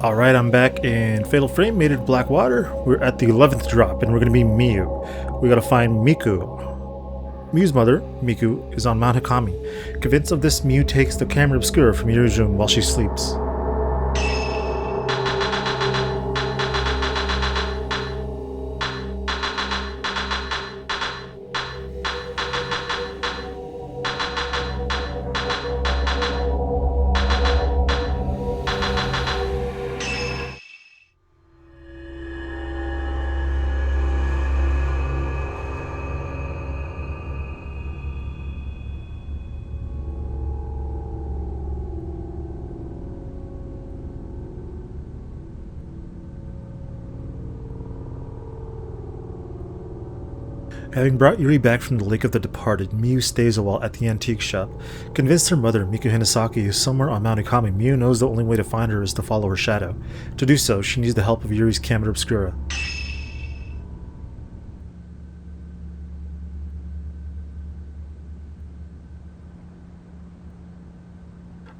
Alright, I'm back in Fatal Frame, Maiden Blackwater. We're at the 11th drop, and we're gonna be Miu. We gotta find Miku. Miu's mother, Miku, is on Mount Hikami. Convinced of this, Miu takes the camera obscura from Yuri's room while she sleeps. Having brought Yuri back from the Lake of the Departed, Miu stays a while at the antique shop. Convinced her mother, Miku Hinasaki, is somewhere on Mount Ikami, Miu knows the only way to find her is to follow her shadow. To do so, she needs the help of Yuri's camera obscura.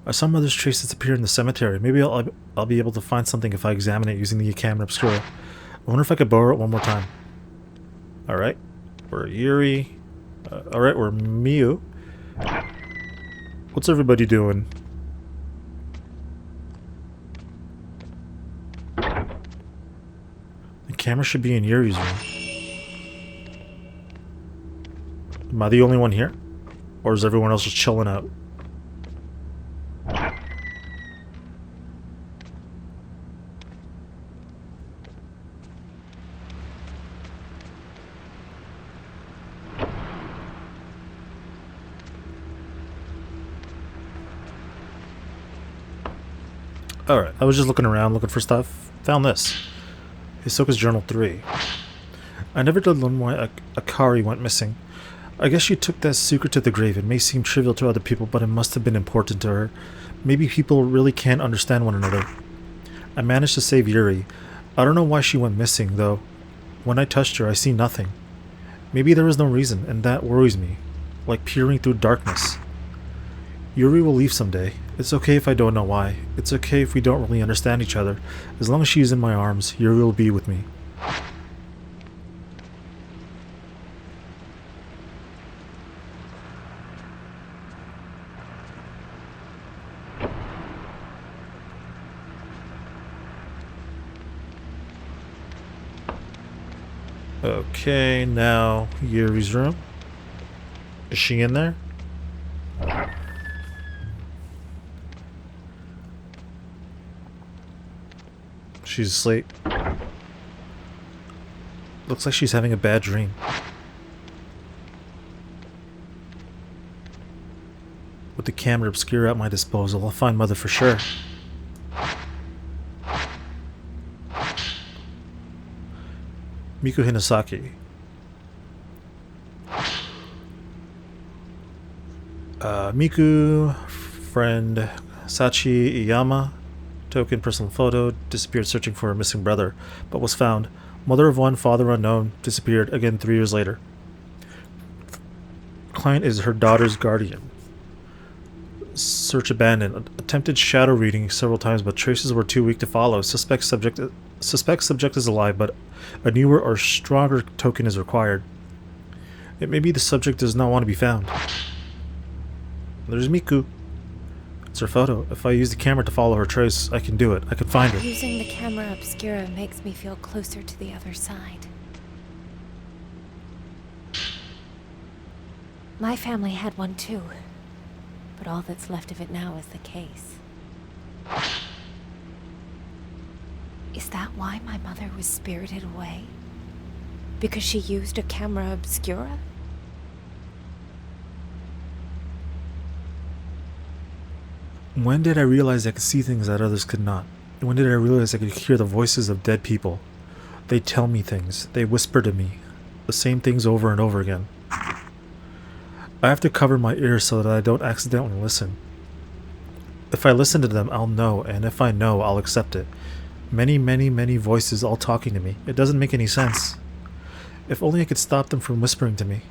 I saw Mother's trace disappear in the cemetery. Maybe I'll be able to find something if I examine it using the camera obscura. I wonder if I could borrow it one more time. Alright. We're Yuri. Alright, we're Miu. What's everybody doing? The camera should be in Yuri's room. Am I the only one here? Or is everyone else just chilling out? Alright, I was just looking around, looking for stuff. Found this. Hisoka's Journal 3. I never did learn why Akari went missing. I guess she took that secret to the grave. It may seem trivial to other people, but it must have been important to her. Maybe people really can't understand one another. I managed to save Yuri. I don't know why she went missing, though. When I touched her, I see nothing. Maybe there was no reason, and that worries me. Like peering through darkness. Yuri will leave someday. It's okay if I don't know why. It's okay if we don't really understand each other. As long as she's in my arms, Yuri will be with me. Okay, now Yuri's room. Is she in there? She's asleep. Looks like she's having a bad dream. With the camera obscura at my disposal, I'll find Mother for sure. Miku Hinasaki. Miku, friend Sachi Iyama. Token personal photo, disappeared searching for her missing brother, but was found. Mother of one, father unknown, disappeared again 3 years later. Client is her daughter's guardian. Search abandoned. Attempted shadow reading several times, but traces were too weak to follow. Suspect subject is alive, but a newer or stronger token is required. It may be the subject does not want to be found. There's Miku. It's her photo. If I use the camera to follow her trace, I can do it. I can find her. Using the camera obscura makes me feel closer to the other side. My family had one too, but all that's left of it now is the case. Is that why my mother was spirited away? Because she used a camera obscura? When did I realize I could see things that others could not? When did I realize I could hear the voices of dead people? They tell me things. They whisper to me. The same things over and over again. I have to cover my ears so that I don't accidentally listen. If I listen to them, I'll know, and if I know, I'll accept it. Many, many, many voices all talking to me. It doesn't make any sense. If only I could stop them from whispering to me.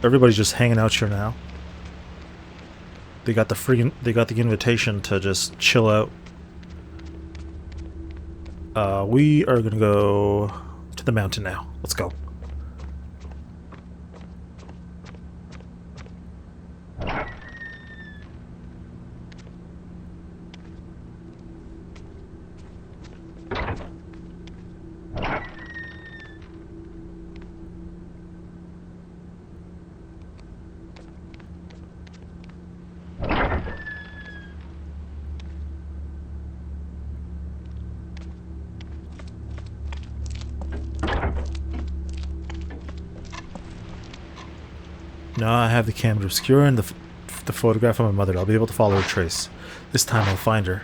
Everybody's just hanging out here now. They got the invitation to just chill out. We are gonna go to the mountain now. Let's go. Now I have the camera obscure and the photograph of my mother. I'll be able to follow her trace. This time I'll find her.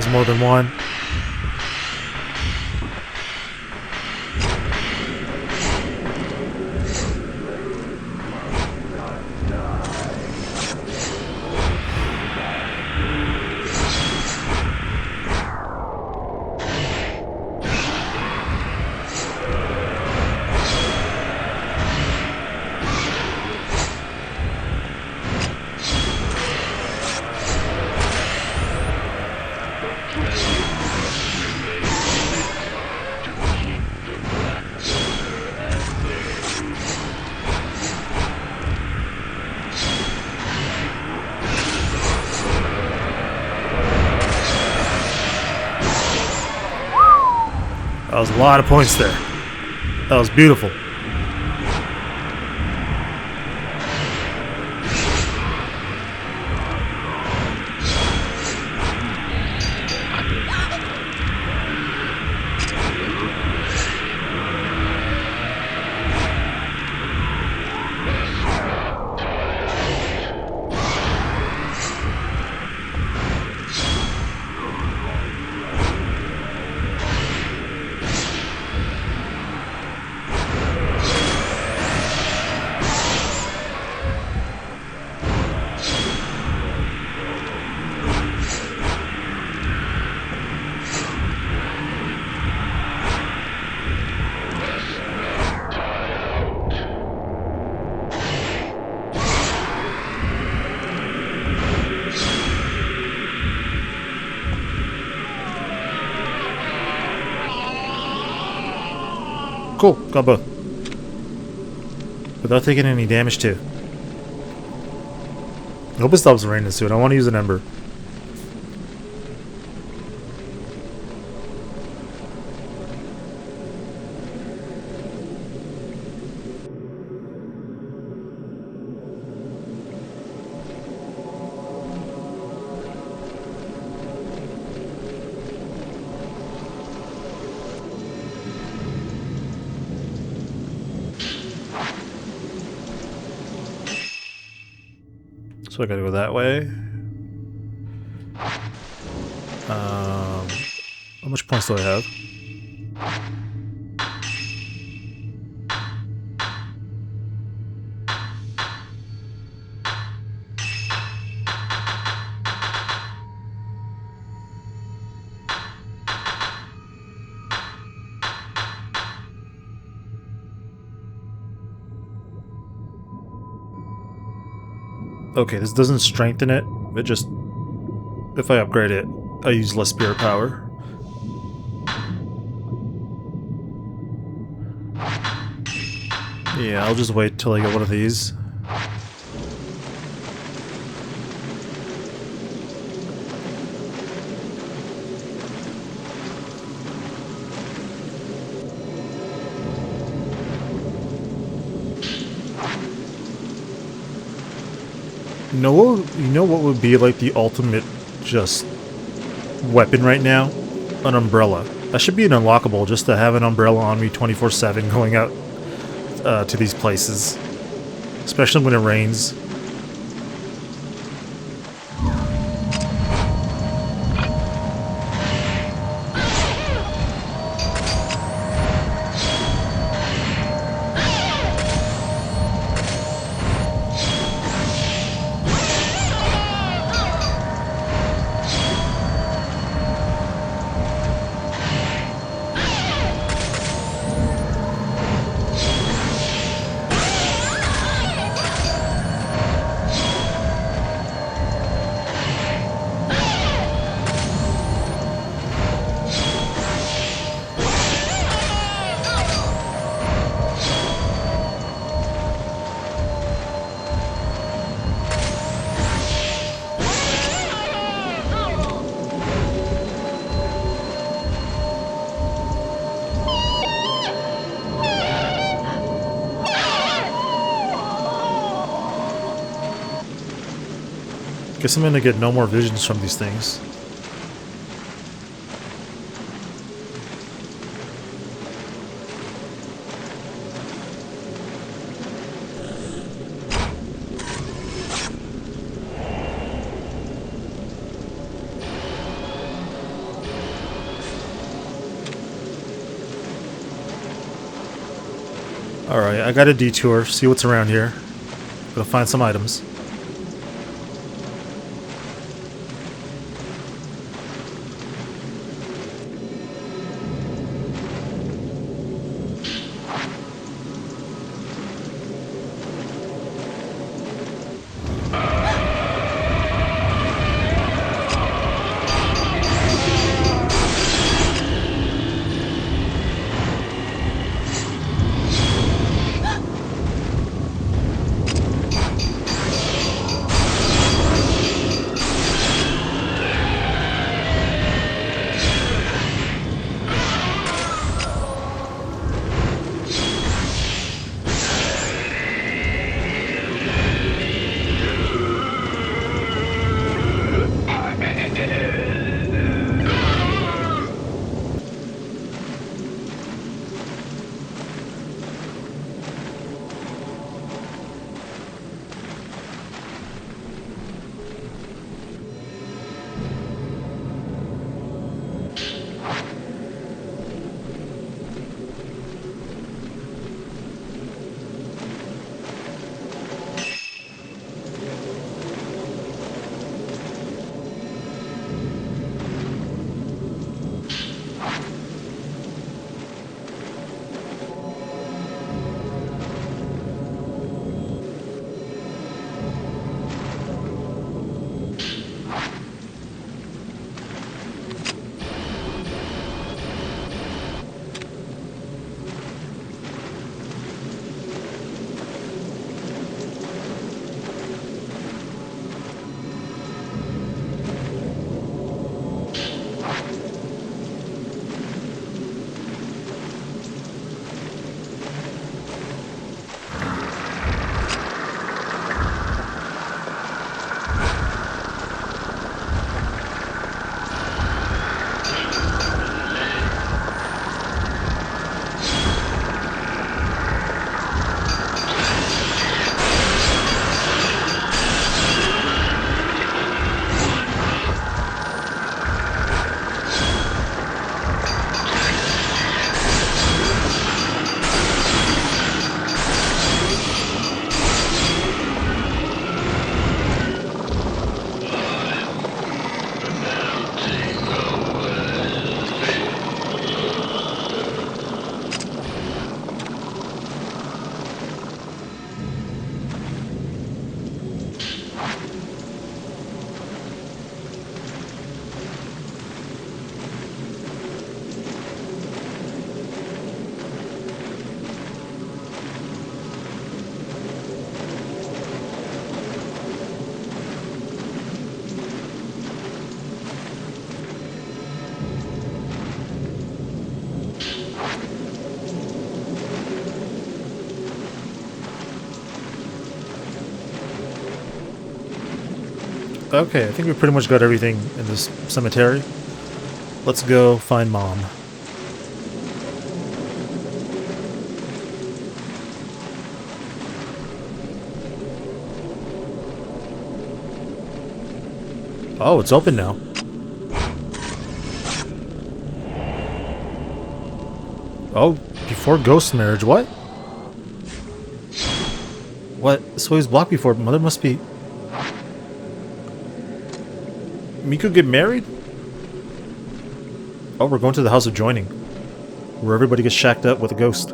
There's more than one. That was a lot of points there. That was beautiful. Cool, got both. Without taking any damage too. I hope it stops raining soon. I want to use an ember. So I gotta go that way. How much points do I have? Okay, this doesn't strengthen it. It just... if I upgrade it, I use less spirit power. Yeah, I'll just wait till I get one of these. You know what would be like the ultimate just weapon right now? An umbrella. That should be an unlockable just to have an umbrella on me 24/7 going out to these places. Especially when it rains. Guess I'm gonna get no more visions from these things. Alright, I got a detour, see what's around here. Gotta find some items. Okay, I think we pretty much got everything in this cemetery. Let's go find Mom. Oh, it's open now. Oh, before ghost marriage, what? What? So he was blocked before. Mother must be... Miku get married? Oh, we're going to the house of joining, where everybody gets shacked up with a ghost.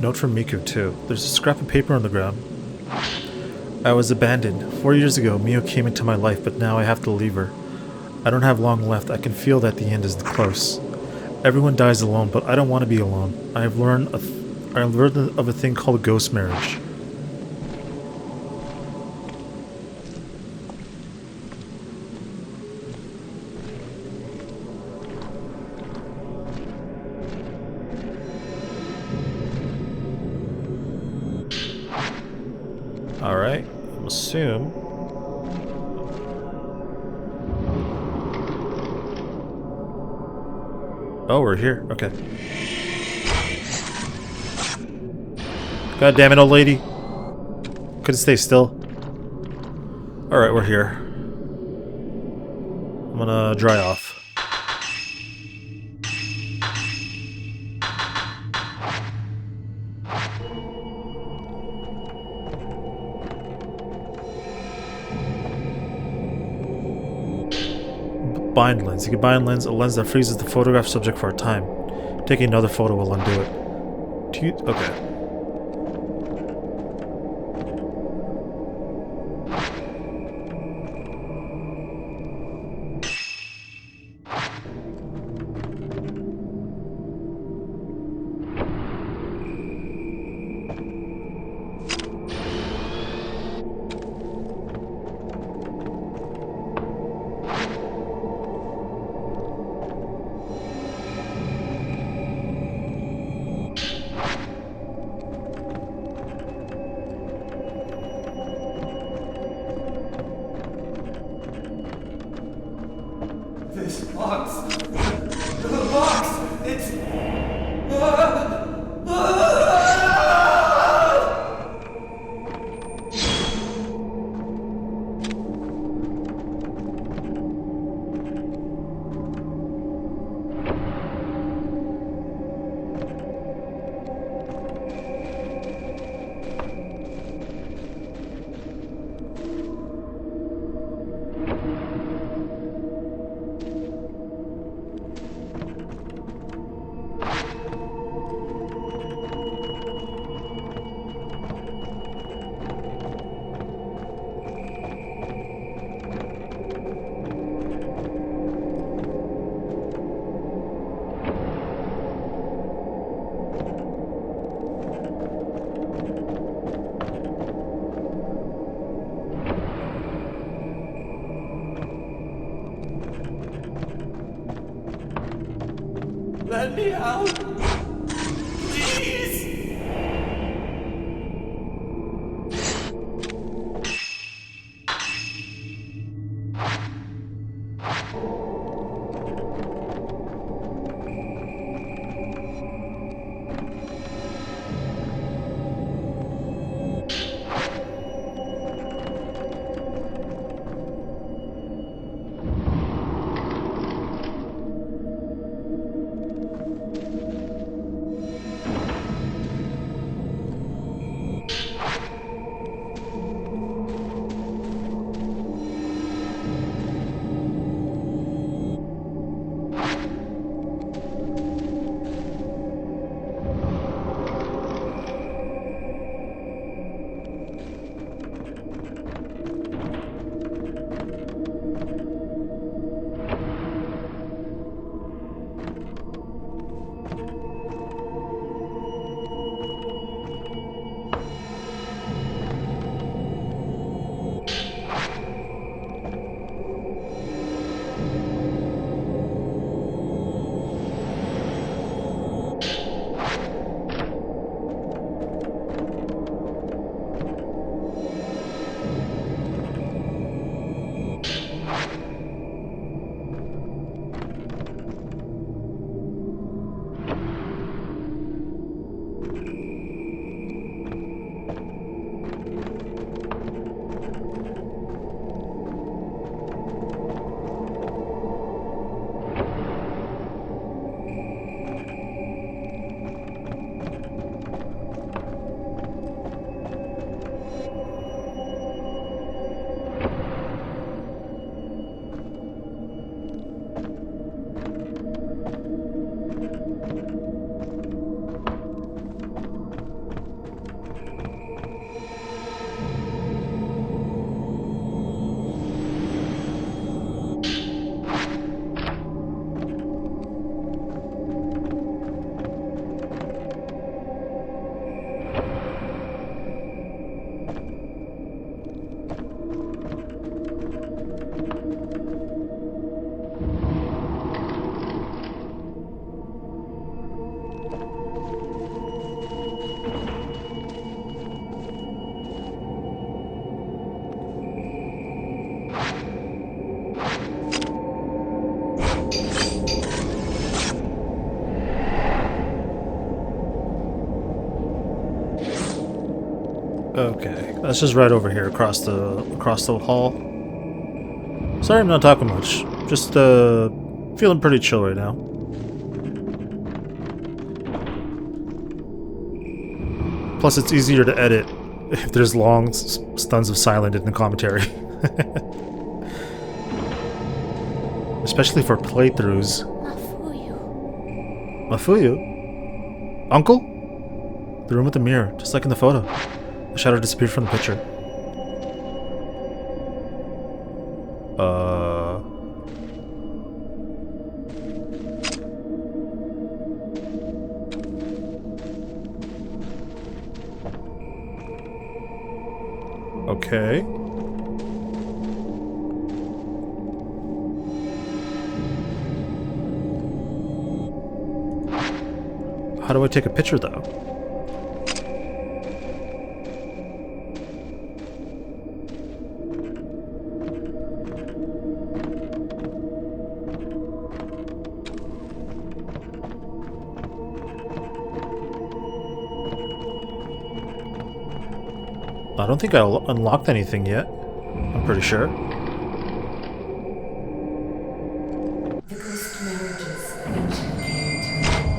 Note from Miku, too. There's a scrap of paper on the ground. I was abandoned. 4 years ago, Mio came into my life, but now I have to leave her. I don't have long left. I can feel that the end is close. Everyone dies alone, but I don't want to be alone. I've learned of a thing called ghost marriage. Alright, I'm assume. Oh, we're here. Okay. God damn it, old lady. Couldn't stay still. Alright, we're here. I'm gonna dry off. Bind lens. You can bind lens, a lens that freezes the photograph subject for a time. Taking another photo will undo it. Okay. This box. The box. It's. Ah! Ah! Let me out! Please! Okay, that's just right over here across the hall. Sorry I'm not talking much. Just feeling pretty chill right now. Plus it's easier to edit if there's long stuns of silence in the commentary. Especially for playthroughs. Mafuyu? Uncle? The room with the mirror, just like in the photo. The shadow disappeared from the picture. Okay. How do I take a picture, though? I don't think I unlocked anything yet. I'm pretty sure. The ghost marriages of ancient came to an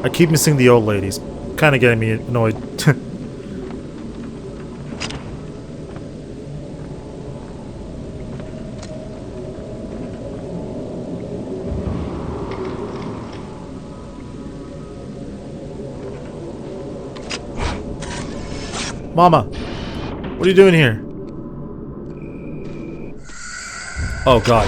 I keep missing the old ladies. Kind of getting me annoyed. Mama, what are you doing here? Oh God.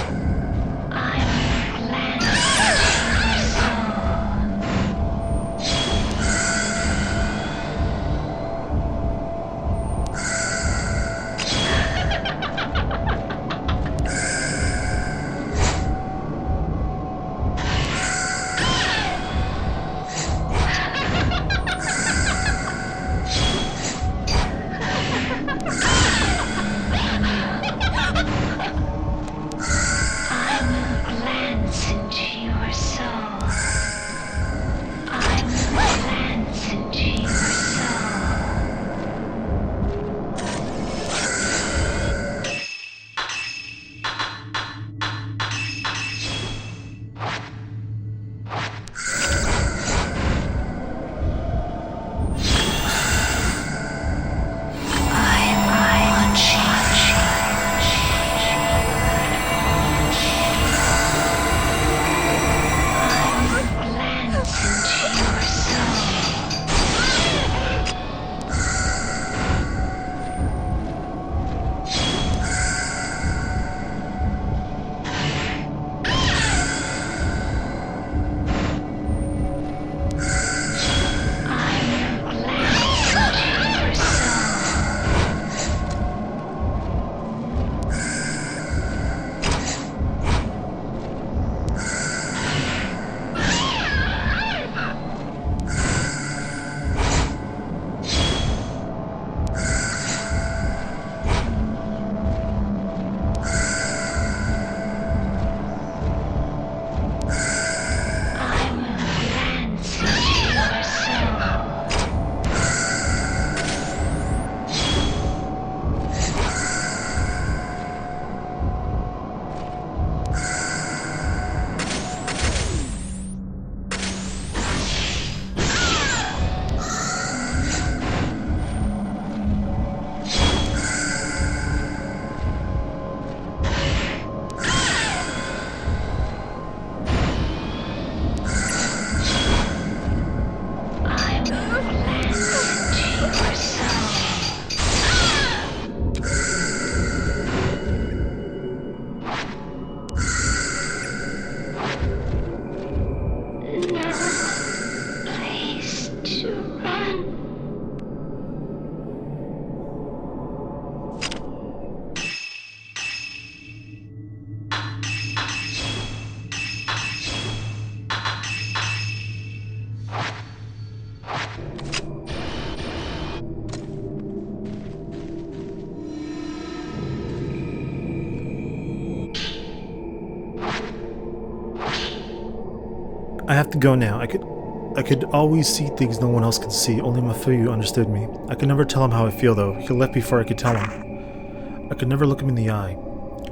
I have to go now. I could always see things no one else could see. Only Mafuyu understood me. I could never tell him how I feel, though. He left before I could tell him. I could never look him in the eye.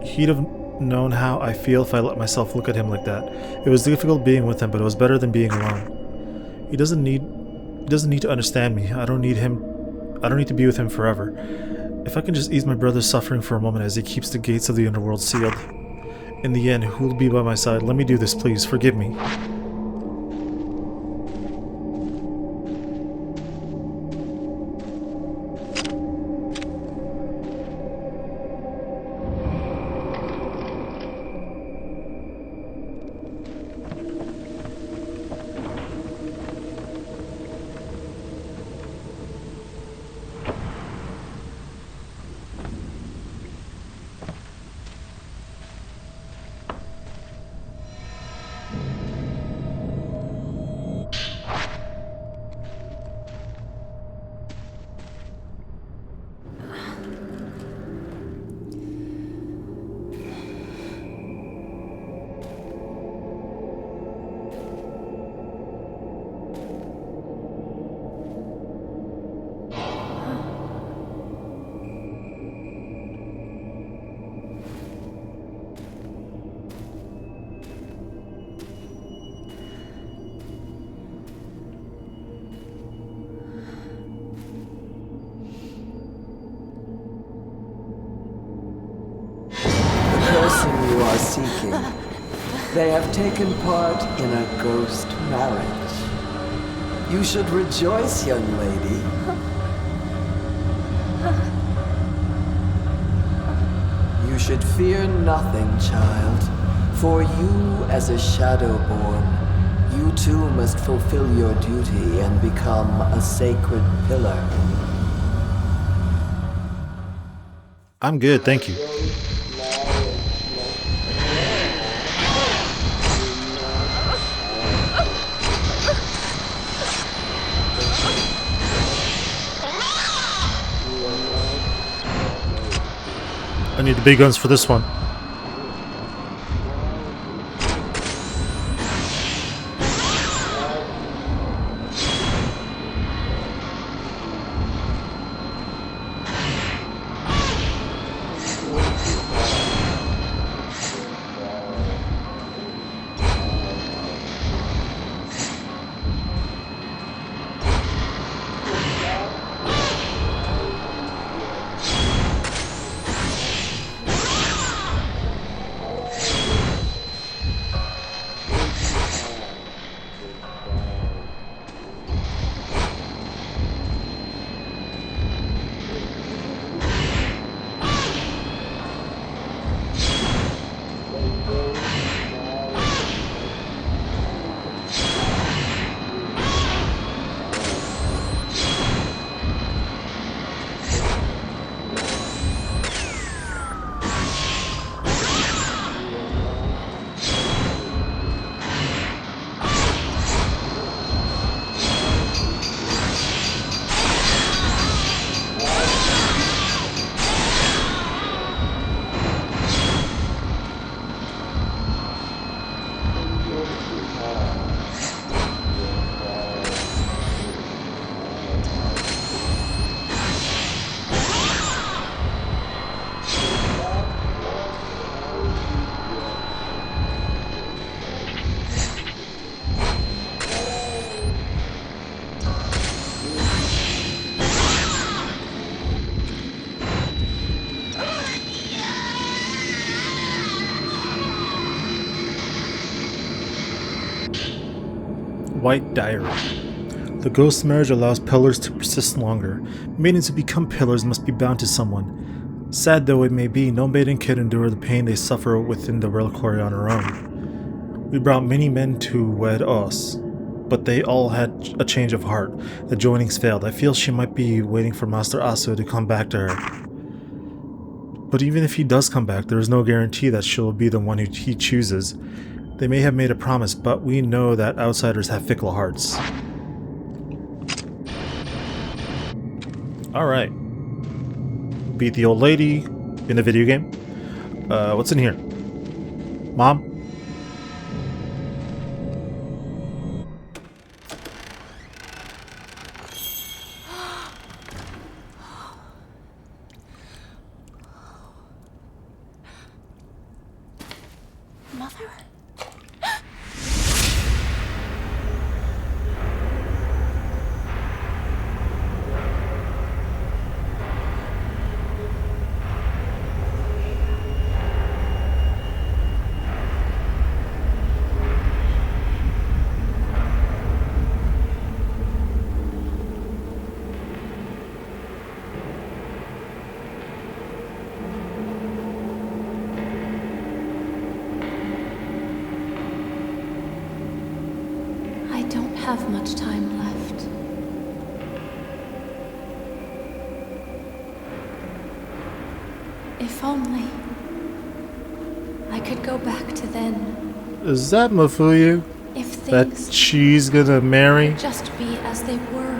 He'd have known how I feel if I let myself look at him like that. It was difficult being with him, but it was better than being alone. He doesn't need to understand me. I don't need to be with him forever. If I can just ease my brother's suffering for a moment as he keeps the gates of the underworld sealed. In the end, who will be by my side? Let me do this, please. Forgive me. Seeking. They have taken part in a ghost marriage. You should rejoice, young lady. You should fear nothing, child. For you, as a Shadowborn, you too must fulfill your duty and become a sacred pillar. I'm good, thank you. I need the big guns for this one. White Diary. The ghost marriage allows pillars to persist longer. Maidens who become pillars must be bound to someone. Sad though it may be, no maiden can endure the pain they suffer within the reliquary on her own. We brought many men to wed us, but they all had a change of heart. The joinings failed. I feel she might be waiting for Master Asu to come back to her. But even if he does come back, there is no guarantee that she'll be the one who he chooses. They may have made a promise, but we know that outsiders have fickle hearts. Alright. Beat the old lady in a video game. What's in here? Mom? Mother? I don't have much time left. If only I could go back to then. Is that Mafuyu If that things she's gonna marry? could just be as they were.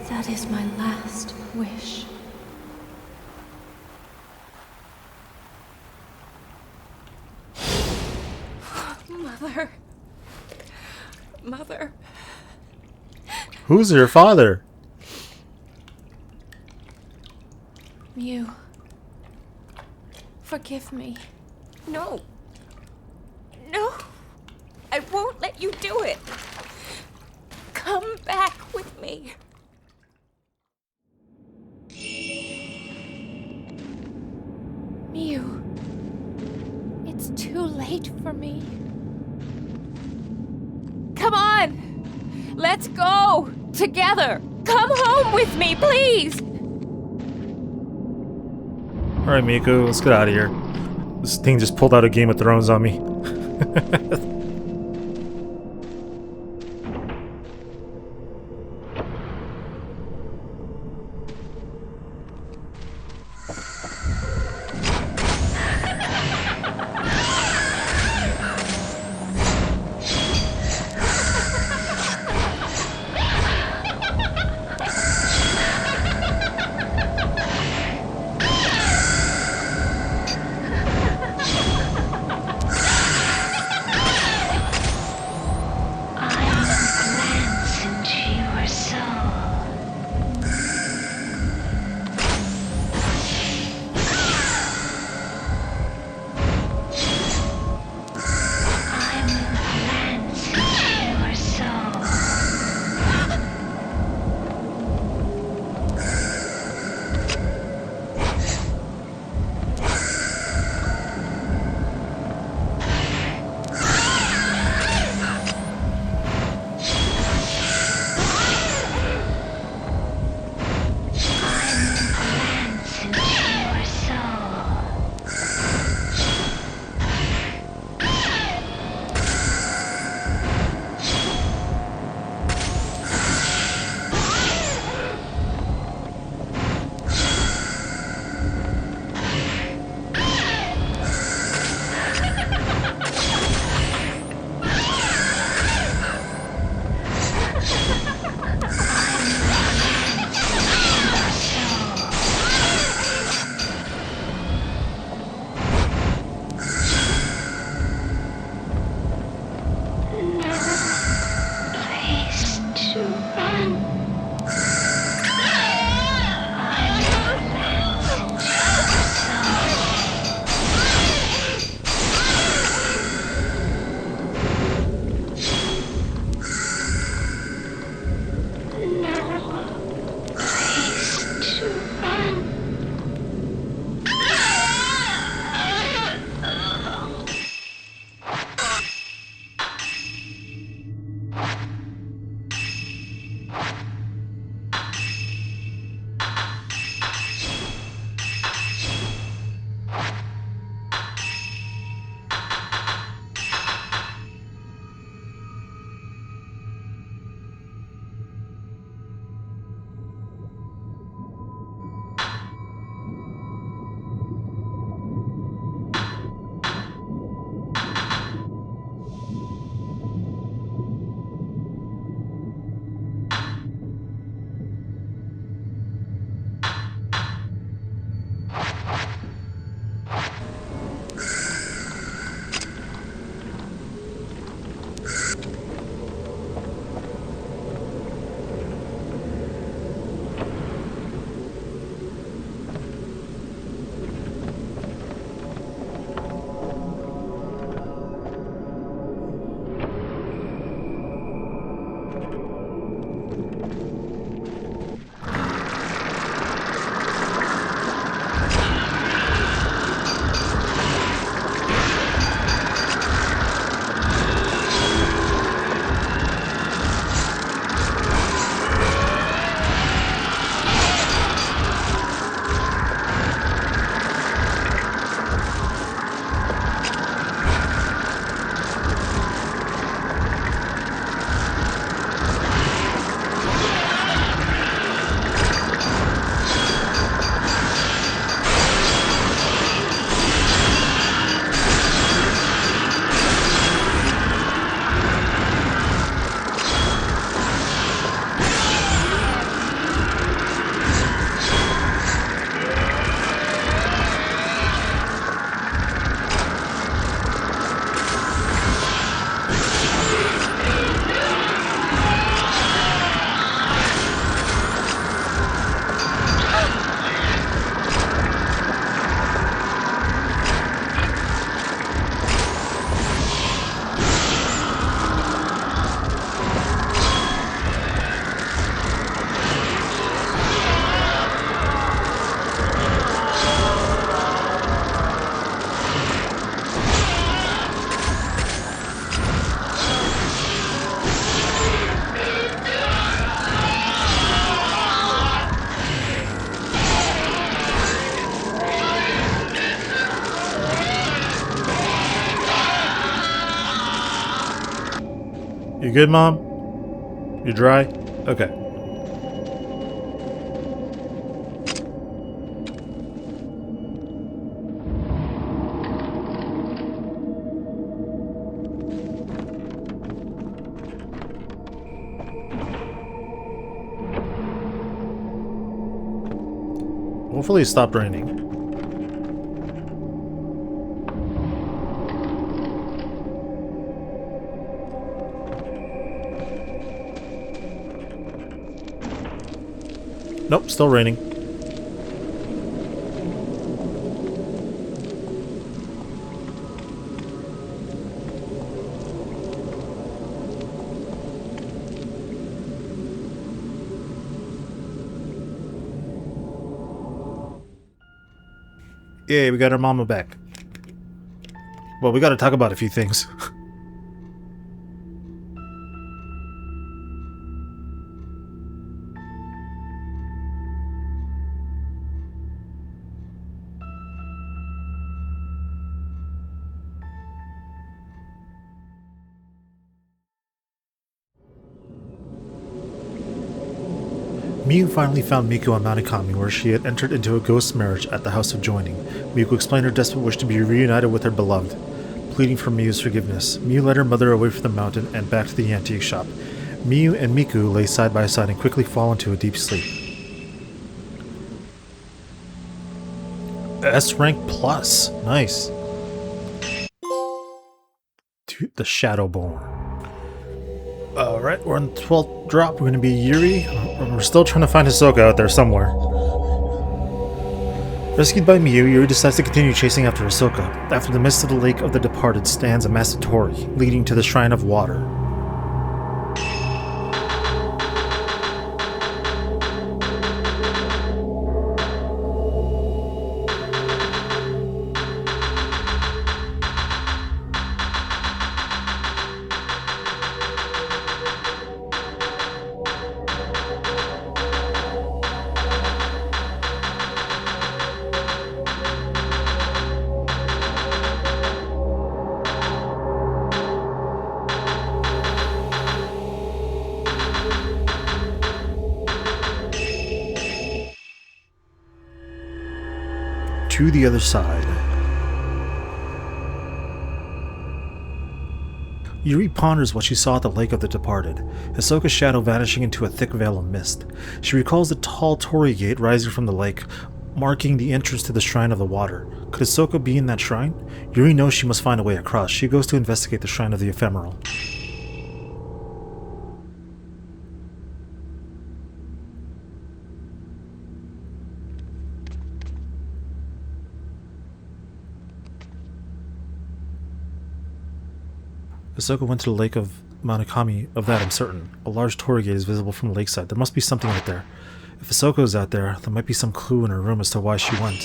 That is my last wish. Mother. Mother. Who's your father? Mew. Forgive me. No. No. I won't let you do it. Come back with me. Mew. It's too late for me. Come on. Let's go. Together. Come home with me, please. Alright, Miku, let's get out of here. This thing just pulled out a Game of Thrones on me. You good, Mom? You dry? Okay. Hopefully it stopped raining. Nope, still raining. Yay, we got our mama back. Well, we gotta talk about a few things. Miyu finally found Miku on Manikami, where she had entered into a ghost marriage at the House of Joining. Miku explained her desperate wish to be reunited with her beloved, pleading for Miyu's forgiveness. Miyu led her mother away from the mountain and back to the antique shop. Miyu and Miku lay side by side and quickly fall into a deep sleep. S rank plus. Nice. The Shadowborn. Alright, we're on the 12th drop. We're going to be Yuri. We're still trying to find Hisoka out there somewhere. Rescued by Miyu, Yuri decides to continue chasing after Hisoka. After the midst of the Lake of the Departed stands a massive torii, leading to the Shrine of Water. To the other side. Yuri ponders what she saw at the Lake of the Departed, Hisoka's shadow vanishing into a thick veil of mist. She recalls the tall torii gate rising from the lake, marking the entrance to the Shrine of the Water. Could Hisoka be in that shrine? Yuri knows she must find a way across. She goes to investigate the Shrine of the Ephemeral. Hisoka went to the Lake of Manikami, of that I'm certain. A large torii gate is visible from the lakeside. There must be something out there. If Hisoka is out there, there might be some clue in her room as to why she went.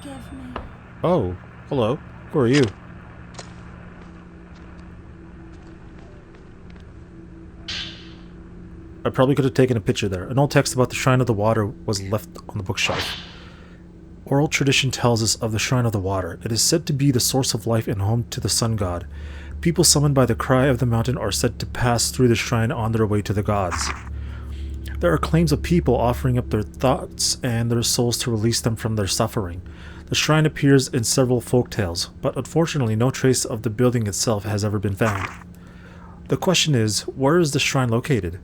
Forgive me. Oh, hello. Who are you? I probably could have taken a picture there. An old text about the Shrine of the Water was left on the bookshelf. Oral tradition tells us of the Shrine of the Water. It is said to be the source of life and home to the sun god. People summoned by the cry of the mountain are said to pass through the shrine on their way to the gods. There are claims of people offering up their thoughts and their souls to release them from their suffering. The shrine appears in several folktales, but unfortunately no trace of the building itself has ever been found. The question is, where is the shrine located?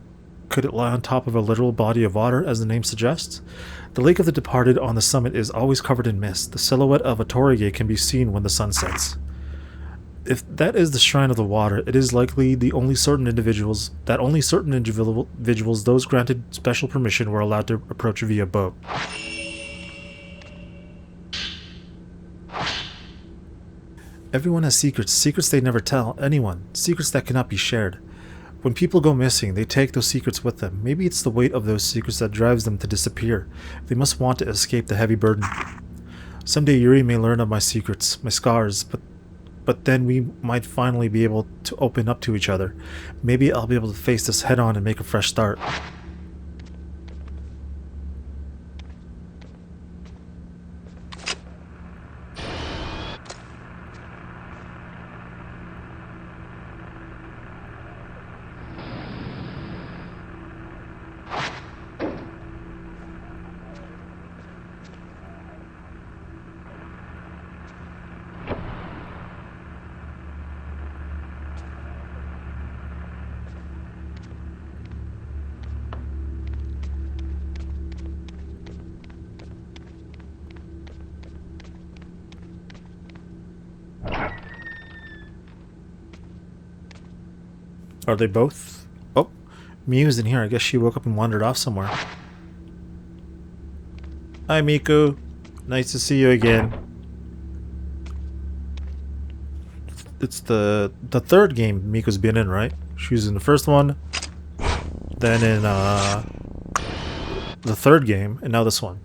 Could it lie on top of a literal body of water, as the name suggests? The Lake of the Departed on the summit is always covered in mist. The silhouette of a torii gate can be seen when the sun sets. If that is the Shrine of the Water, it is likely only certain individuals, those granted special permission, were allowed to approach via boat. Everyone has secrets, secrets they never tell anyone, secrets that cannot be shared. When people go missing, they take those secrets with them. Maybe it's the weight of those secrets that drives them to disappear. They must want to escape the heavy burden. Someday Yuri may learn of my secrets, my scars, but then we might finally be able to open up to each other. Maybe I'll be able to face this head on and make a fresh start. Are they both? Oh, Miu's in here. I guess she woke up and wandered off somewhere. Hi, Miku. Nice to see you again. It's the third game Miku's been in, right? She was in the first one, then in the third game, and now this one.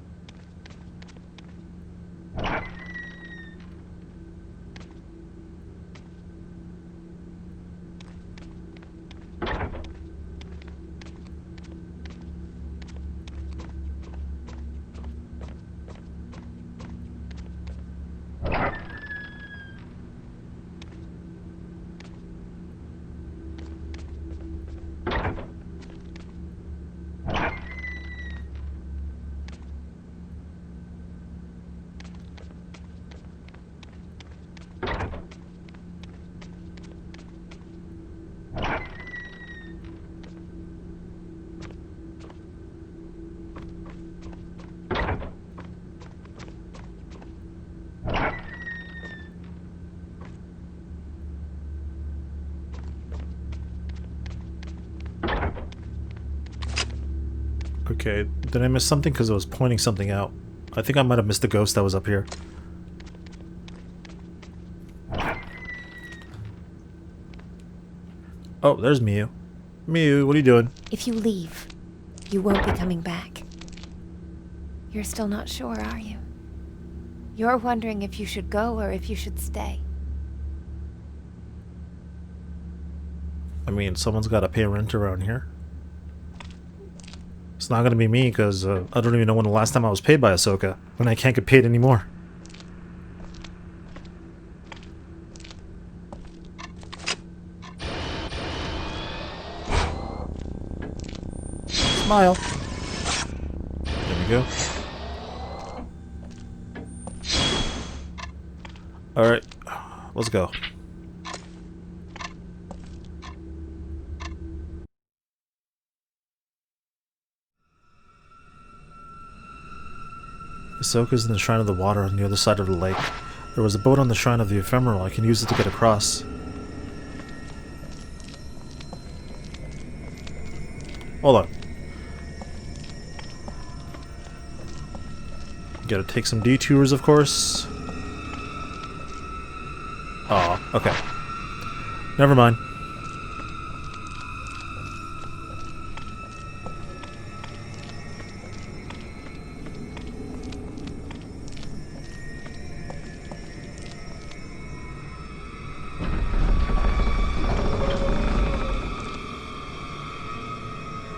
Okay, did I miss something? Because it was pointing something out. I think I might have missed the ghost that was up here. Oh, there's Miu. Miu, what are you doing? If you leave, you won't be coming back. You're still not sure, are you? You're wondering if you should go or if you should stay. I mean, someone's got to pay rent around here. It's not gonna be me, because I don't even know when the last time I was paid by Ahsoka. When I can't get paid anymore. Smile. There we go. Alright, let's go. Ahsoka's in the Shrine of the Water on the other side of the lake. There was a boat on the Shrine of the Ephemeral. I can use it to get across. Hold on. Gotta take some detours, of course. Oh, okay. Never mind.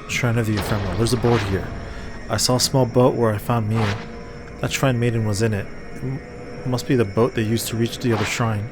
Shrine of the Ephemeral. There's a board here. I saw a small boat where I found Miu. That shrine maiden was in it. It must be the boat they used to reach the other shrine.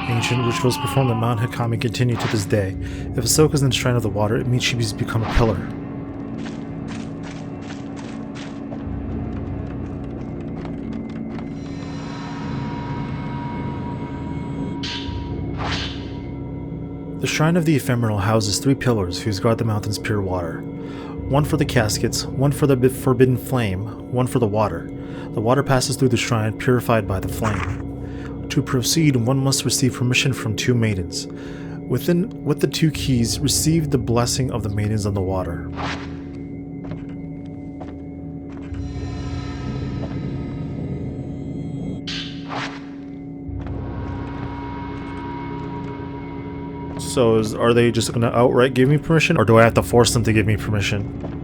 Ancient rituals performed at Mount Hikami continue to this day. If Ahsoka's in the Shrine of the Water, it means she's become a pillar. The Shrine of the Ephemeral houses 3 pillars whose guard the mountain's pure water. One for the caskets, one for the forbidden flame, one for the water. The water passes through the shrine, purified by the flame. To proceed, one must receive permission from 2 maidens. With the 2 keys, receive the blessing of the maidens on the water. So are they just going to outright give me permission, or do I have to force them to give me permission?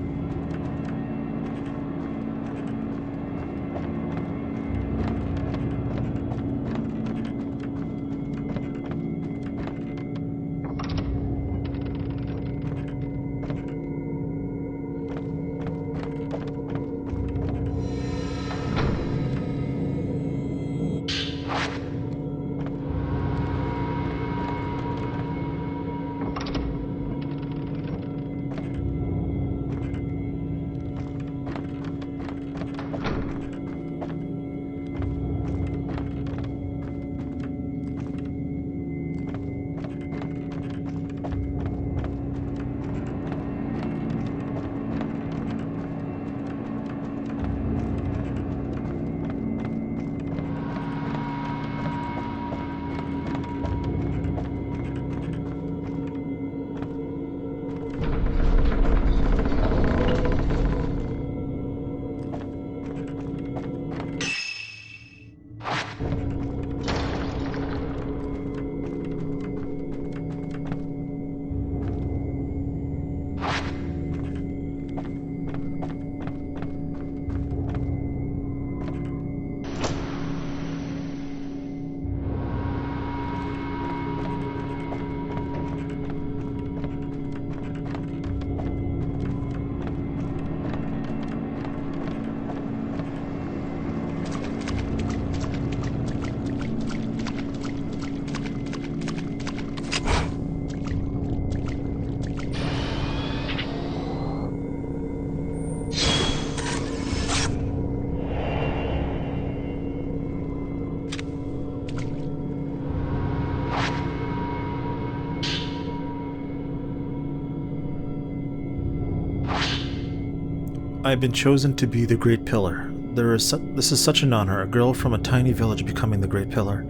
I've been chosen to be the Great Pillar. This is such an honor, a girl from a tiny village becoming the Great Pillar.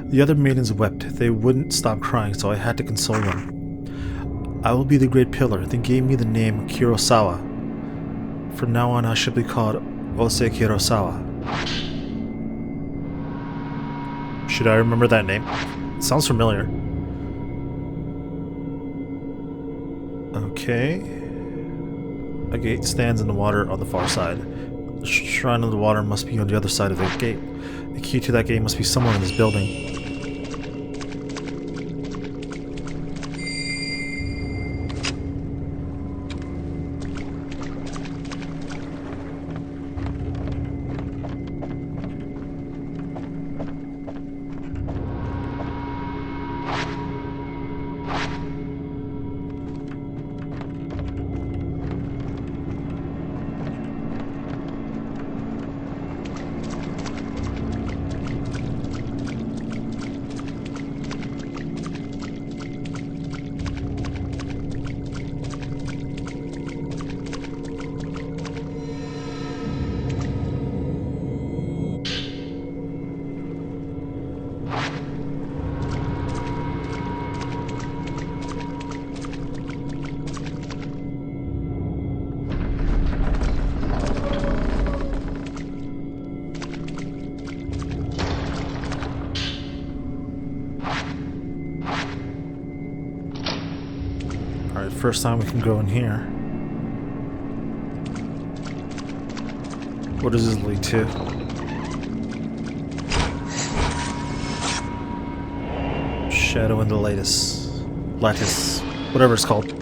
The other maidens wept. They wouldn't stop crying, so I had to console them. I will be the Great Pillar. They gave me the name Kurosawa. From now on, I shall be called Ose Kurosawa. Should I remember that name? It sounds familiar. Okay. A gate stands in the water on the far side. The shrine of the water must be on the other side of the gate. The key to that gate must be somewhere in this building. Alright, first time we can go in here. What does this lead to? Shadow in the lattice. Whatever it's called.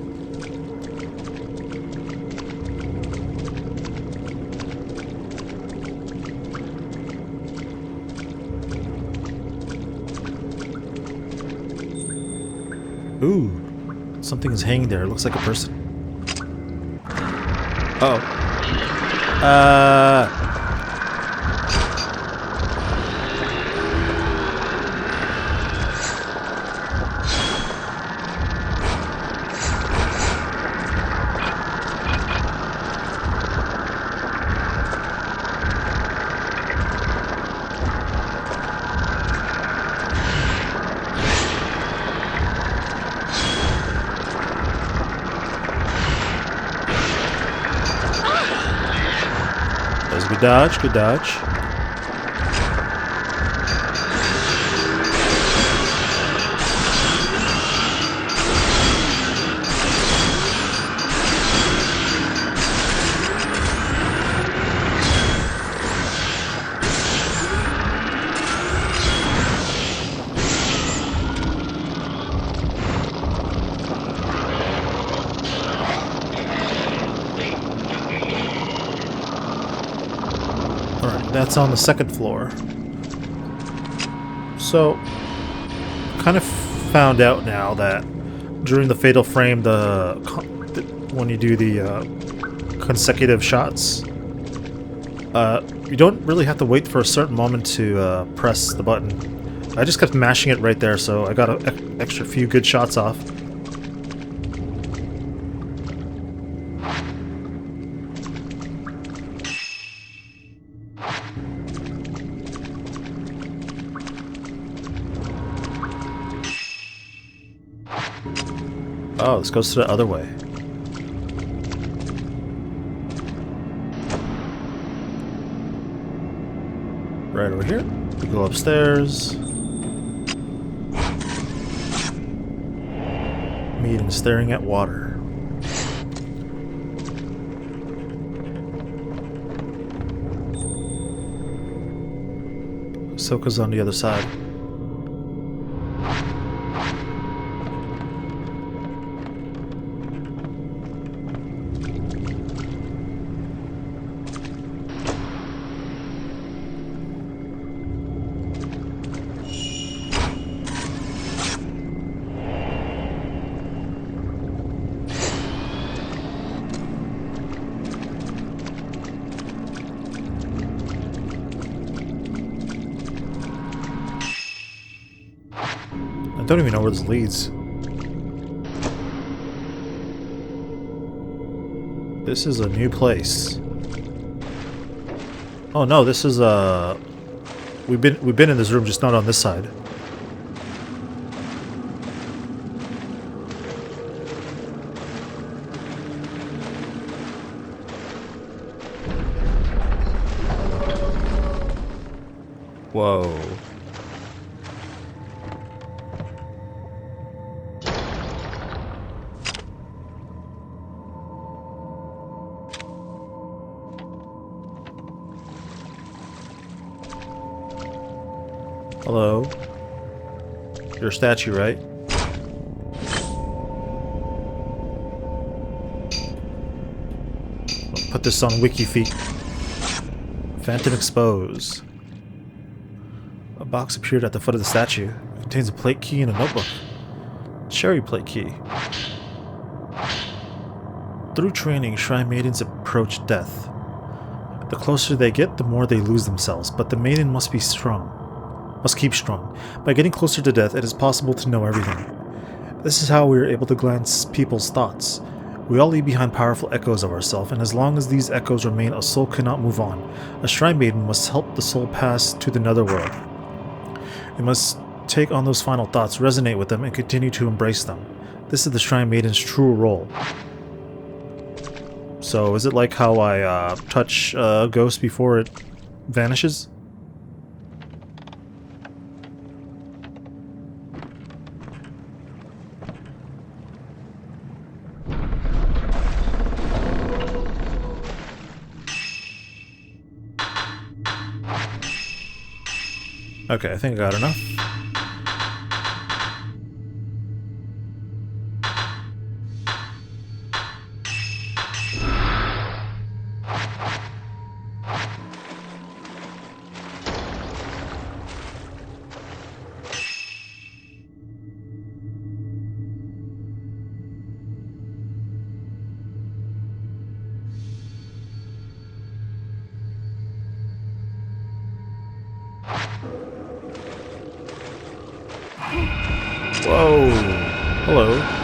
Ooh, something is hanging there. It looks like a person. Oh. That was a good dodge, good dodge. Alright, that's on the second floor. So, kind of found out now that during the Fatal Frame, when you do the consecutive shots, you don't really have to wait for a certain moment to press the button. I just kept mashing it right there, so I got an extra few good shots off. Oh, this goes to the other way. Right over here. We go upstairs. Maiden staring at water. Ahsoka's on the other side. I don't even know where this leads. This is a new place. Oh no, this is we've been in this room, just not on this side. Whoa. Hello. You're a statue, right? I'll put this on WikiFeet. Phantom Expose. A box appeared at the foot of the statue. It contains a plate key and a notebook. Cherry plate key. Through training, Shrine Maidens approach death. The closer they get, the more they lose themselves, but the maiden must be strong. Must keep strong. By getting closer to death, it is possible to know everything. This is how we are able to glance people's thoughts. We all leave behind powerful echoes of ourselves, and as long as these echoes remain, a soul cannot move on. A Shrine Maiden must help the soul pass to the netherworld. It must take on those final thoughts, resonate with them, and continue to embrace them. This is the Shrine Maiden's true role. So, is it like how I touch a ghost before it vanishes? Okay, I think I got enough. Whoa. Hello.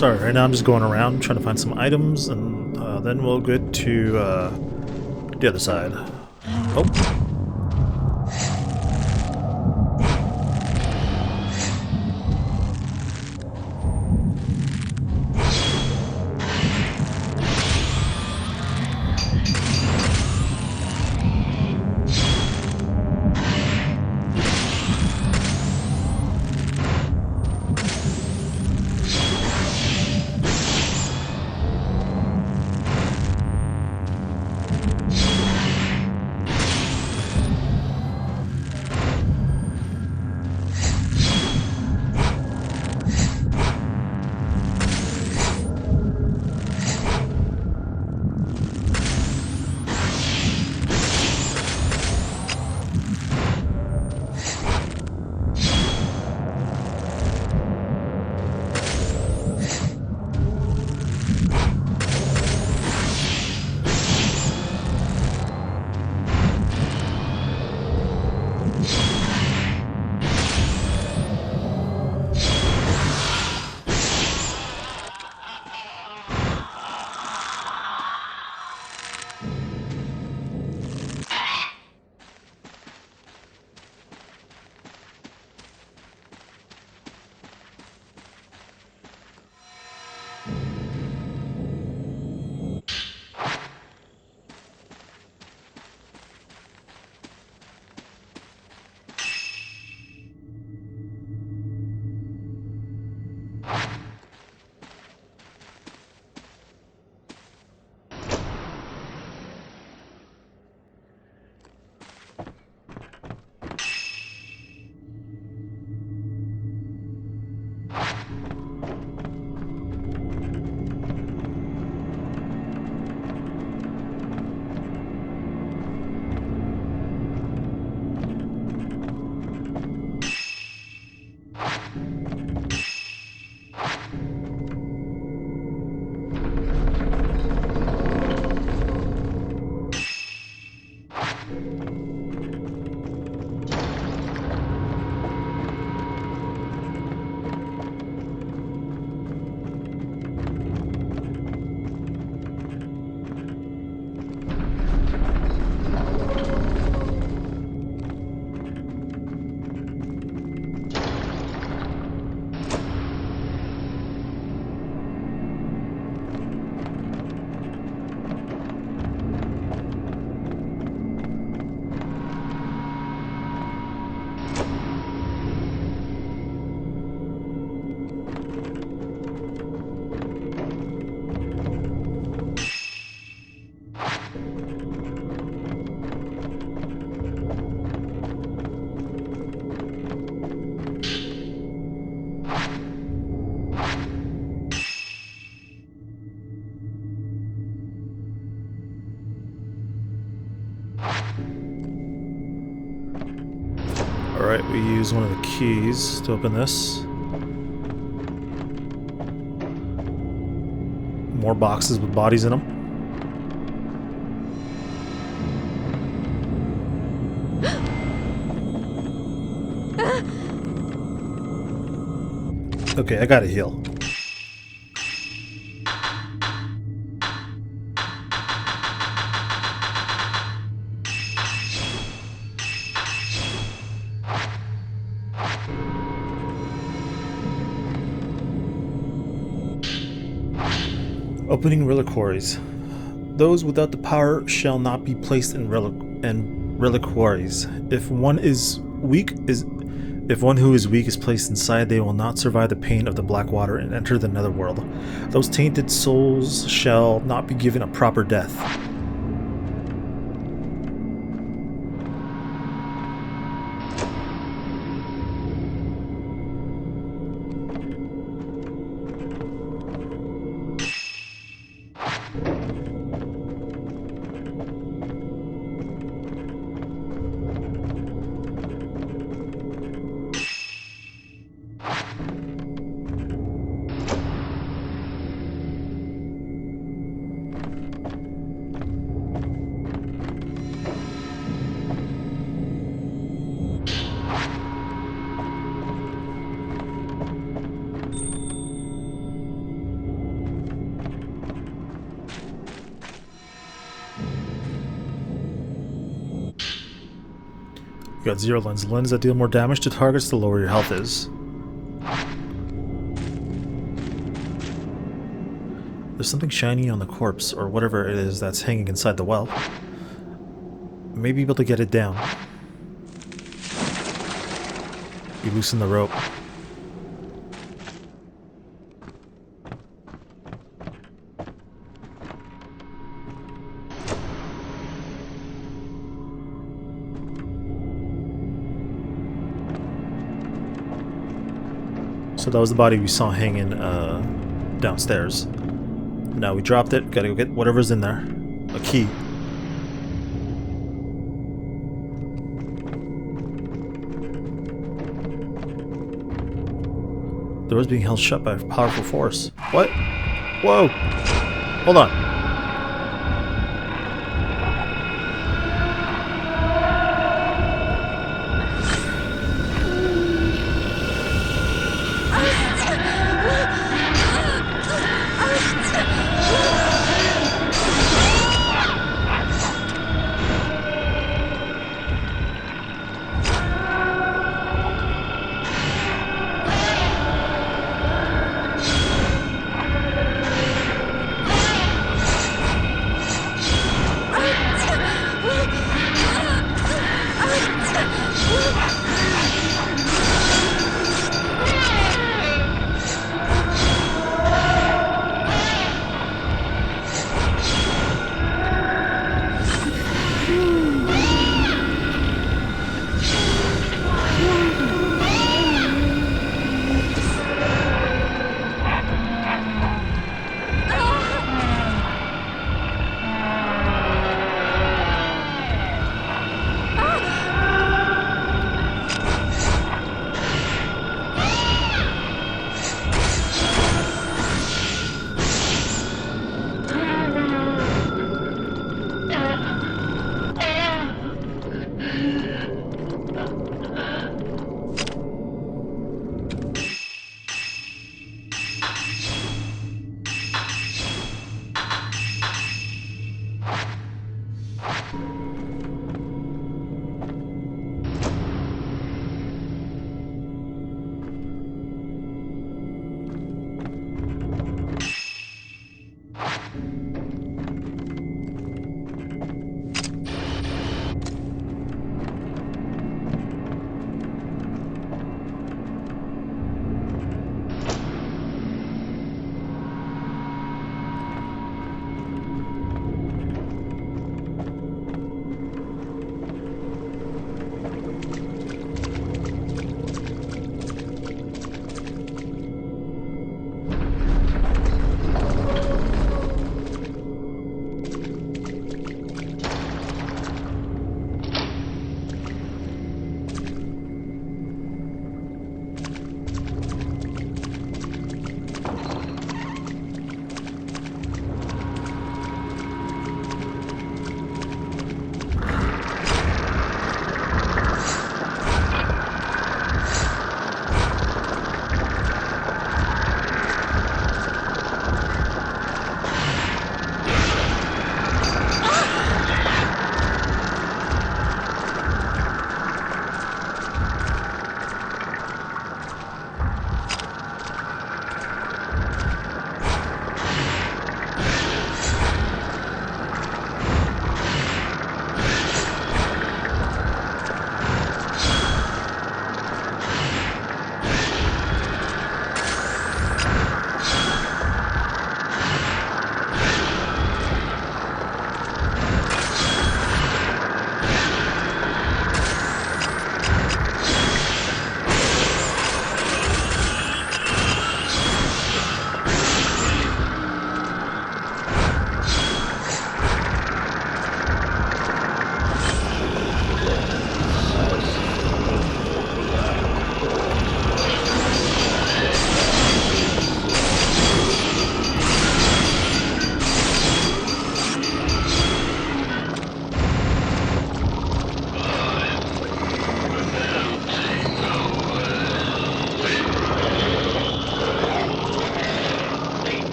Sorry, right now I'm just going around trying to find some items, and then we'll get to the other side. Oh. Alright, we use one of the keys to open this. More boxes with bodies in them. Okay, I gotta heal. Opening reliquaries. Those without the power shall not be placed in reliquaries. If one who is weak is placed inside, they will not survive the pain of the black water and enter the netherworld. Those tainted souls shall not be given a proper death. You got zero lens. Lens that deal more damage to targets the lower your health is. There's something shiny on the corpse, or whatever it is that's hanging inside the well. May be able to get it down. You loosen the rope. So that was the body we saw hanging downstairs. Now we dropped it. Gotta go get whatever's in there. A key. The door's being held shut by a powerful force. What? Whoa! Hold on.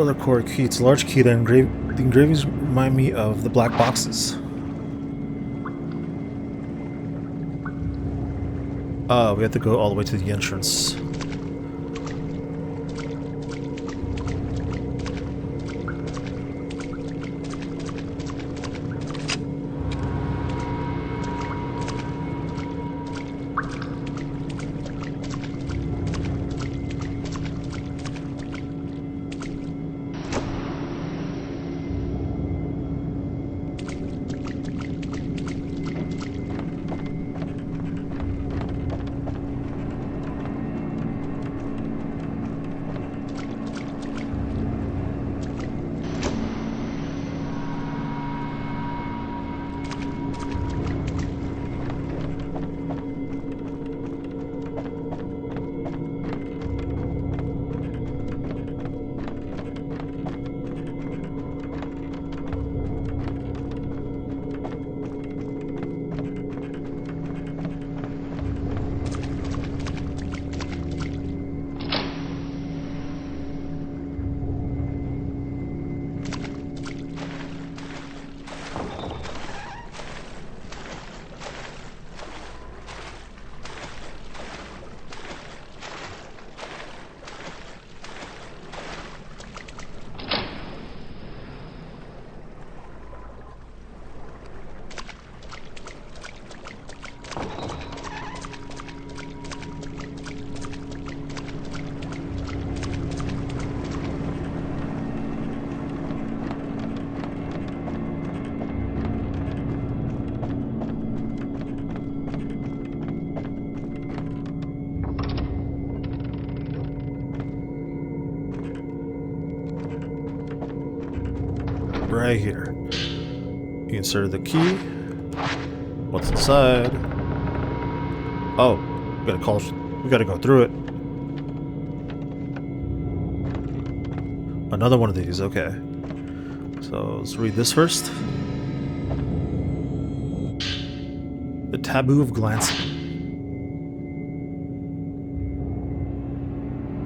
reliquary key. It's a large key. The engravings remind me of the black boxes. We have to go all the way to the entrance. Right here. You insert the key. What's inside? Oh, we gotta go through it. Another one of these, okay. So let's read this first. The taboo of glancing.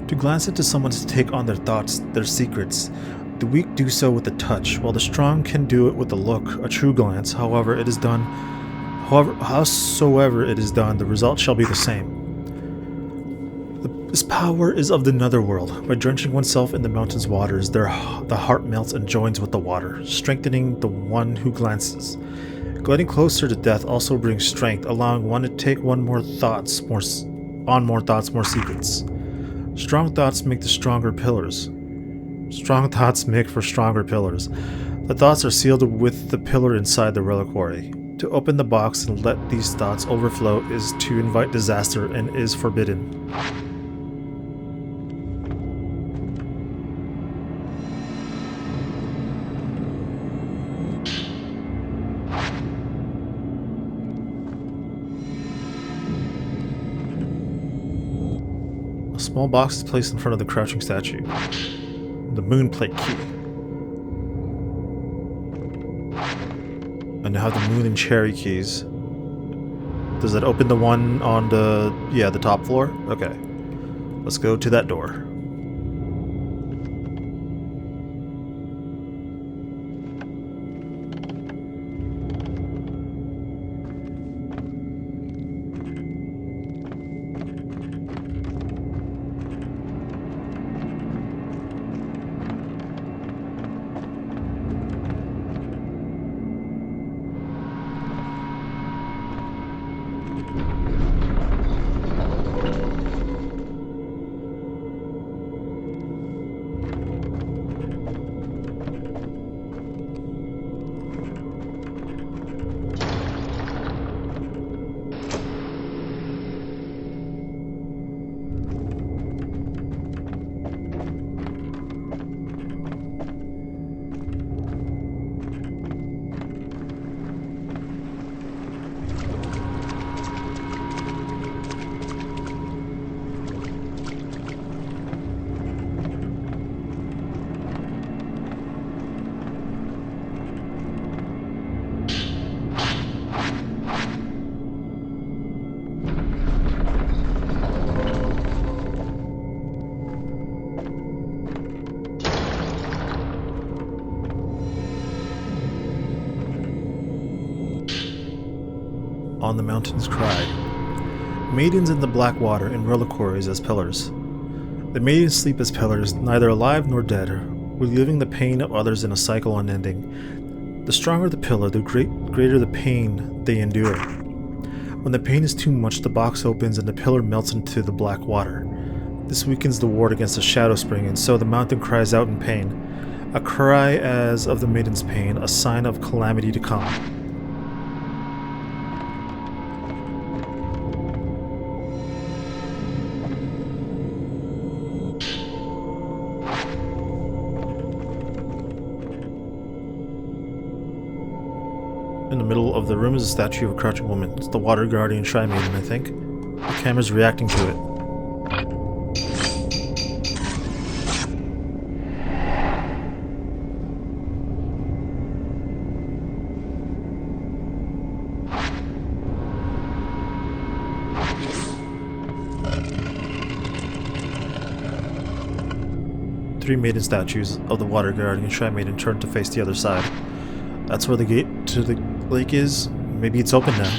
To glance into someone is to take on their thoughts, their secrets. The weak do so with a touch, while the strong can do it with a look, a true glance. Howsoever it is done, the result shall be the same. This power is of the netherworld. By drenching oneself in the mountain's waters, the heart melts and joins with the water, strengthening the one who glances. Gliding closer to death also brings strength, allowing one to take on more thoughts, more secrets. Strong thoughts make the stronger pillars. Strong thoughts make for stronger pillars. The thoughts are sealed with the pillar inside the reliquary. To open the box and let these thoughts overflow is to invite disaster and is forbidden. A small box is placed in front of the crouching statue. The moonplate key. And now have the moon and cherry keys. Does that open the one on the top floor? Okay. Let's go to that door. on the mountains cried. Maidens in the black water and reliquaries as pillars. The maidens sleep as pillars, neither alive nor dead, reliving the pain of others in a cycle unending. The stronger the pillar, the greater the pain they endure. When the pain is too much, the box opens and the pillar melts into the black water. This weakens the ward against the shadow spring, and so the mountain cries out in pain. A cry as of the maiden's pain, a sign of calamity to come. In the middle of the room is a statue of a crouching woman. It's the water guardian Shy Maiden, I think. The camera's reacting to it. Three maiden statues of the water guardian Shy Maiden turn to face the other side. That's where the gate to the lake is. Maybe it's open now.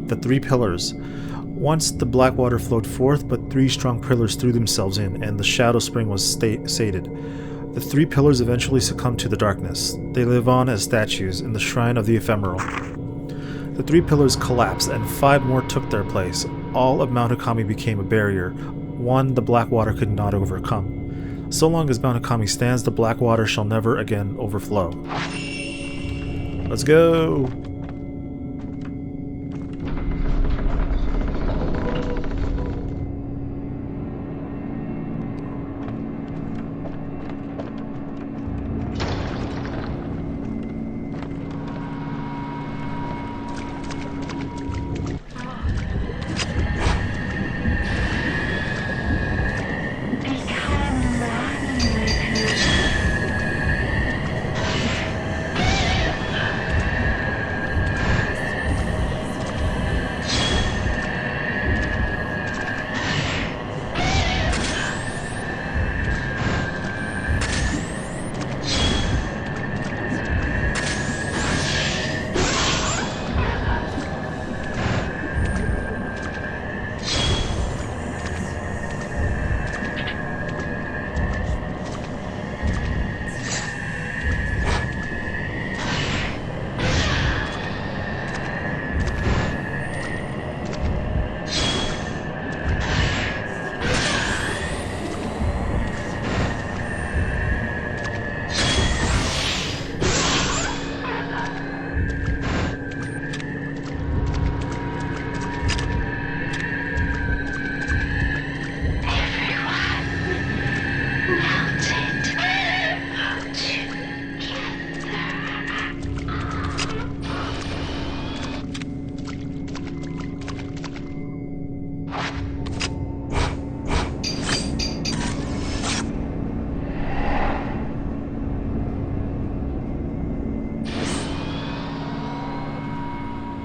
The three pillars. Once the black water flowed forth, but three strong pillars threw themselves in, and the shadow spring was sated. The three pillars eventually succumbed to the darkness. They live on as statues in the shrine of the ephemeral. The three pillars collapsed, and five more took their place. All of Mount Akami became a barrier, one the black water could not overcome. So long as Mount Akami stands, the black water shall never again overflow. Let's go!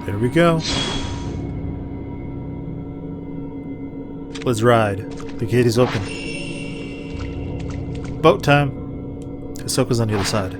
There we go. Let's ride. The gate is open. Boat time. Hisoka's on the other side.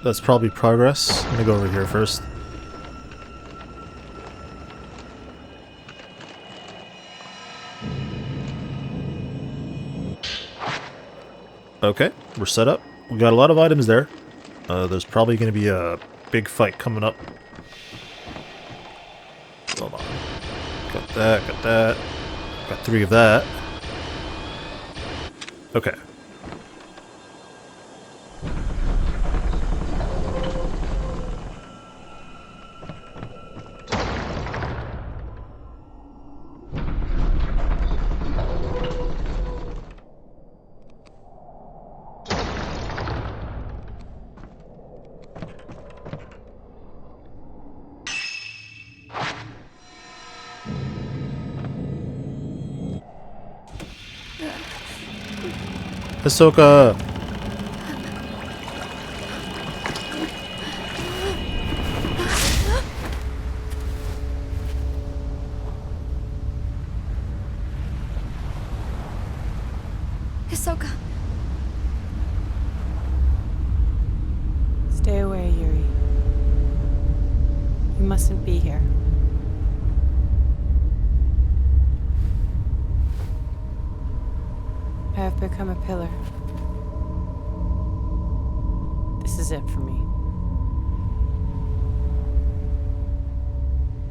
That's probably progress. Let me go over here first. Okay, we're set up. We got a lot of items there. There's probably going to be a big fight coming up. Hold on. Got that, got that. Got 3 of that. Okay. Hisoka! Hisoka. Stay away, Yuri. You mustn't be here. I have become a pillar. This is it for me.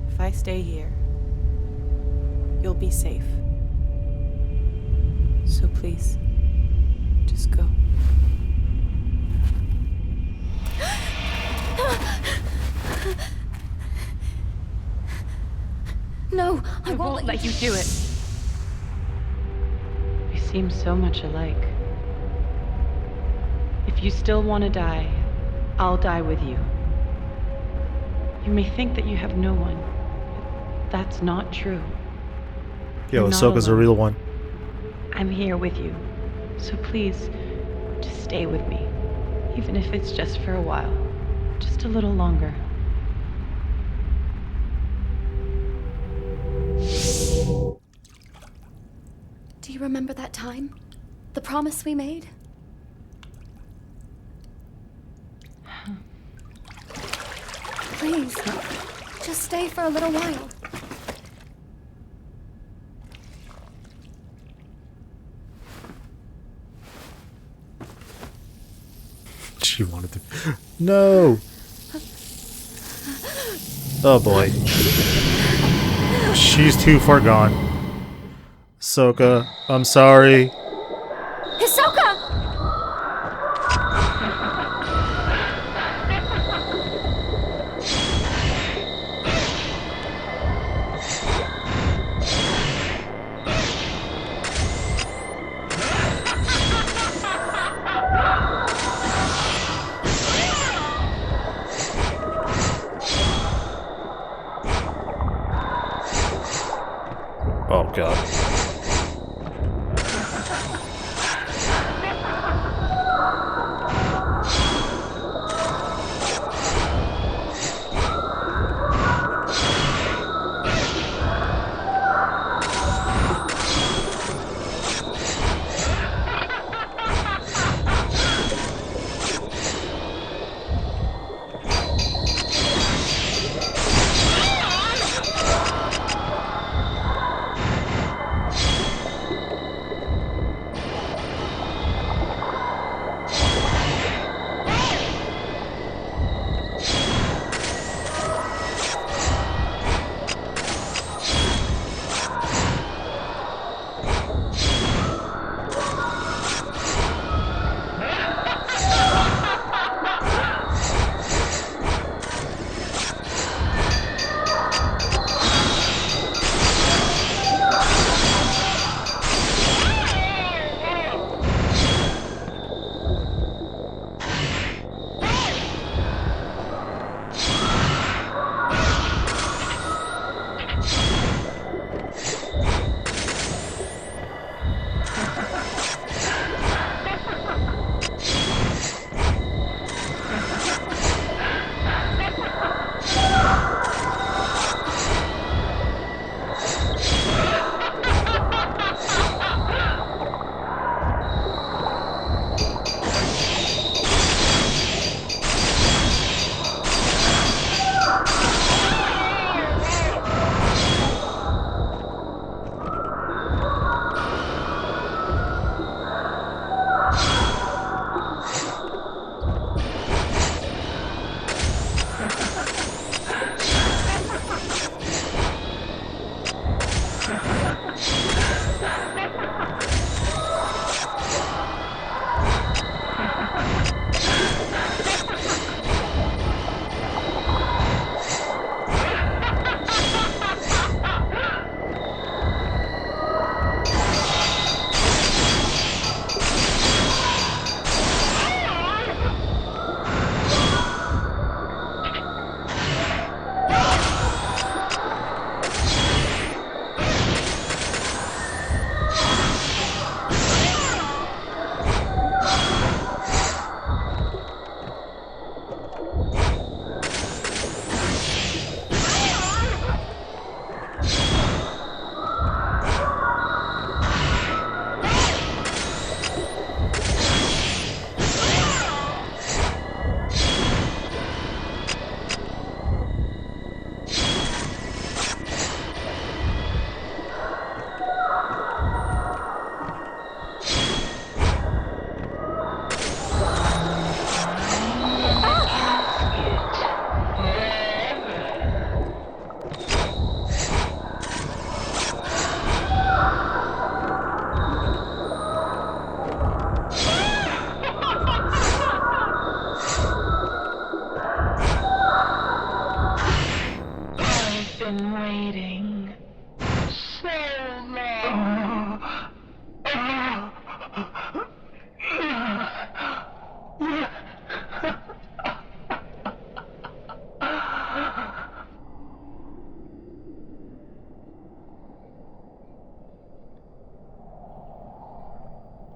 If I stay here, you'll be safe. So please, just go. No, I I won't won't let you do it. We seem so much alike. If you still want to die, I'll die with you. You may think that you have no one, but that's not true. Yo, You're not Hisoka's a alone. real one. I'm here with you. So please, just stay with me. Even if it's just for a while. Just a little longer. Do you remember that time? The promise we made? Please, just stay for a little while. She wanted to. No! Oh boy. She's too far gone. Hisoka, I'm sorry. Hisoka! Oh god.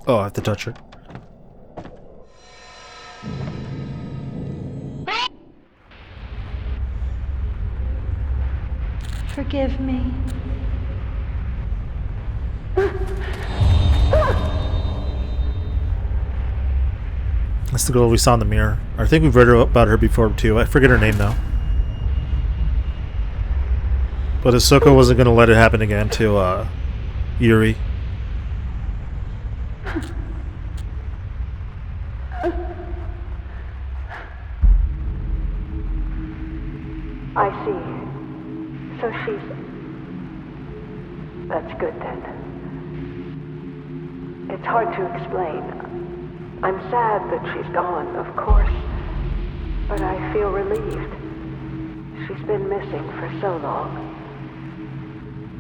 Oh, I have to touch her. Forgive me. That's the girl we saw in the mirror. I think we've read about her before too. I forget her name now. But Ahsoka wasn't going to let it happen again to Yuri. I see. So she's... That's good then. It's hard to explain. I'm sad that she's gone, of course, but I feel relieved. She's been missing for so long.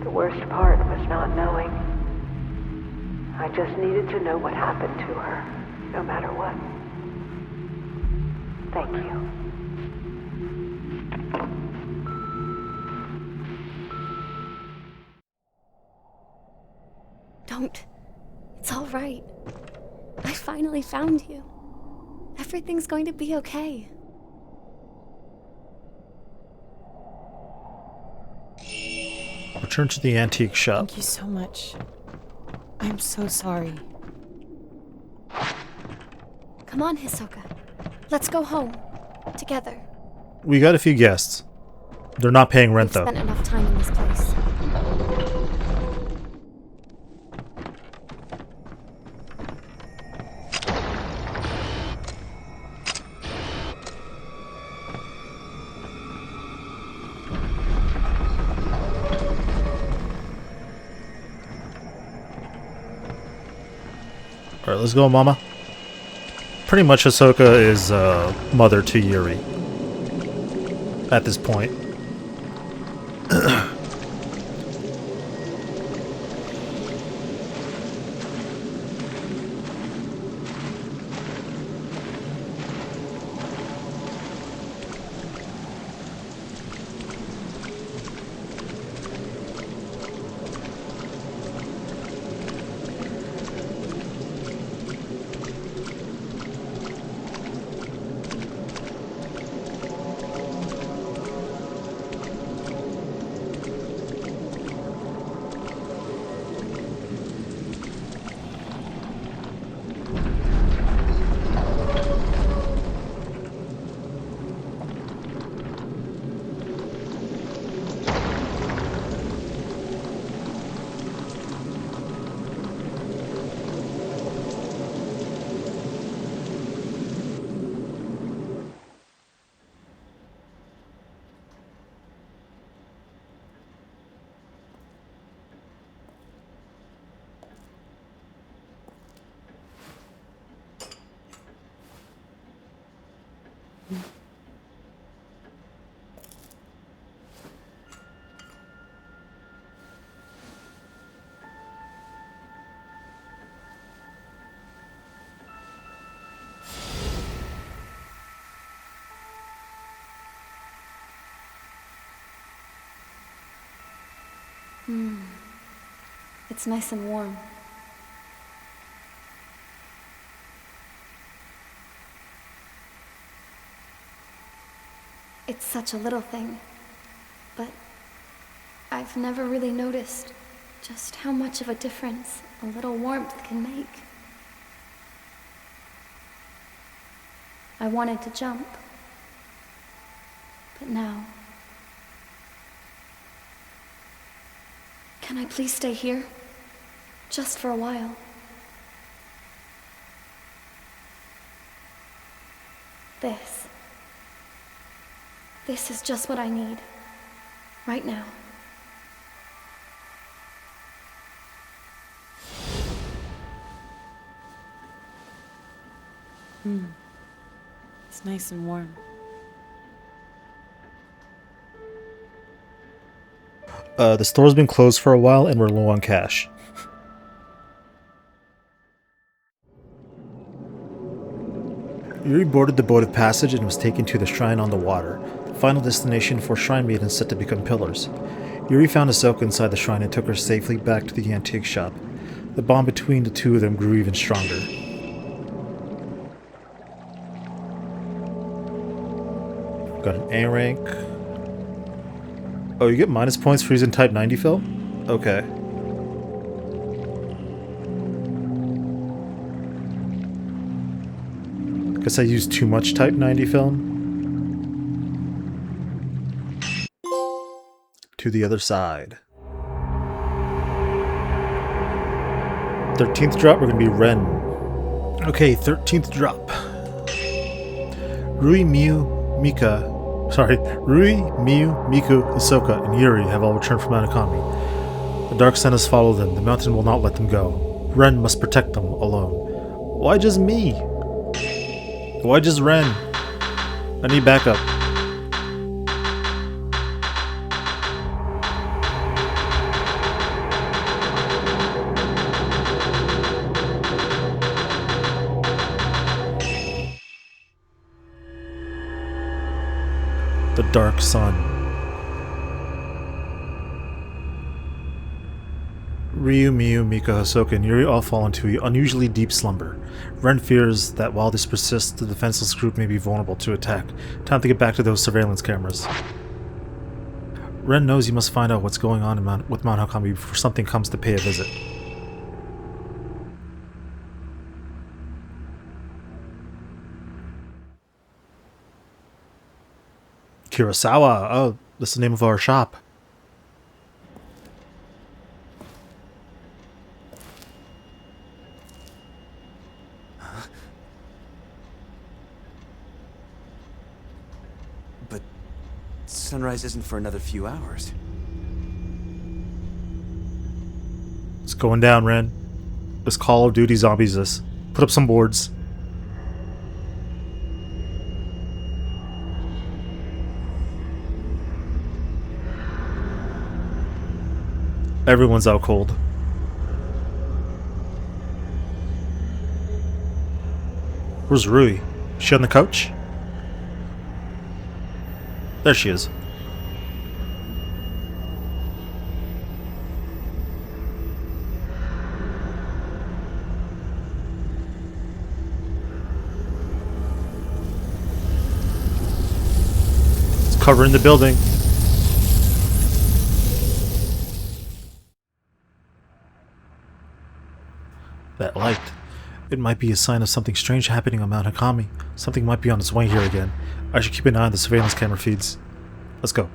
The worst part was not knowing. I just needed to know what happened to her, no matter what. Thank you. Don't. It's all right. I finally found you. Everything's going to be okay. Return to the antique shop. Thank you so much. I'm so sorry. Come on, Hisoka. Let's go home. Together. We got a few guests. They're not paying rent We've though. spent enough time in this place. Alright, let's go, Mama. Pretty much Ahsoka is mother to Yuri. At this point. It's nice and warm. It's such a little thing, but I've never really noticed just how much of a difference a little warmth can make. I wanted to jump, but now... Can I please stay here? Just for a while. This is just what I need. Right now. It's nice and warm. The store's been closed for a while and we're low on cash. Yuri boarded the boat of passage and was taken to the shrine on the water, the final destination for shrine maidens set to become pillars. Yuri found Ahsoka inside the shrine and took her safely back to the antique shop. The bond between the two of them grew even stronger. Got an A rank. Oh, you get minus points for using Type 90 film? Okay. Guess I used too much Type 90 film. To the other side. 13th drop, we're gonna be Ren. Okay, 13th drop. Rui, Miu, Miku, Hisoka, and Yuri have all returned from Mount Akami. The Dark Sentinels follow them. The mountain will not let them go. Ren must protect them alone. Why just me? Why just Ren? I need backup. The Dark Sun. Ryu, Miu, Mika, Hisoka, and Yuri all fall into an unusually deep slumber. Ren fears that while this persists, the defenseless group may be vulnerable to attack. Time to get back to those surveillance cameras. Ren knows he must find out what's going on with Mount Hakami before something comes to pay a visit. Kurosawa. Oh, that's the name of our shop. But sunrise isn't for another few hours. It's going down, Ren. This Call of Duty Zombies this. Put up some boards. Everyone's out cold. Where's Rui? Is she on the couch? There she is. It's covering the building. That light. It might be a sign of something strange happening on Mount Hakami. Something might be on its way here again. I should keep an eye on the surveillance camera feeds. Let's go.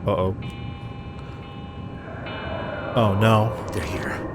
Uh-oh. Oh no. They're here.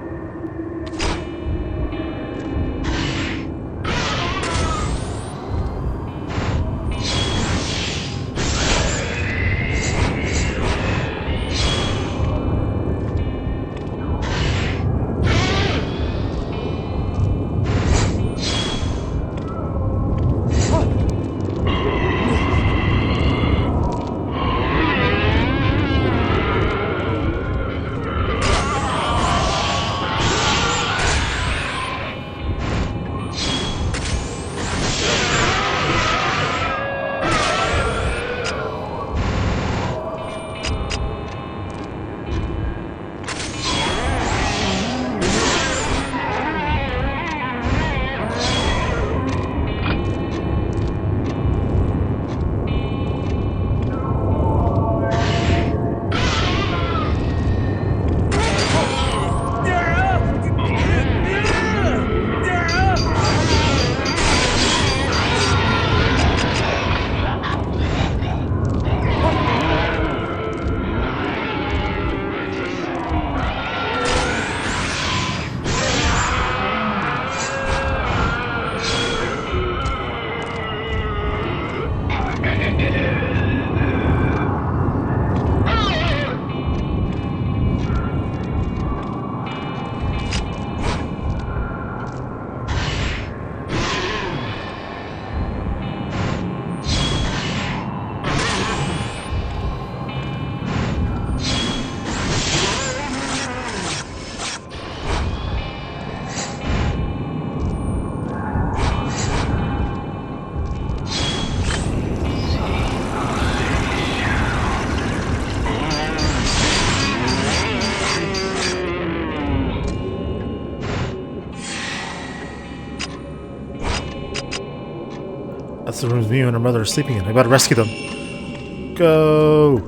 It's the rooms me and her mother are sleeping in. I gotta rescue them. Go!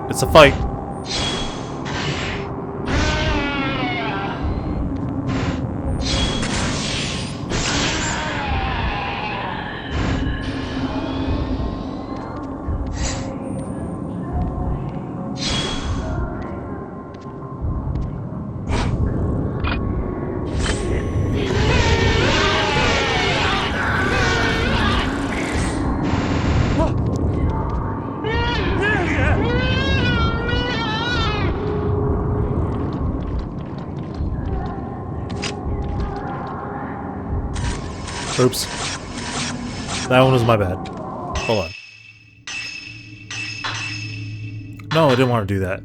It's a fight. Oops. That one was my bad. Hold on. No, I didn't want to do that.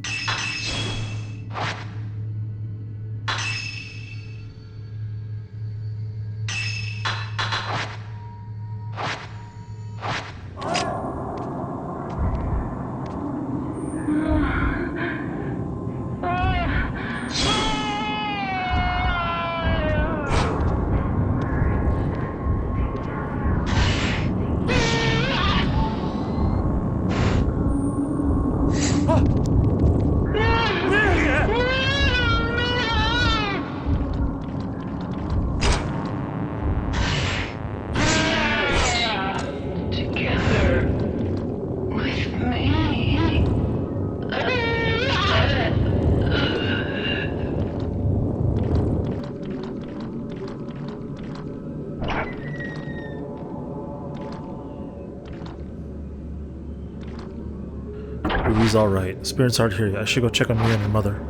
Yuri's alright. Spirits aren't here yet. I should go check on Mia and her mother.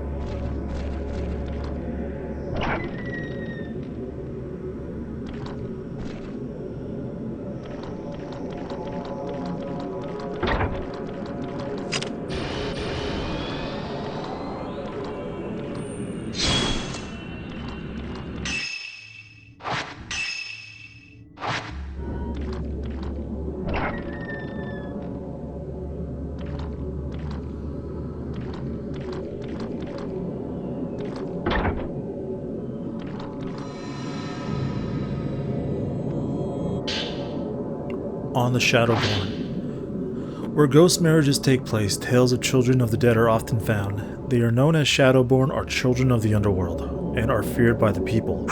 On the Shadowborn. Where ghost marriages take place, tales of children of the dead are often found. They are known as Shadowborn or children of the underworld, and are feared by the people.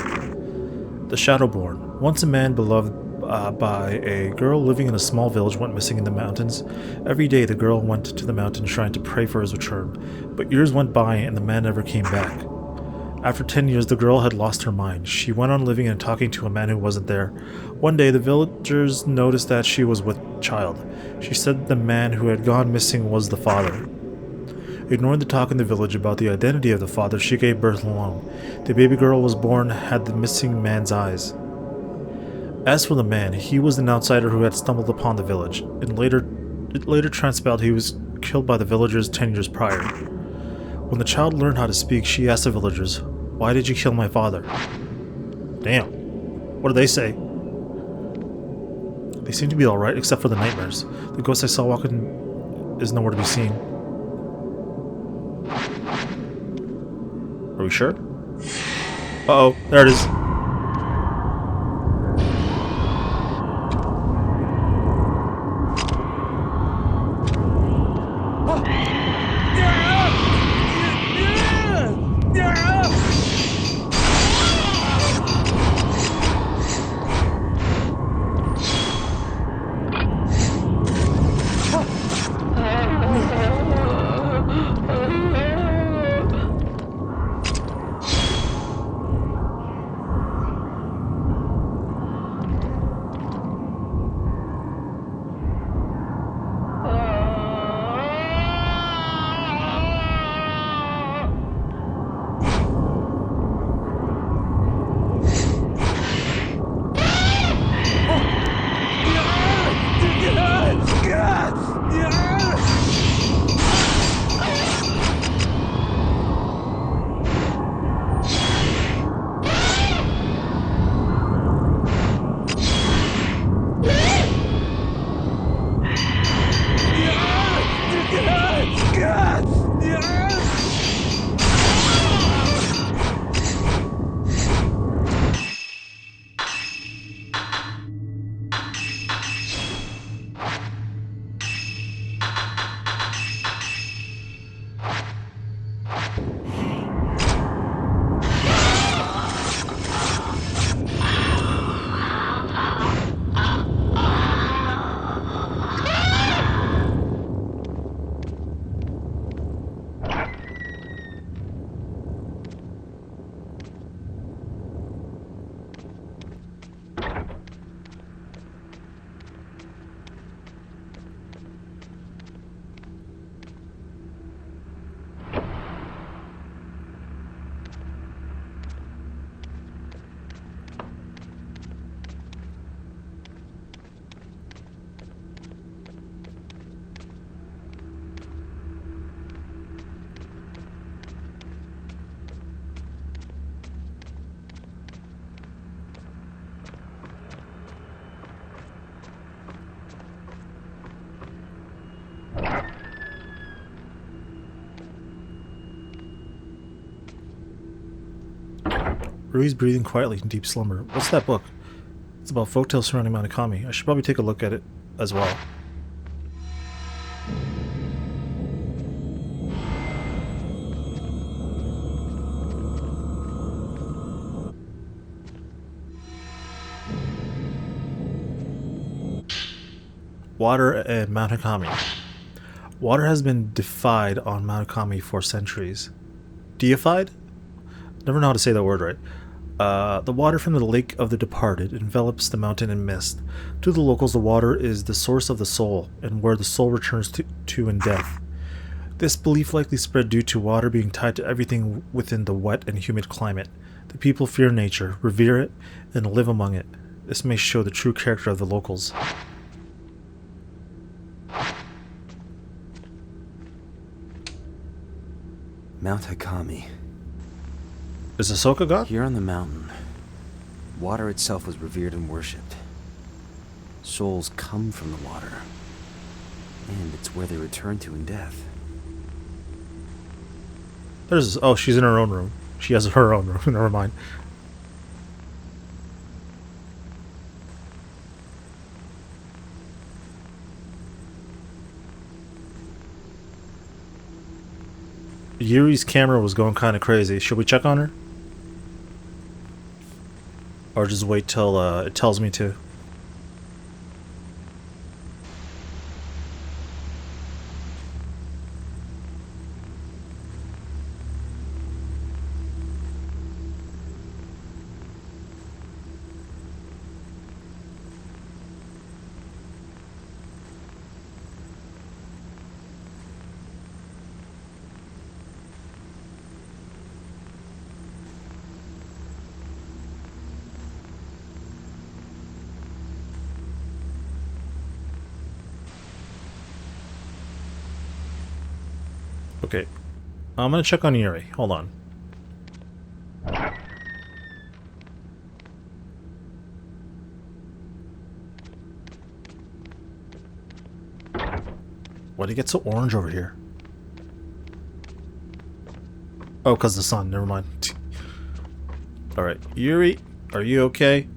The Shadowborn. Once a man beloved by a girl living in a small village went missing in the mountains. Every day the girl went to the mountain trying to pray for his return, but years went by and the man never came back. After 10 years, the girl had lost her mind. She went on living and talking to a man who wasn't there. One day, the villagers noticed that she was with child. She said the man who had gone missing was the father. Ignoring the talk in the village about the identity of the father, she gave birth alone. The baby girl was born had the missing man's eyes. As for the man, he was an outsider who had stumbled upon the village. It later transpired he was killed by the villagers 10 years prior. When the child learned how to speak, she asked the villagers, "Why did you kill my father?" Damn. What did they say? They seem to be alright, except for the nightmares. The ghost I saw walking is nowhere to be seen. Are we sure? Uh-oh, there it is. Rui's breathing quietly in deep slumber. What's that book? It's about folktales surrounding Mount Akami. I should probably take a look at it as well. Water and Mount Akami. Water has been deified on Mount Akami for centuries. Deified? Never know how to say that word right. The water from the Lake of the Departed envelops the mountain in mist. To the locals, the water is the source of the soul, and where the soul returns to in death. This belief likely spread due to water being tied to everything within the wet and humid climate. The people fear nature, revere it, and live among it. This may show the true character of the locals. Mount Hakami. Is Ahsoka God? Here on the mountain, water itself was revered and worshipped. Souls come from the water, and it's where they return to in death. Oh, she's in her own room. She has her own room. Never mind. Yuri's camera was going kind of crazy. Should we check on her? Or just wait till it tells me to? Okay. I'm gonna check on Yuri. Hold on. Why'd it get so orange over here? Oh, because the sun. Never mind. Alright. Yuri, are you okay?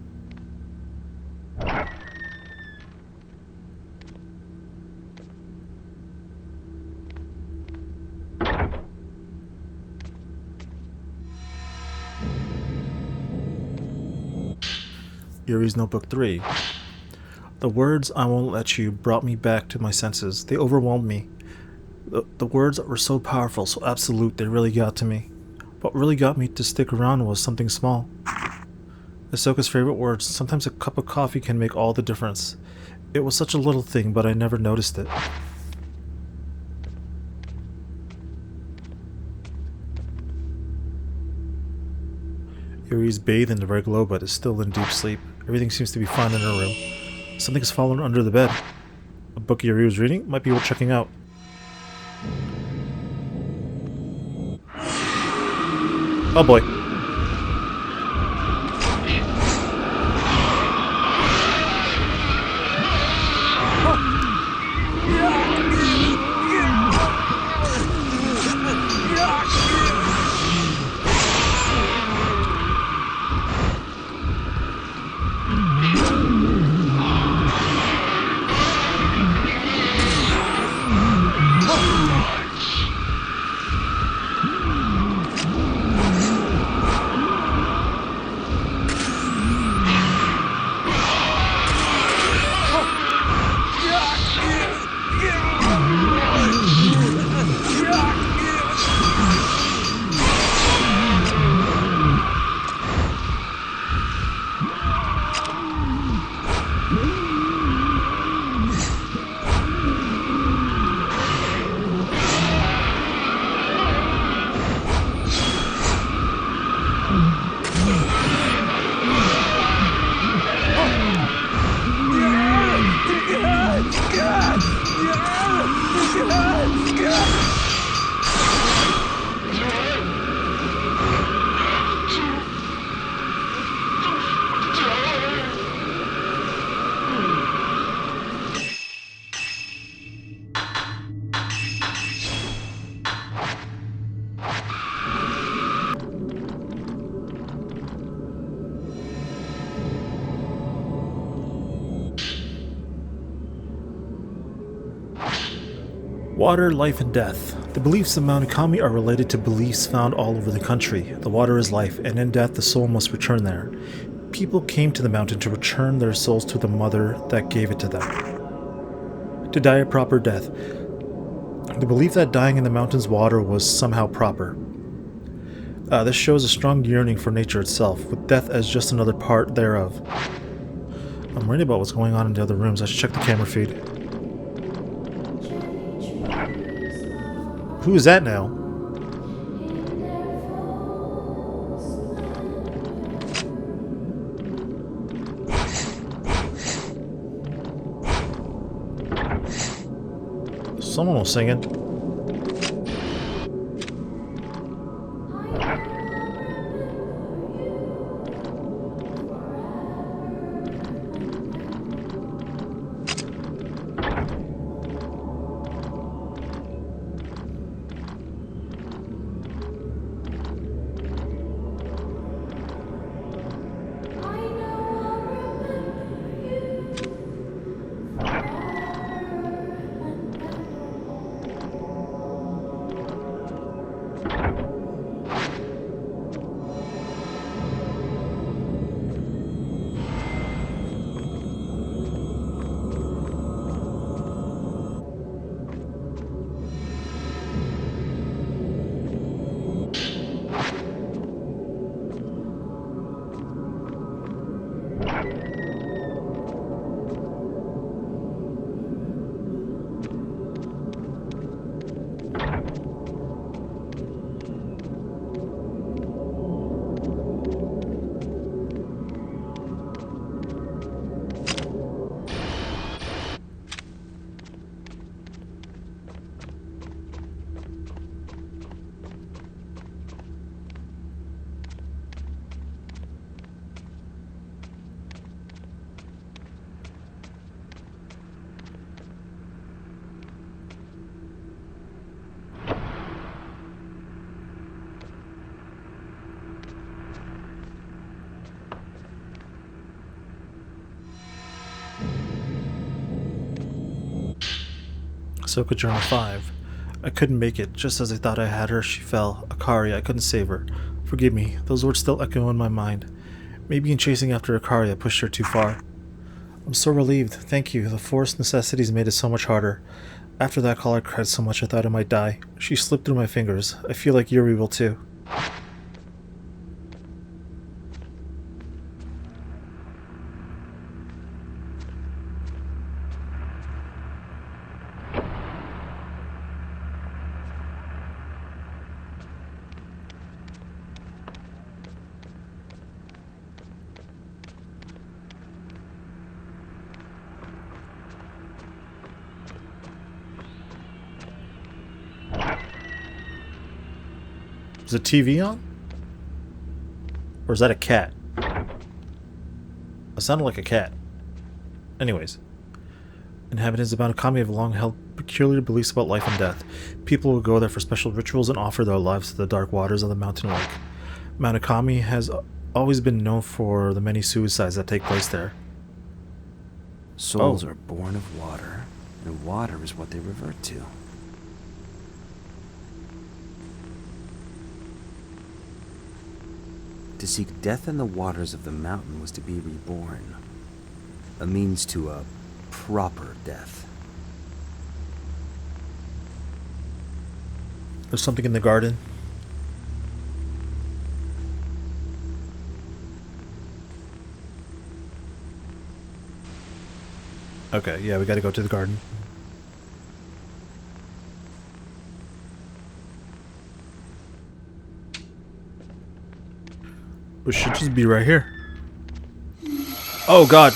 Yuri's Notebook 3. The words, "I won't let you," brought me back to my senses. They overwhelmed me. The words were so powerful, so absolute, they really got to me. What really got me to stick around was something small. Ahsoka's favorite words, "Sometimes a cup of coffee can make all the difference." It was such a little thing, but I never noticed it. Yuri's bathed in the red glow, but is still in deep sleep. Everything seems to be fine in her room. Something's fallen under the bed. A book Yuri was reading might be worth checking out. Oh boy. Water, life, and death. The beliefs of Mount Ikami are related to beliefs found all over the country. The water is life, and in death the soul must return there. People came to the mountain to return their souls to the mother that gave it to them. To die a proper death. The belief that dying in the mountain's water was somehow proper. This shows a strong yearning for nature itself, with death as just another part thereof. I'm worried about what's going on in the other rooms. I should check the camera feed. Who is that now? Someone was singing. Ahsoka Journal 5. I couldn't make it. Just as I thought I had her, she fell. Akari, I couldn't save her. Forgive me. Those words still echo in my mind. Maybe in chasing after Akari, I pushed her too far. I'm so relieved. Thank you. The forced necessities made it so much harder. After that call, I cried so much I thought I might die. She slipped through my fingers. I feel like Yuri will too. Is the TV on? Or is that a cat? It sounded like a cat. Anyways. Inhabitants of Mount Ikami have long held peculiar beliefs about life and death. People will go there for special rituals and offer their lives to the dark waters of the mountain lake. Mount Ikami has always been known for the many suicides that take place there. Souls are born of water, and water is what they revert to. To seek death in the waters of the mountain was to be reborn. A means to a proper death. There's something in the garden. Okay, yeah, we gotta go to the garden. We should just be right here. Oh god.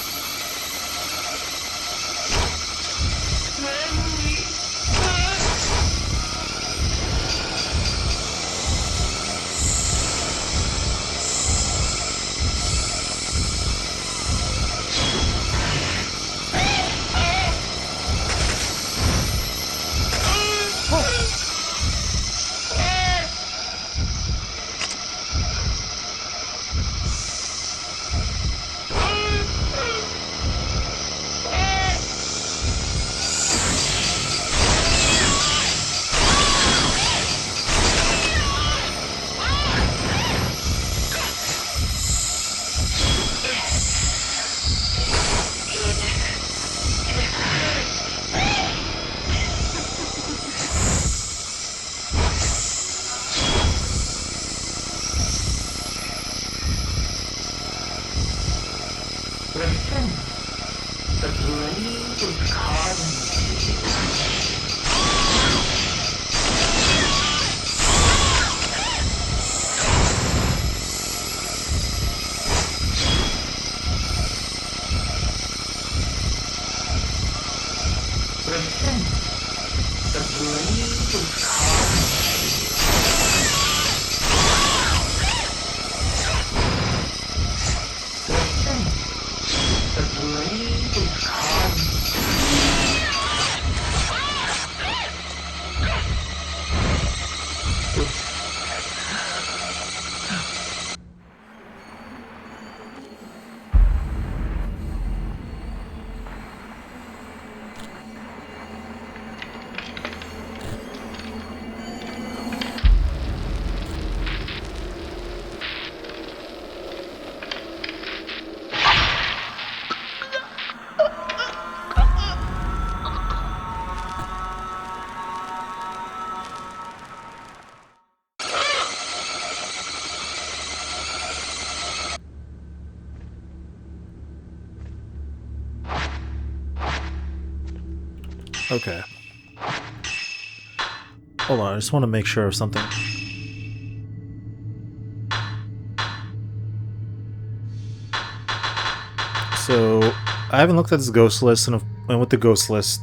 Okay. Hold on, I just want to make sure of something. So, I haven't looked at this ghost list, and with the ghost list,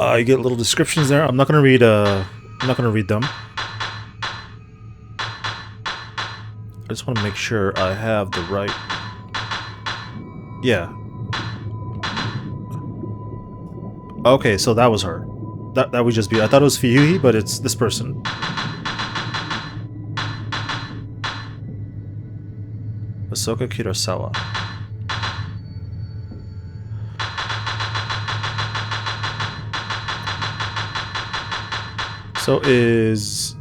you get little descriptions there. I'm not gonna read. I'm not gonna read them. I just want to make sure I have the right. Yeah. Okay, so that was her. That would just be. I thought it was Fuyuhi, but it's this person. Ahsoka Kurosawa. So is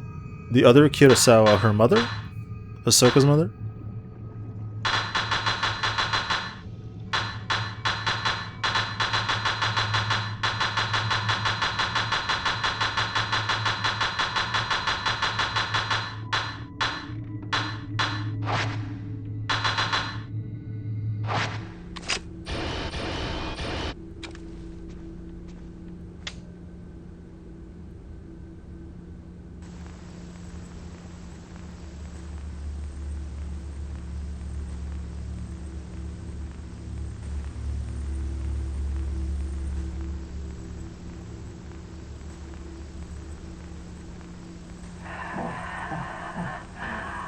the other Kurosawa her mother? Ahsoka's mother?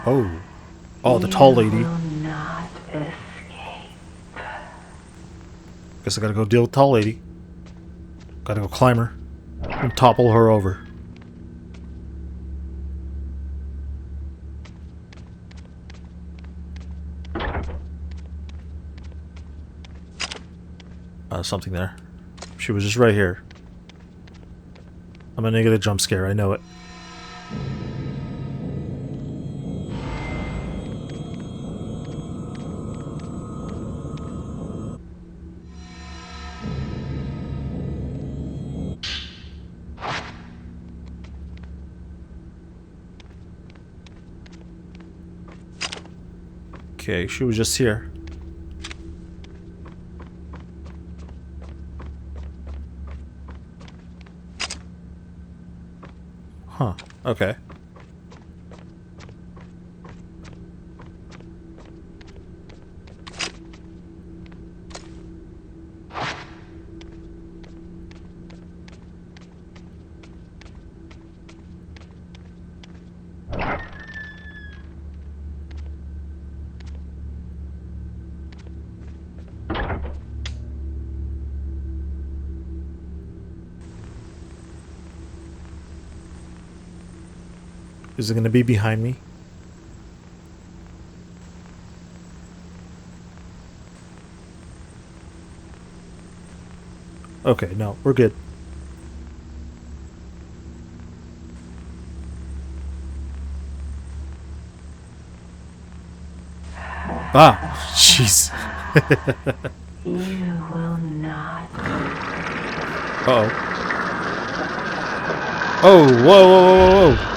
Oh. Oh, the tall lady. You will not escape. Guess I gotta go deal with tall lady. Gotta go climb her and topple her over. Something there. She was just right here. I'm gonna get a jump scare, I know it. Okay, she was just here. Huh, okay. Is it going to be behind me? Okay, no, we're good. Ah, jeez. You will not. Uh-oh. Oh, whoa, whoa, whoa, whoa, whoa.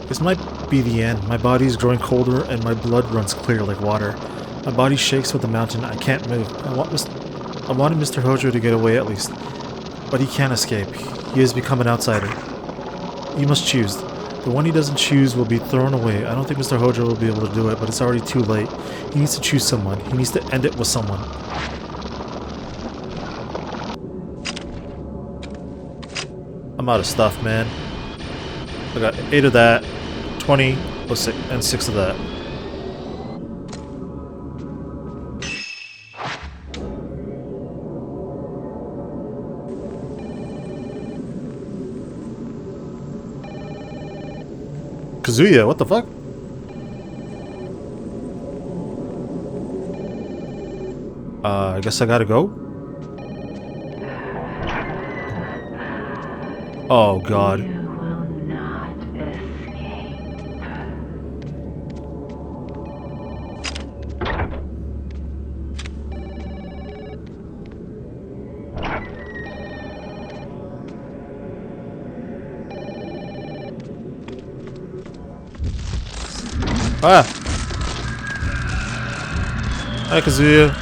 This might be the end. My body is growing colder and my blood runs clear like water. My body shakes with the mountain. I can't move. I wanted Mr. Hojo to get away at least. But he can't escape. He has become an outsider. He must choose. The one he doesn't choose will be thrown away. I don't think Mr. Hojo will be able to do it, but it's already too late. He needs to choose someone. He needs to end it with someone. I'm out of stuff, man. I got 8 of that, 20, and 6 of that. Kazuya, what the fuck? I guess I gotta go? Oh god. You will not escape. Ah! Hi, Kazuya.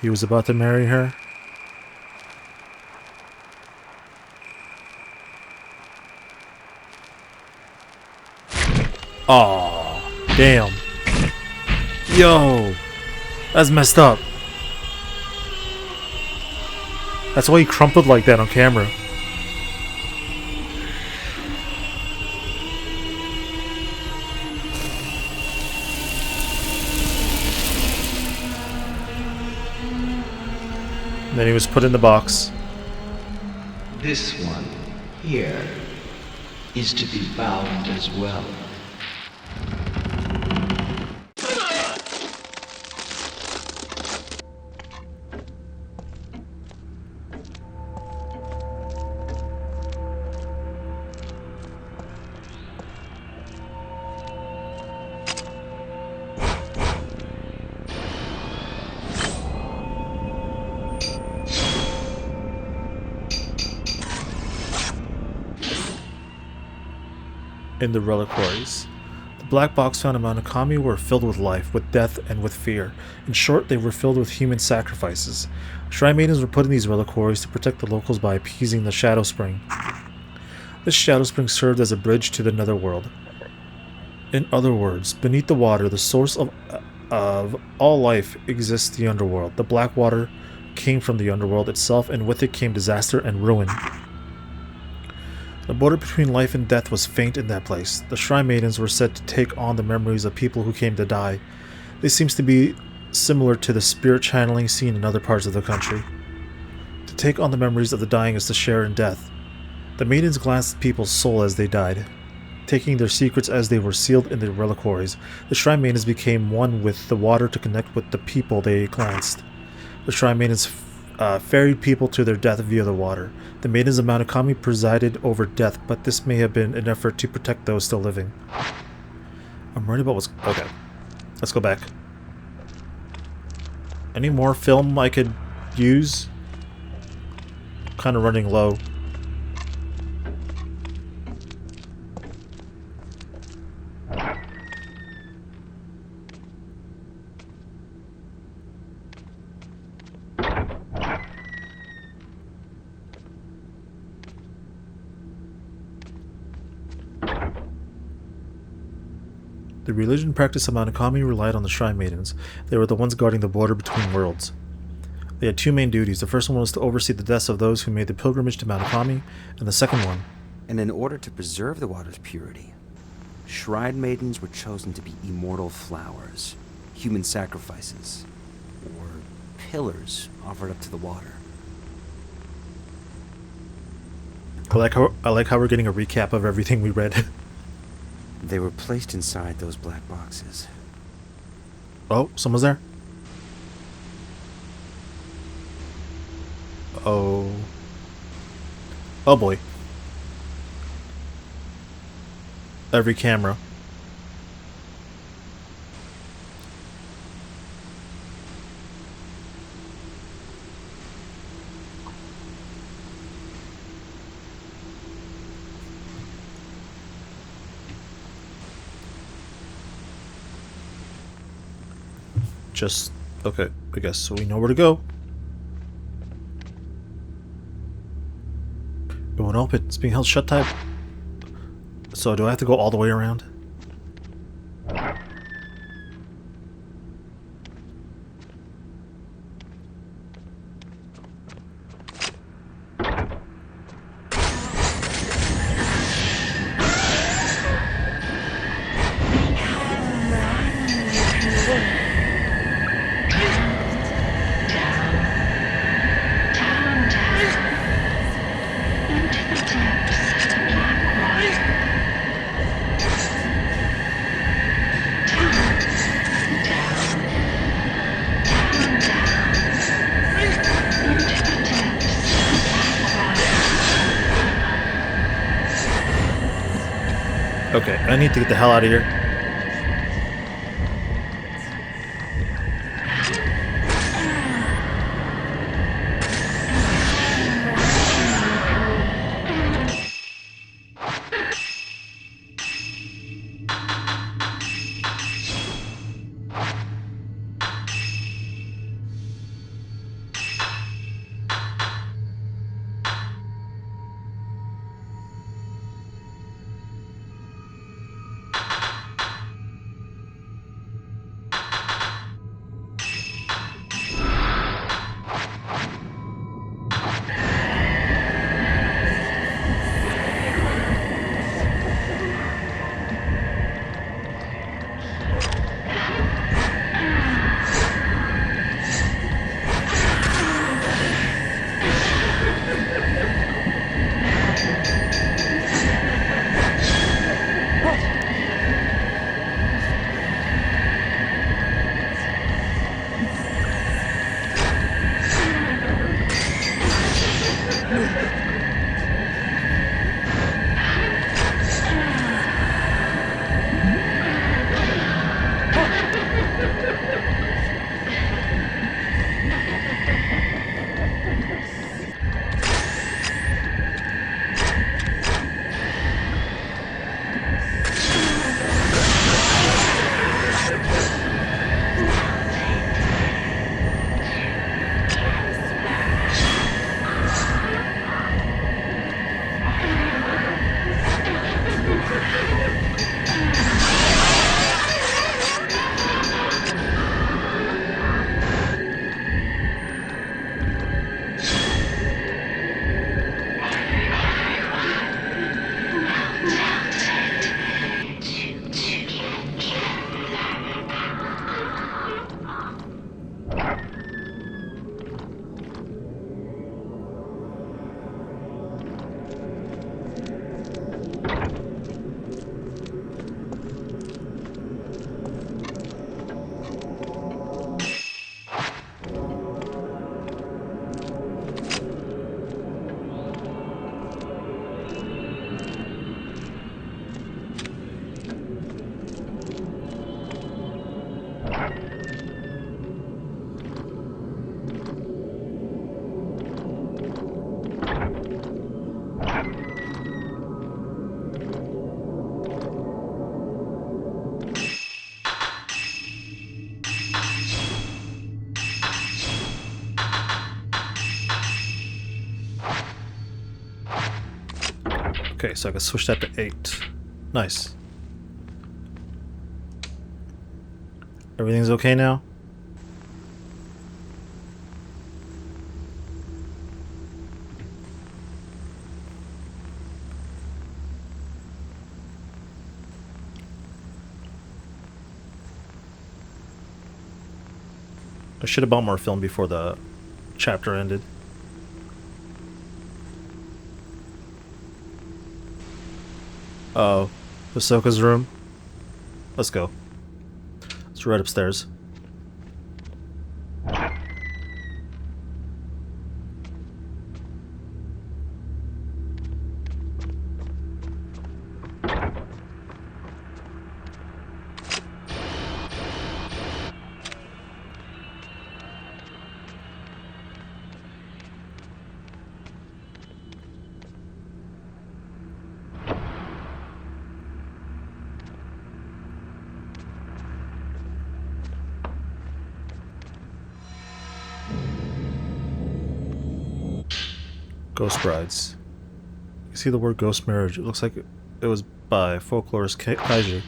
He was about to marry her. Aw, damn. Yo, that's messed up. That's why he crumpled like that on camera. Then he was put in the box. This one here is to be bound as well. In the reliquaries. The black box found in Mount Akami were filled with life, with death, and with fear. In short, they were filled with human sacrifices. Shrine maidens were put in these reliquaries to protect the locals by appeasing the Shadow Spring. This Shadow Spring served as a bridge to the netherworld. In other words, beneath the water, the source of all life exists the underworld. The black water came from the underworld itself, and with it came disaster and ruin. The border between life and death was faint in that place. The Shrine Maidens were said to take on the memories of people who came to die. This seems to be similar to the spirit channeling seen in other parts of the country. To take on the memories of the dying is to share in death. The Maidens glanced at people's soul as they died, taking their secrets as they were sealed in the reliquaries. The Shrine Maidens became one with the water to connect with the people they glanced. The Shrine Maidens ferried people to their death via the water. The Maidens of Mount Akami presided over death, but this may have been an effort to protect those still living. I'm worried about what's... Okay. Let's go back. Any more film I could use? Kind of running low. religion practiced among Kami relied on the Shrine Maidens. They were the ones guarding the border between worlds. They had two main duties. The first one was to oversee the deaths of those who made the pilgrimage to Mount Akami, and the second one... And in order to preserve the water's purity, Shrine Maidens were chosen to be immortal flowers, human sacrifices, or pillars offered up to the water. I like how we're getting a recap of everything we read. They were placed inside those black boxes. Oh, someone's there? Oh. Oh boy. Every camera. Just, okay, I guess so we know where to go. It won't open. It's being held shut tight. So do I have to go all the way around? Okay, I need to get the hell out of here. Okay, so I can switch that to 8. Nice. Everything's okay now? I should have bought more film before the chapter ended. Oh, Hisoka's room. Let's go. It's right upstairs. Ghost Brides. You see the word ghost marriage. It looks like it was by folklorist Kaiju.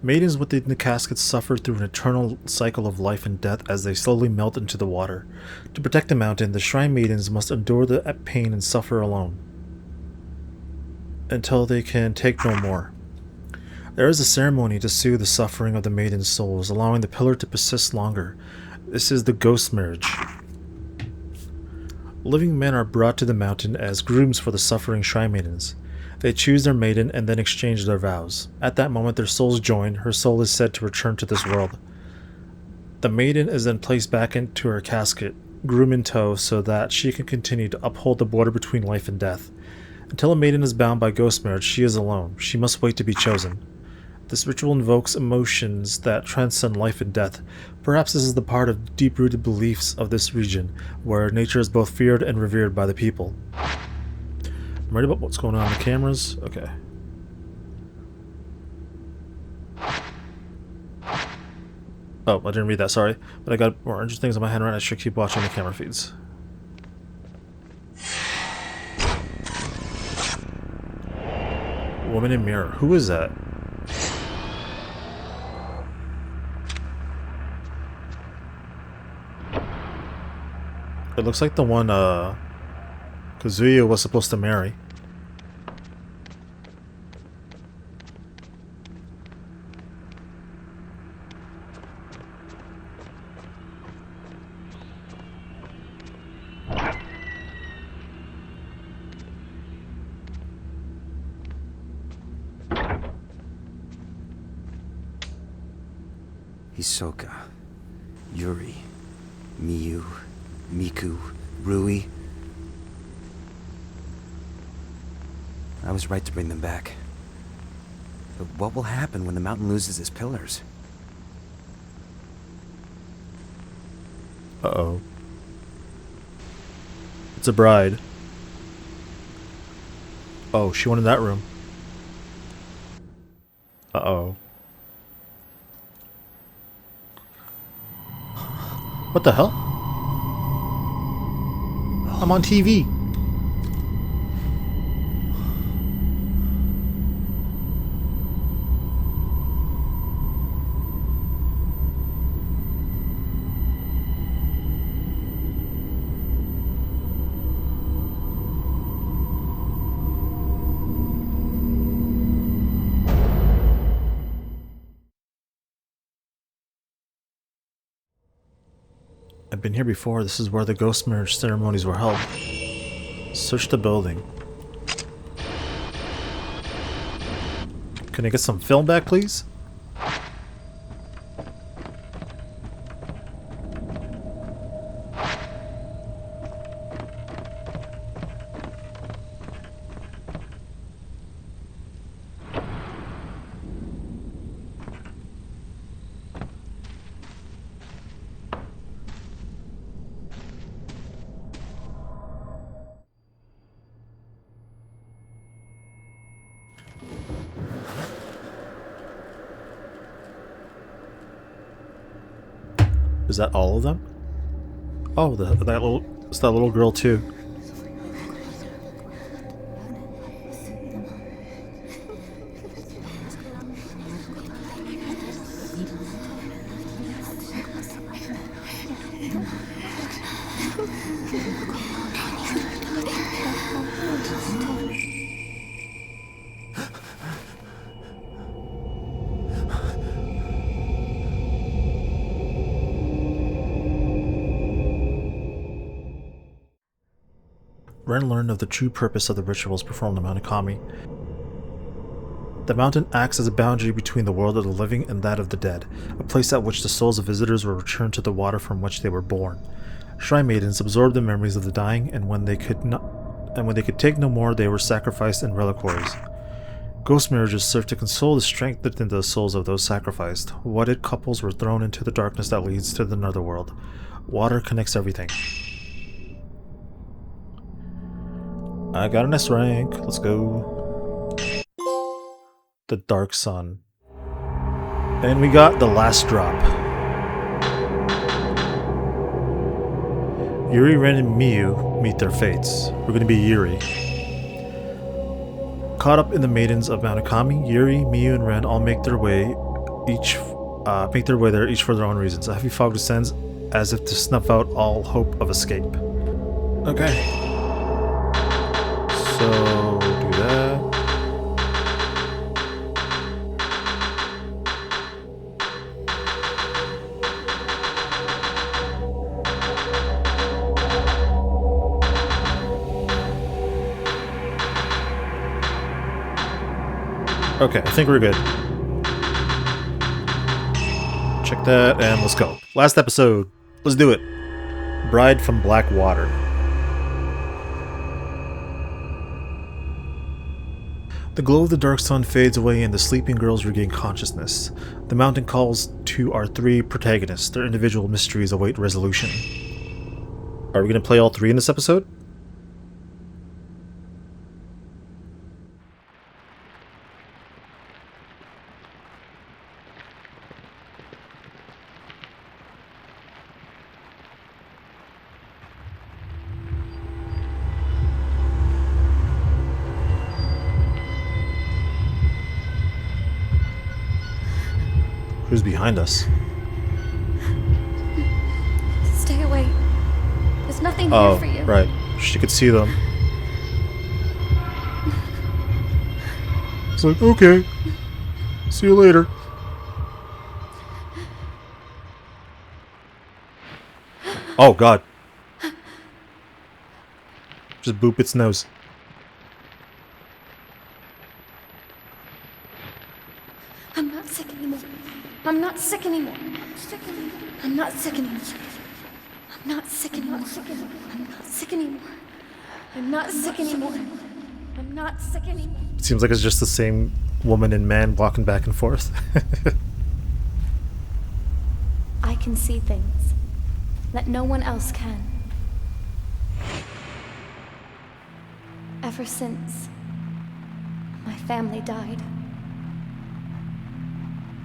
Maidens within the caskets suffer through an eternal cycle of life and death as they slowly melt into the water. To protect the mountain, the shrine maidens must endure the pain and suffer alone until they can take no more. There is a ceremony to soothe the suffering of the maidens' souls, allowing the pillar to persist longer. This is the ghost marriage. Living men are brought to the mountain as grooms for the suffering shrine maidens. They choose their maiden and then exchange their vows. At that moment, their souls join. Her soul is said to return to this world. The maiden is then placed back into her casket, groom in tow, so that she can continue to uphold the border between life and death. Until a maiden is bound by ghost marriage, she is alone. She must wait to be chosen. This ritual invokes emotions that transcend life and death. Perhaps this is the part of deep-rooted beliefs of this region, where nature is both feared and revered by the people. I'm ready about what's going on in the cameras? Okay. Oh, I didn't read that, sorry. But I got more interesting things in my hand right now. I should keep watching the camera feeds. Woman in mirror. Who is that? It looks like the one Kazuya was supposed to marry. Hisoka, Yuri, Miyu, Miku, Rui. I was right to bring them back. But what will happen when the mountain loses its pillars? Uh-oh. It's a bride. Oh, she went in that room. Uh-oh. What the hell? I'm on TV. I've been here before. This is where the ghost marriage ceremonies were held. Search the building. Can I get some film back, please? Is that all of them? Oh, it's that little girl too. Ren learned of the true purpose of the rituals performed on Mount Akami. The mountain acts as a boundary between the world of the living and that of the dead, a place at which the souls of visitors were returned to the water from which they were born. Shrine maidens absorbed the memories of the dying, and when they could take no more, they were sacrificed in reliquaries. Ghost marriages served to console the strength into the souls of those sacrificed. Wedded couples were thrown into the darkness that leads to the netherworld. Water connects everything. I got an S rank. Let's go. The Dark Sun. And we got the last drop. Yuri, Ren, and Miyu meet their fates. We're going to be Yuri. Caught up in the Maidens of Mount Akami, Yuri, Miyu, and Ren all make their way there, each for their own reasons. A heavy fog descends as if to snuff out all hope of escape. Okay. So, do that. Okay, I think we're good. Check that, and let's go. Last episode. Let's do it. Bride from Blackwater. The glow of the dark sun fades away and the sleeping girls regain consciousness. The mountain calls to our three protagonists. Their individual mysteries await resolution. Are we going to play all three in this episode? Who's behind us? Stay away. There's nothing here for you. Oh, right. She could see them. It's like, okay. See you later. Oh, God. Just boop its nose. I'm not sick anymore. I'm not sick anymore. I'm not sick anymore. I'm not sick anymore. I'm not sick anymore. I'm not sick anymore. I'm not sick anymore. It seems like it's just the same woman and man walking back and forth. I can see things that no one else can. Ever since my family died,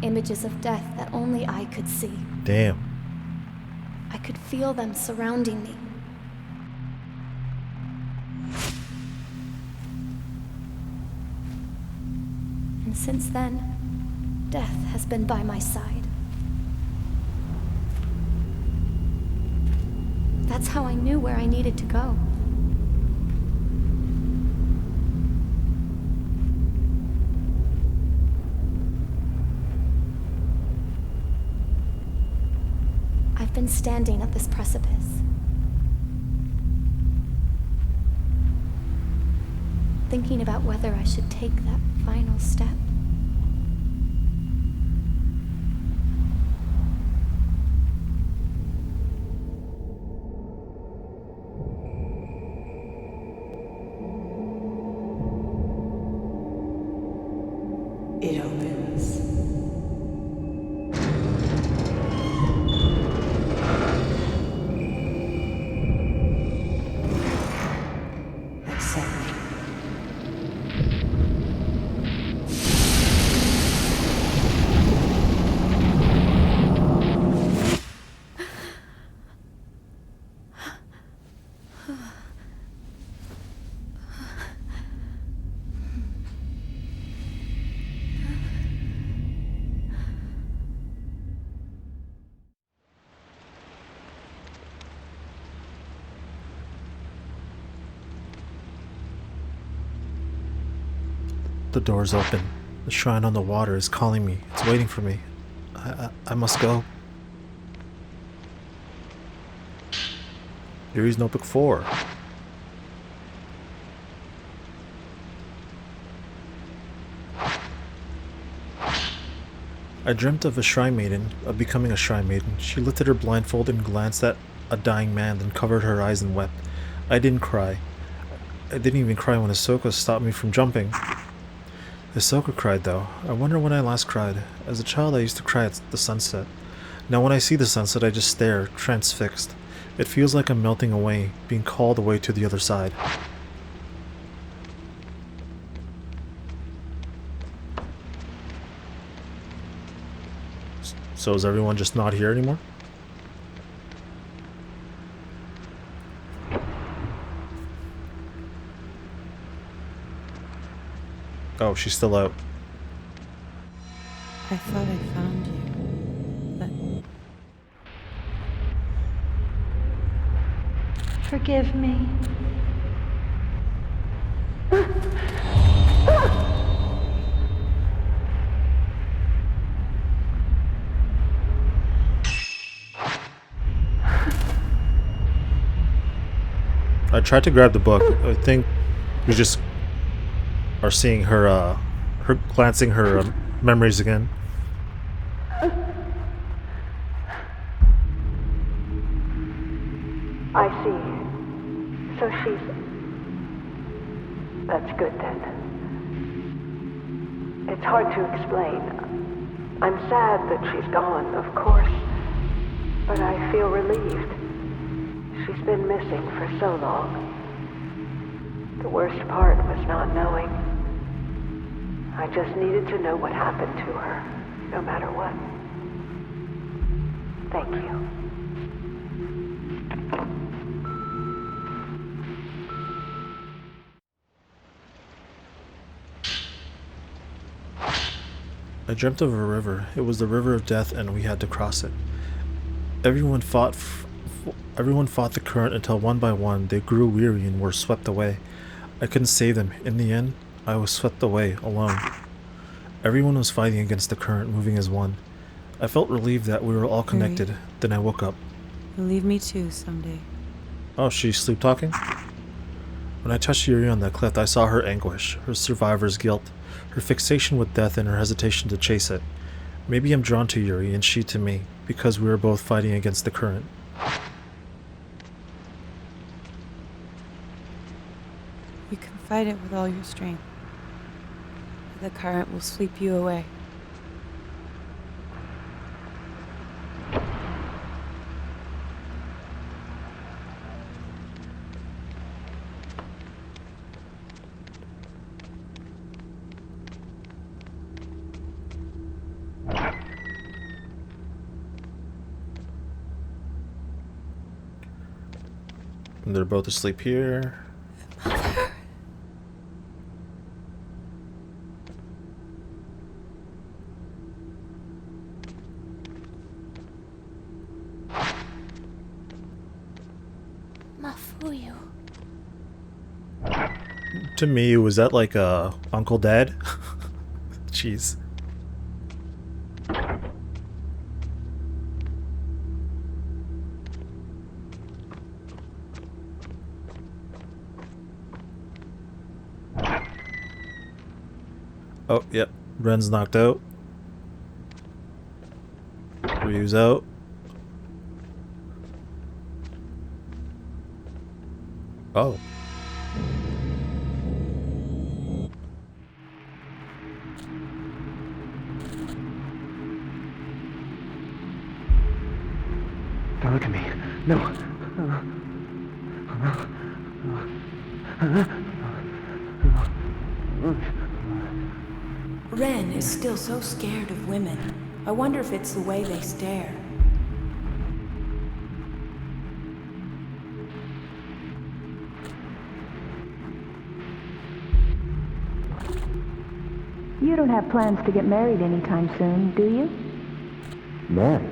images of death that only I could see. Damn. I could feel them surrounding me. And since then, death has been by my side. That's how I knew where I needed to go. I've been standing at this precipice, thinking about whether I should take that final step. It opens. Accept me. The door's open. The shrine on the water is calling me. It's waiting for me. I must go. Yuri's Notebook 4. I dreamt of a shrine maiden, of becoming a shrine maiden. She lifted her blindfold and glanced at a dying man, then covered her eyes and wept. I didn't cry. I didn't even cry when Ahsoka stopped me from jumping. Ahsoka cried, though. I wonder when I last cried. As a child, I used to cry at the sunset. Now when I see the sunset, I just stare, transfixed. It feels like I'm melting away, being called away to the other side. So is everyone just not here anymore? Oh, she's still out. I thought I found you, but Forgive me. I tried to grab the book. I think we just are seeing her, her glancing her memories again. I see. So she's... That's good then. It's hard to explain. I'm sad that she's gone, of course, but I feel relieved. She's been missing for so long. The worst part was not knowing. I just needed to know what happened to her, no matter what. Thank you. I dreamt of a river. It was the river of death, and we had to cross it. Everyone fought the current until one by one they grew weary and were swept away. I couldn't save them. In the end, I was swept away, alone. Everyone was fighting against the current, moving as one. I felt relieved that we were all connected. Yuri. Then I woke up. you'll leave me too someday. Oh, she's sleep talking? When I touched Yuri on that cliff, I saw her anguish, her survivor's guilt, her fixation with death, and her hesitation to chase it. Maybe I'm drawn to Yuri and she to me, because we were both fighting against the current. You can fight it with all your strength. The current will sweep you away. And they're both asleep here. Mafuyu. To me, was that like Uncle Dad? Jeez. Oh, yep. Ren's knocked out. Ryu's out. Oh. Don't look at me. No. Ren is still so scared of women. I wonder if it's the way they stare. You don't have plans to get married anytime soon, do you? Married?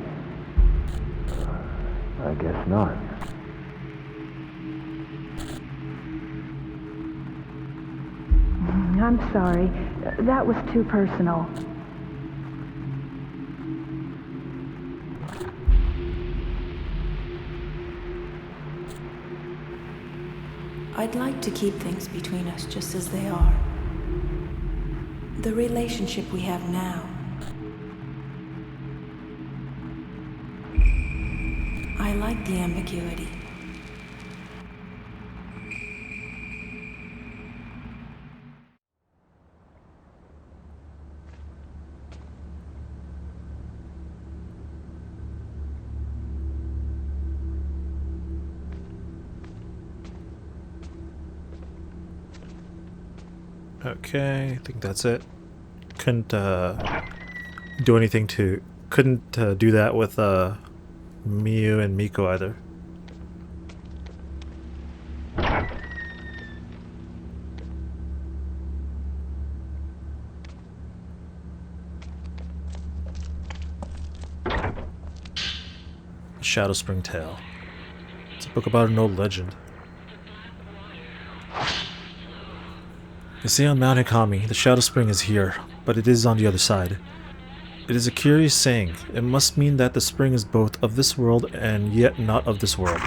I guess not. I'm sorry. That was too personal. I'd like to keep things between us just as they are. The relationship we have now. I like the ambiguity. Okay, I think that's it. Couldn't do anything to... Couldn't do that with Miyu and Miko either. Shadow Spring Tale. It's a book about an old legend. You see, on Mount Hikami, the Shadow Spring is here, but it is on the other side. It is a curious saying. It must mean that the spring is both of this world and yet not of this world.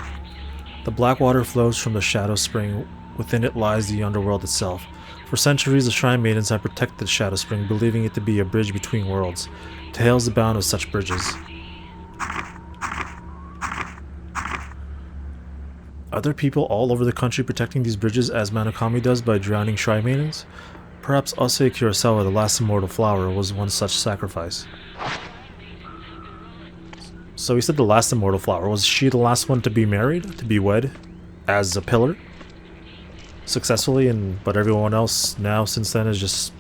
The black water flows from the Shadow Spring. Within it lies the underworld itself. For centuries, the Shrine Maidens have protected the Shadow Spring, believing it to be a bridge between worlds. Tales abound of such bridges. Are there people all over the country protecting these bridges as Manokami does by drowning Shrine Maidens? Perhaps Ase Kurosawa, the last immortal flower, was one such sacrifice. So he said the last immortal flower. Was she the last one to be married? To be wed? As a pillar? Successfully, but everyone else now since then has just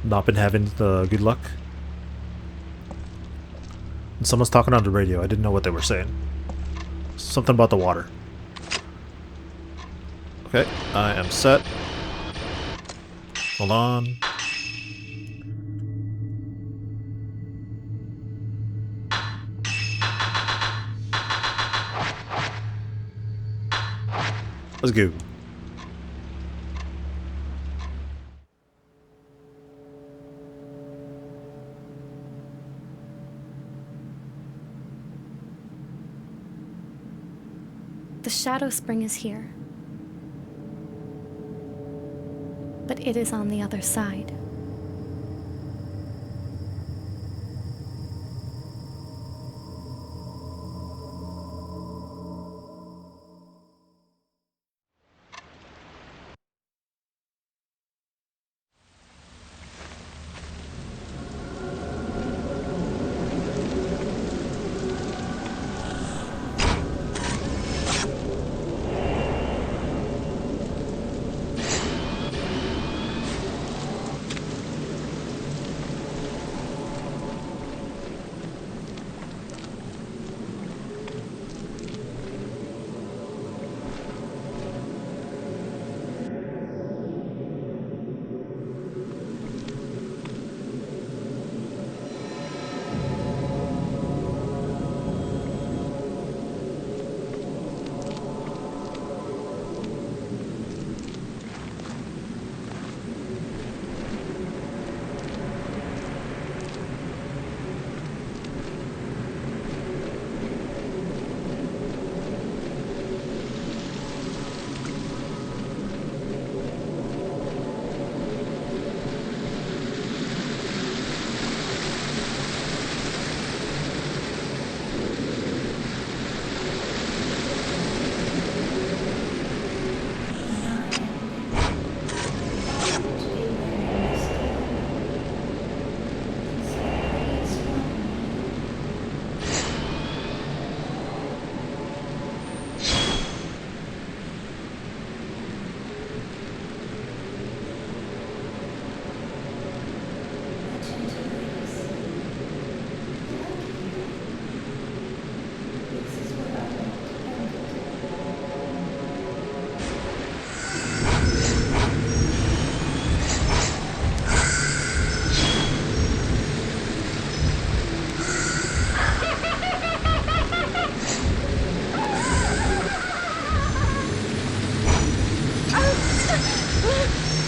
not been having the good luck? And someone's talking on the radio. I didn't know what they were saying. Something about the water. Okay, I am set. Hold on. Let's go. The Shadow Spring is here. But it is on the other side.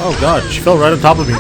Oh god, she fell right on top of me.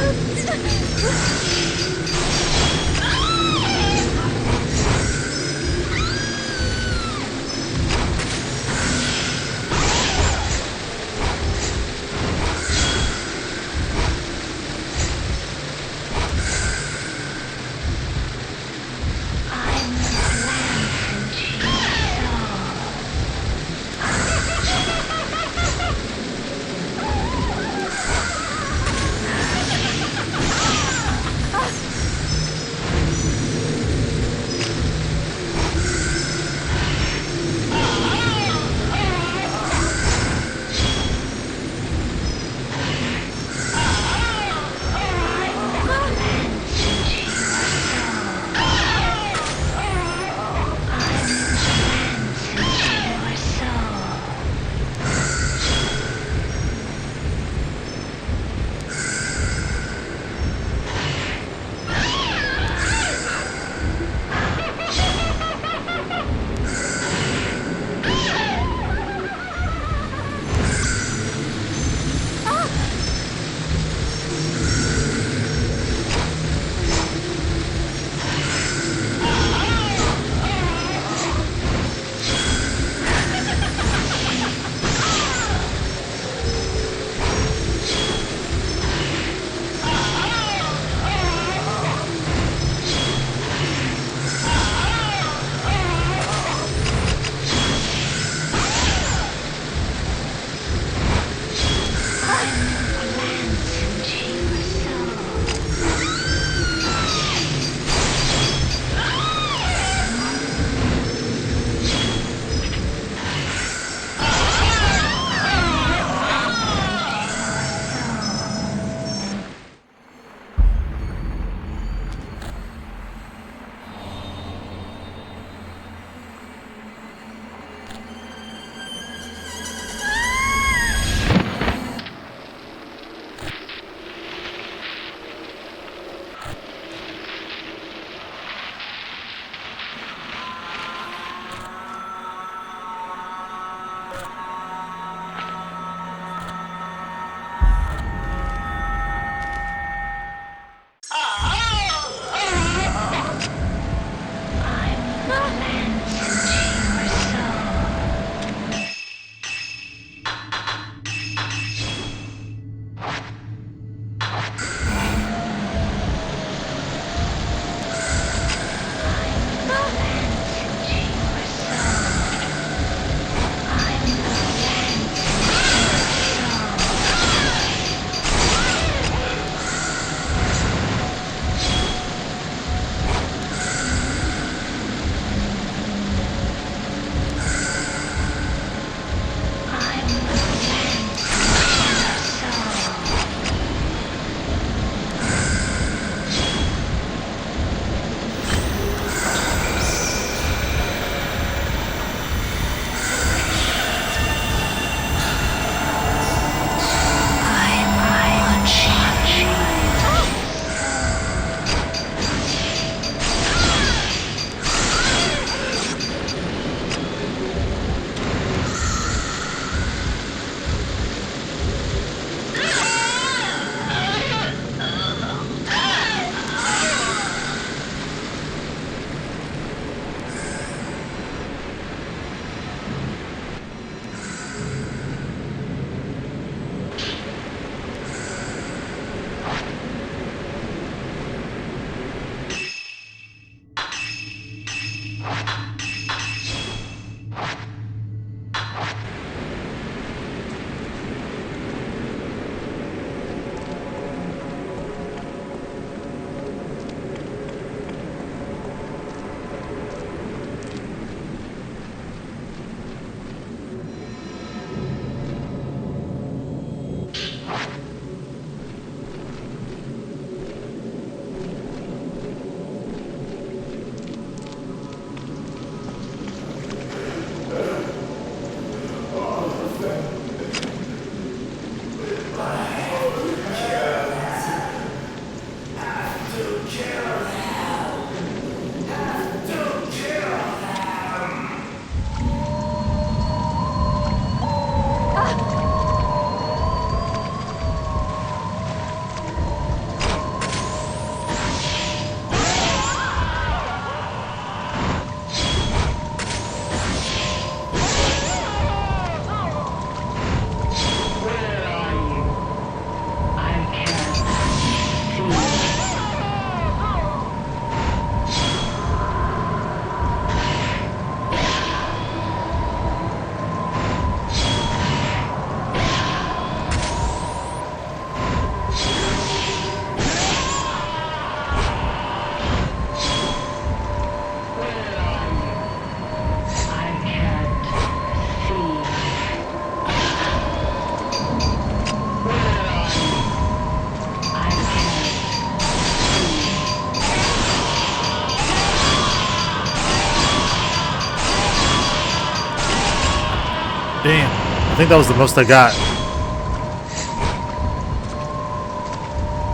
Damn. I think that was the most I got.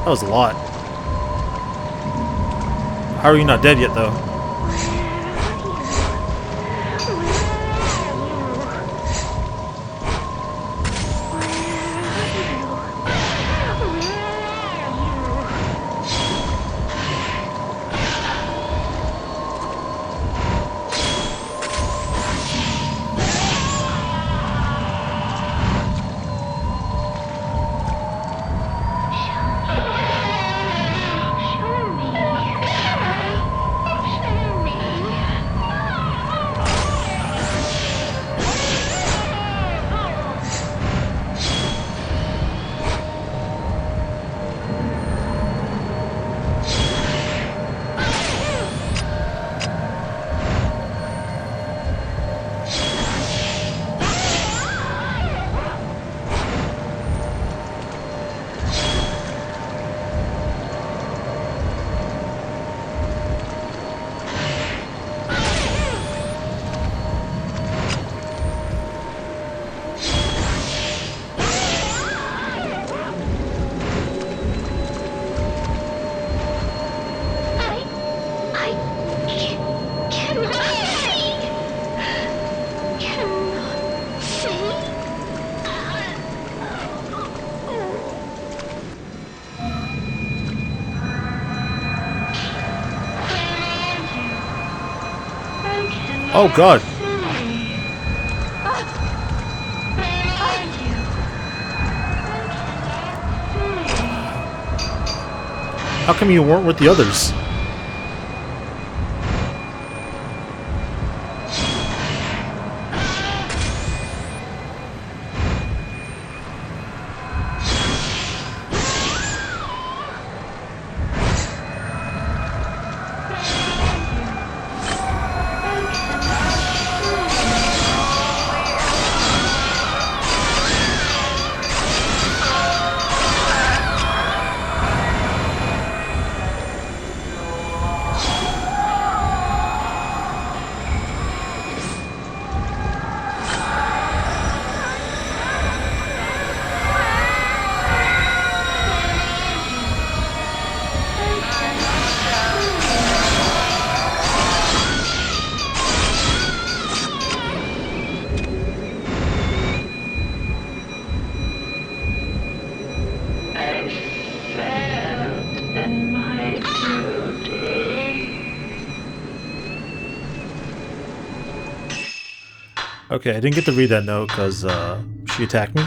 That was a lot. How are you not dead yet, though? Oh god. How come you weren't with the others? Okay, I didn't get to read that note because she attacked me.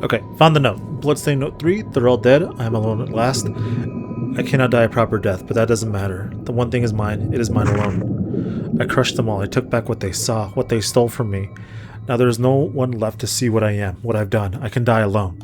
Okay, found the note. Bloodstained note 3, they're all dead. I am alone at last. I cannot die a proper death, but that doesn't matter. The one thing is mine. It is mine alone. I crushed them all. I took back what they saw, what they stole from me. Now there is no one left to see what I am, what I've done. I can die alone.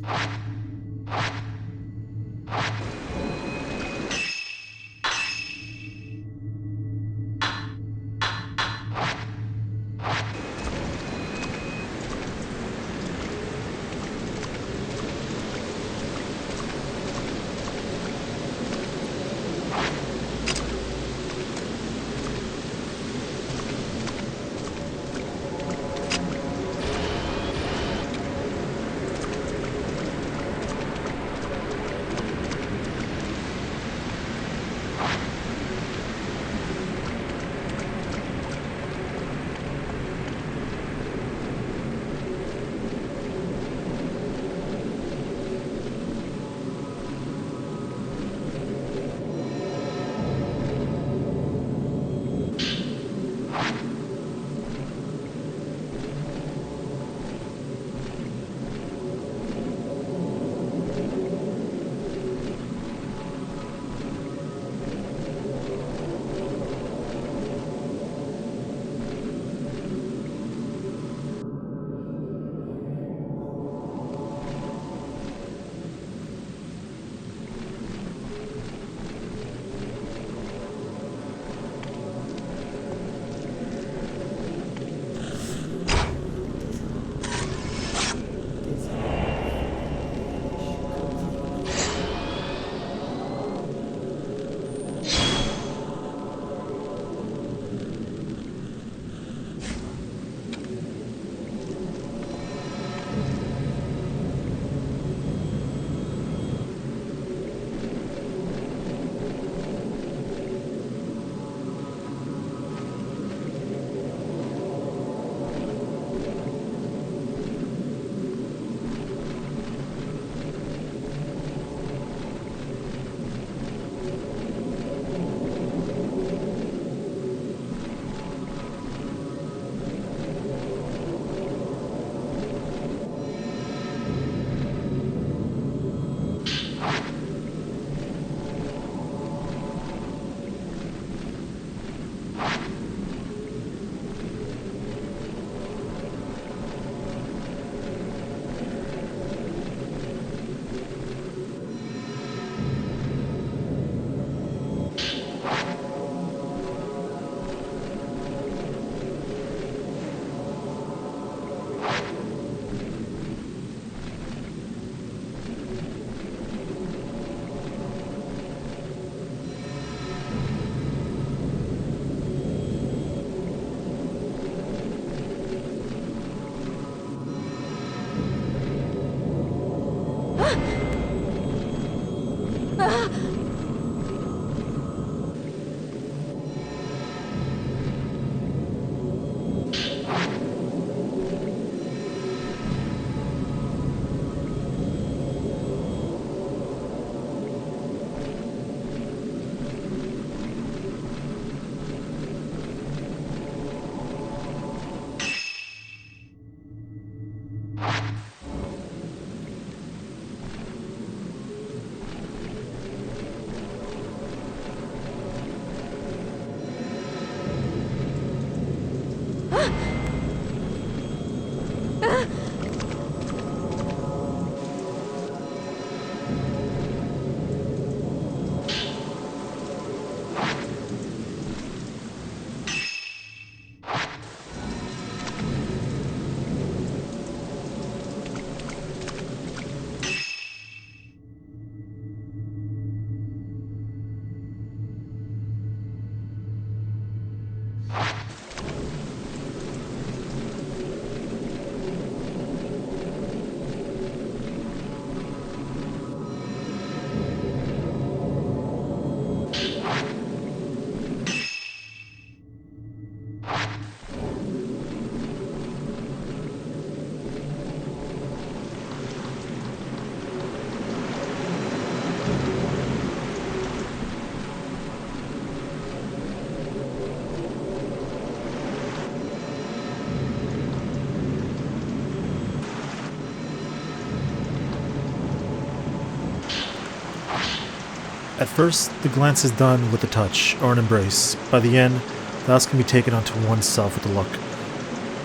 At first, the glance is done with a touch or an embrace. By the end, the house can be taken onto oneself with a look.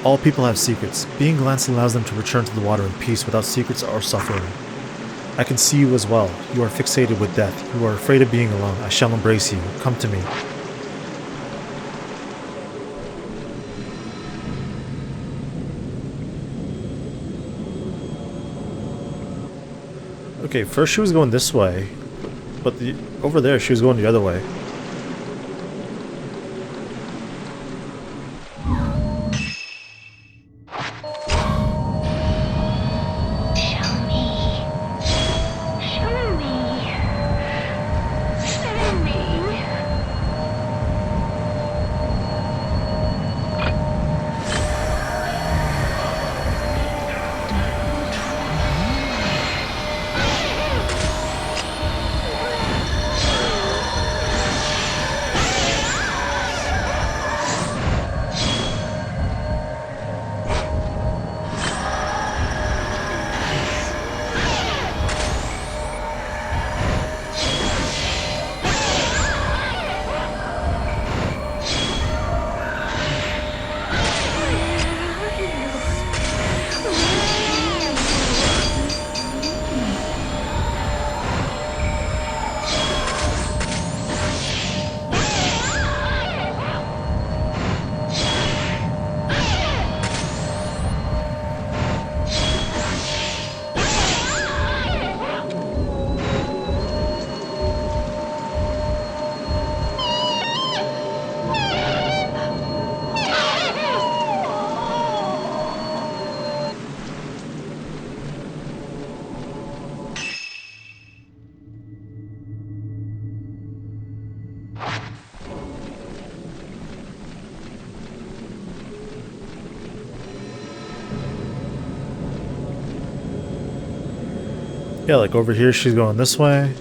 All people have secrets. Being glanced allows them to return to the water in peace without secrets or suffering. I can see you as well. You are fixated with death. You are afraid of being alone. I shall embrace you. Come to me. Okay, first she was going this way, but over there she was going the other way. Yeah, like over here she's going this way.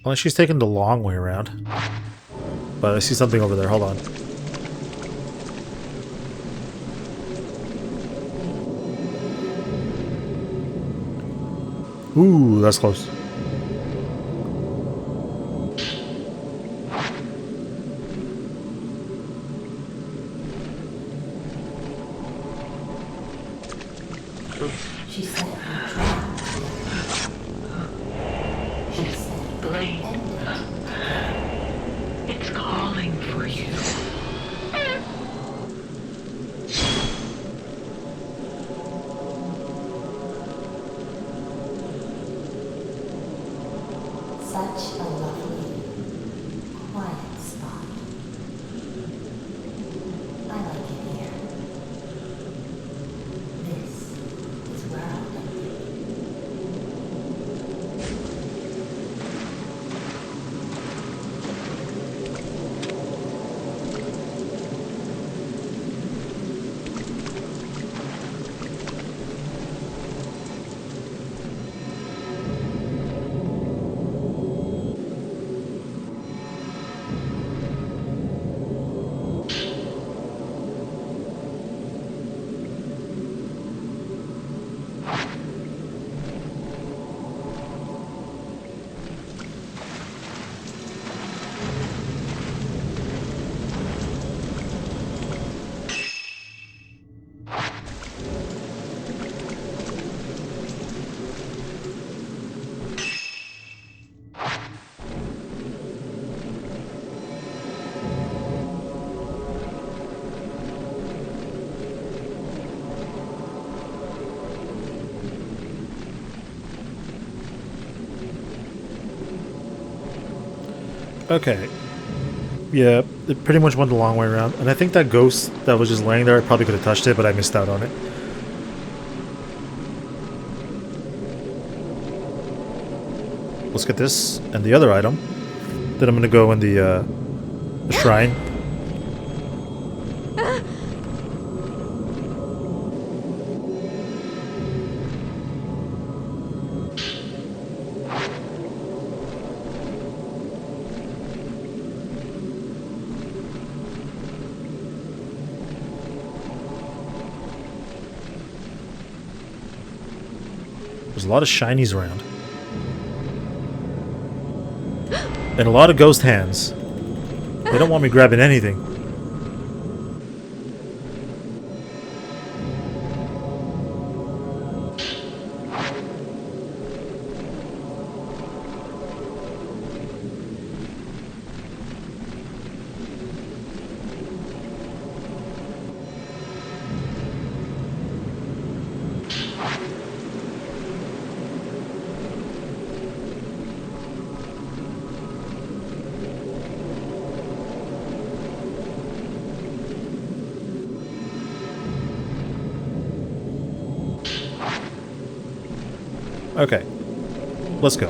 Well, she's taking the long way around. But I see something over there. Hold on. Ooh, that's close. She said, Blade. It's calling for you. such a lovely, quiet spot. I like it here. This is where I'll live. Okay. Yeah, it pretty much went the long way around. And I think that ghost that was just laying there, I probably could have touched it, but I missed out on it. let's get this and the other item. Then I'm gonna go in the shrine. There's a lot of shinies around. And a lot of ghost hands. They don't want me grabbing anything. Okay, let's go.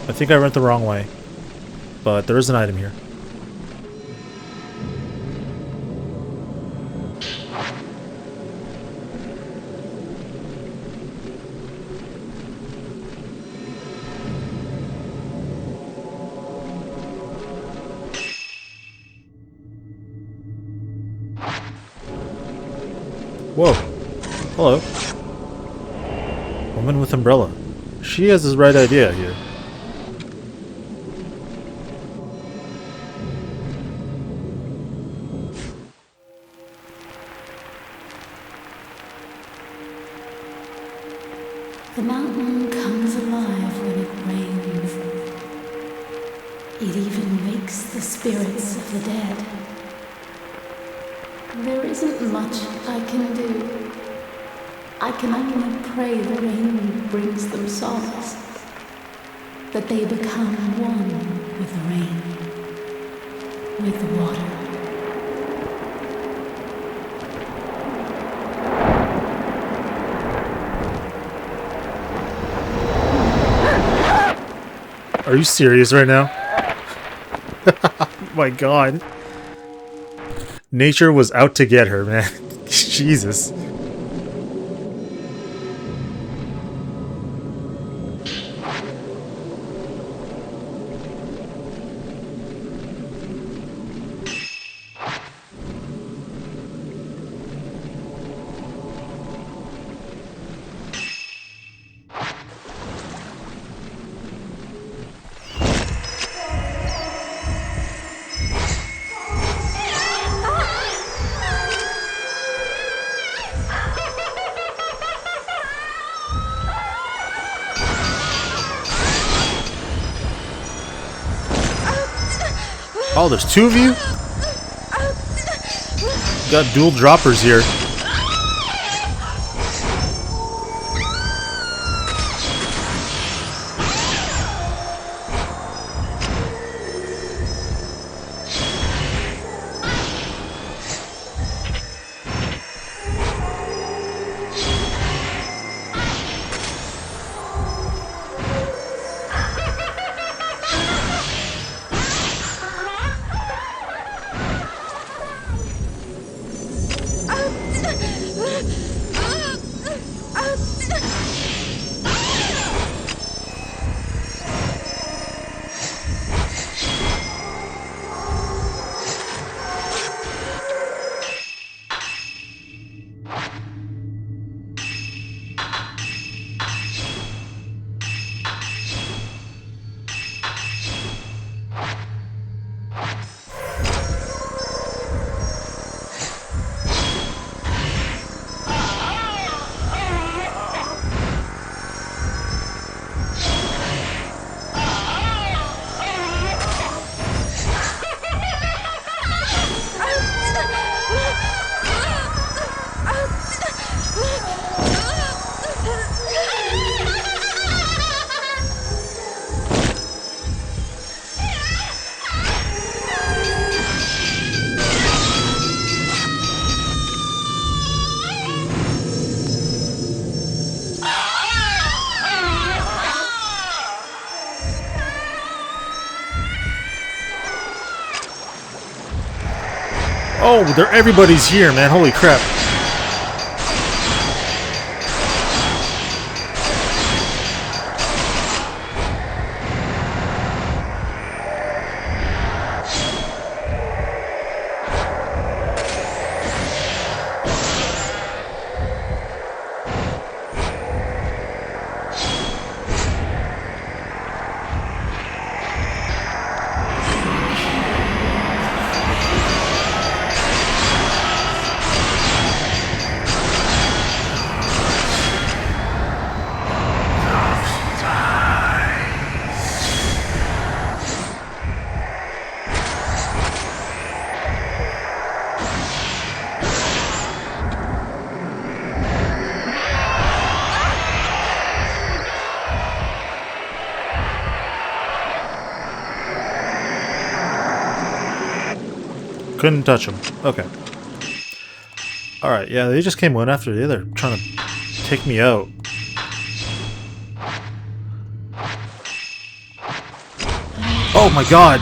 I think I went the wrong way, but there is an item here. Whoa. Hello. Woman with umbrella. She has the right idea here. The mountain comes alive when it rains. It even wakes the spirits of the dead. There isn't much I can do. I can only pray the rain brings them solace, that they become one with the rain, with the water. Are you serious right now? My God. Nature was out to get her, man. Jesus. Oh, there's two of you? Got dual droppers here. Oh, everybody's here, man. Holy crap. Couldn't touch him. Okay. Alright, yeah, they just came one after the other, trying to take me out. Oh my god!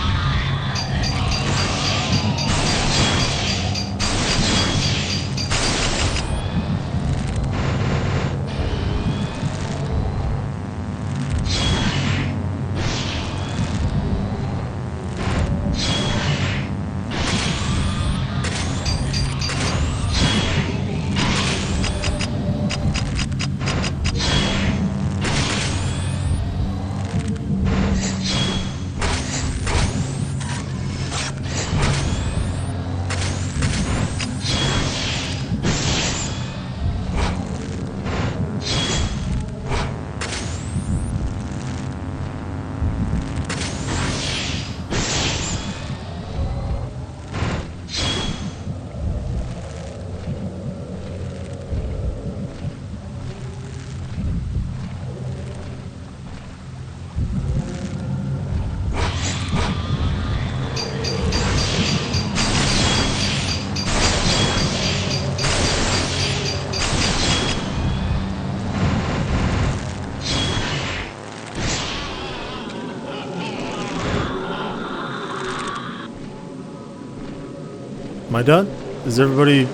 Am I done? Is everybody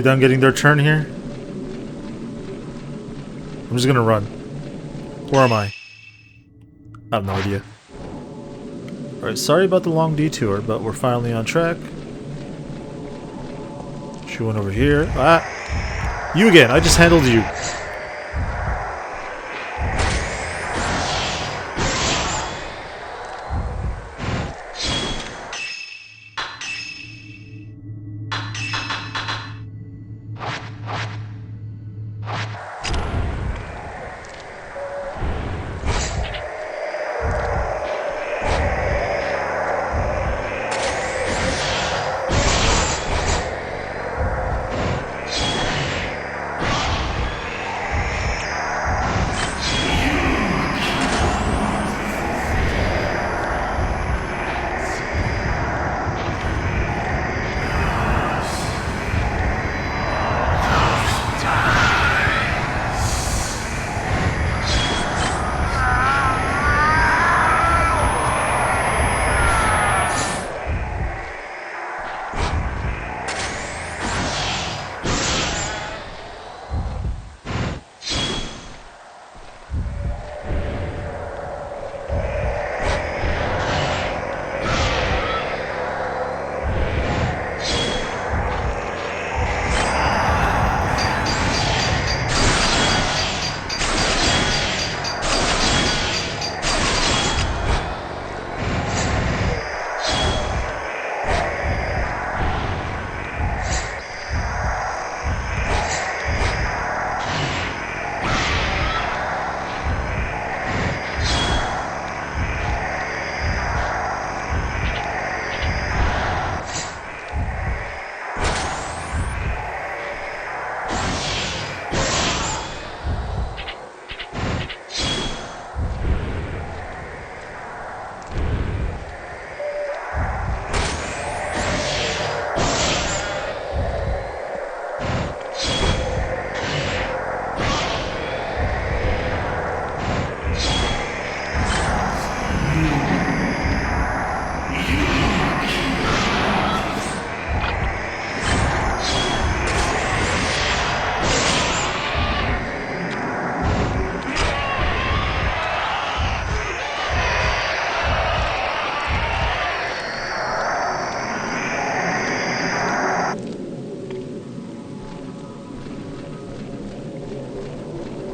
done getting their turn here? I'm just gonna run. Where am I? I have no idea. Alright, sorry about the long detour, but we're finally on track. She went over here. Ah! You again! I just handled you!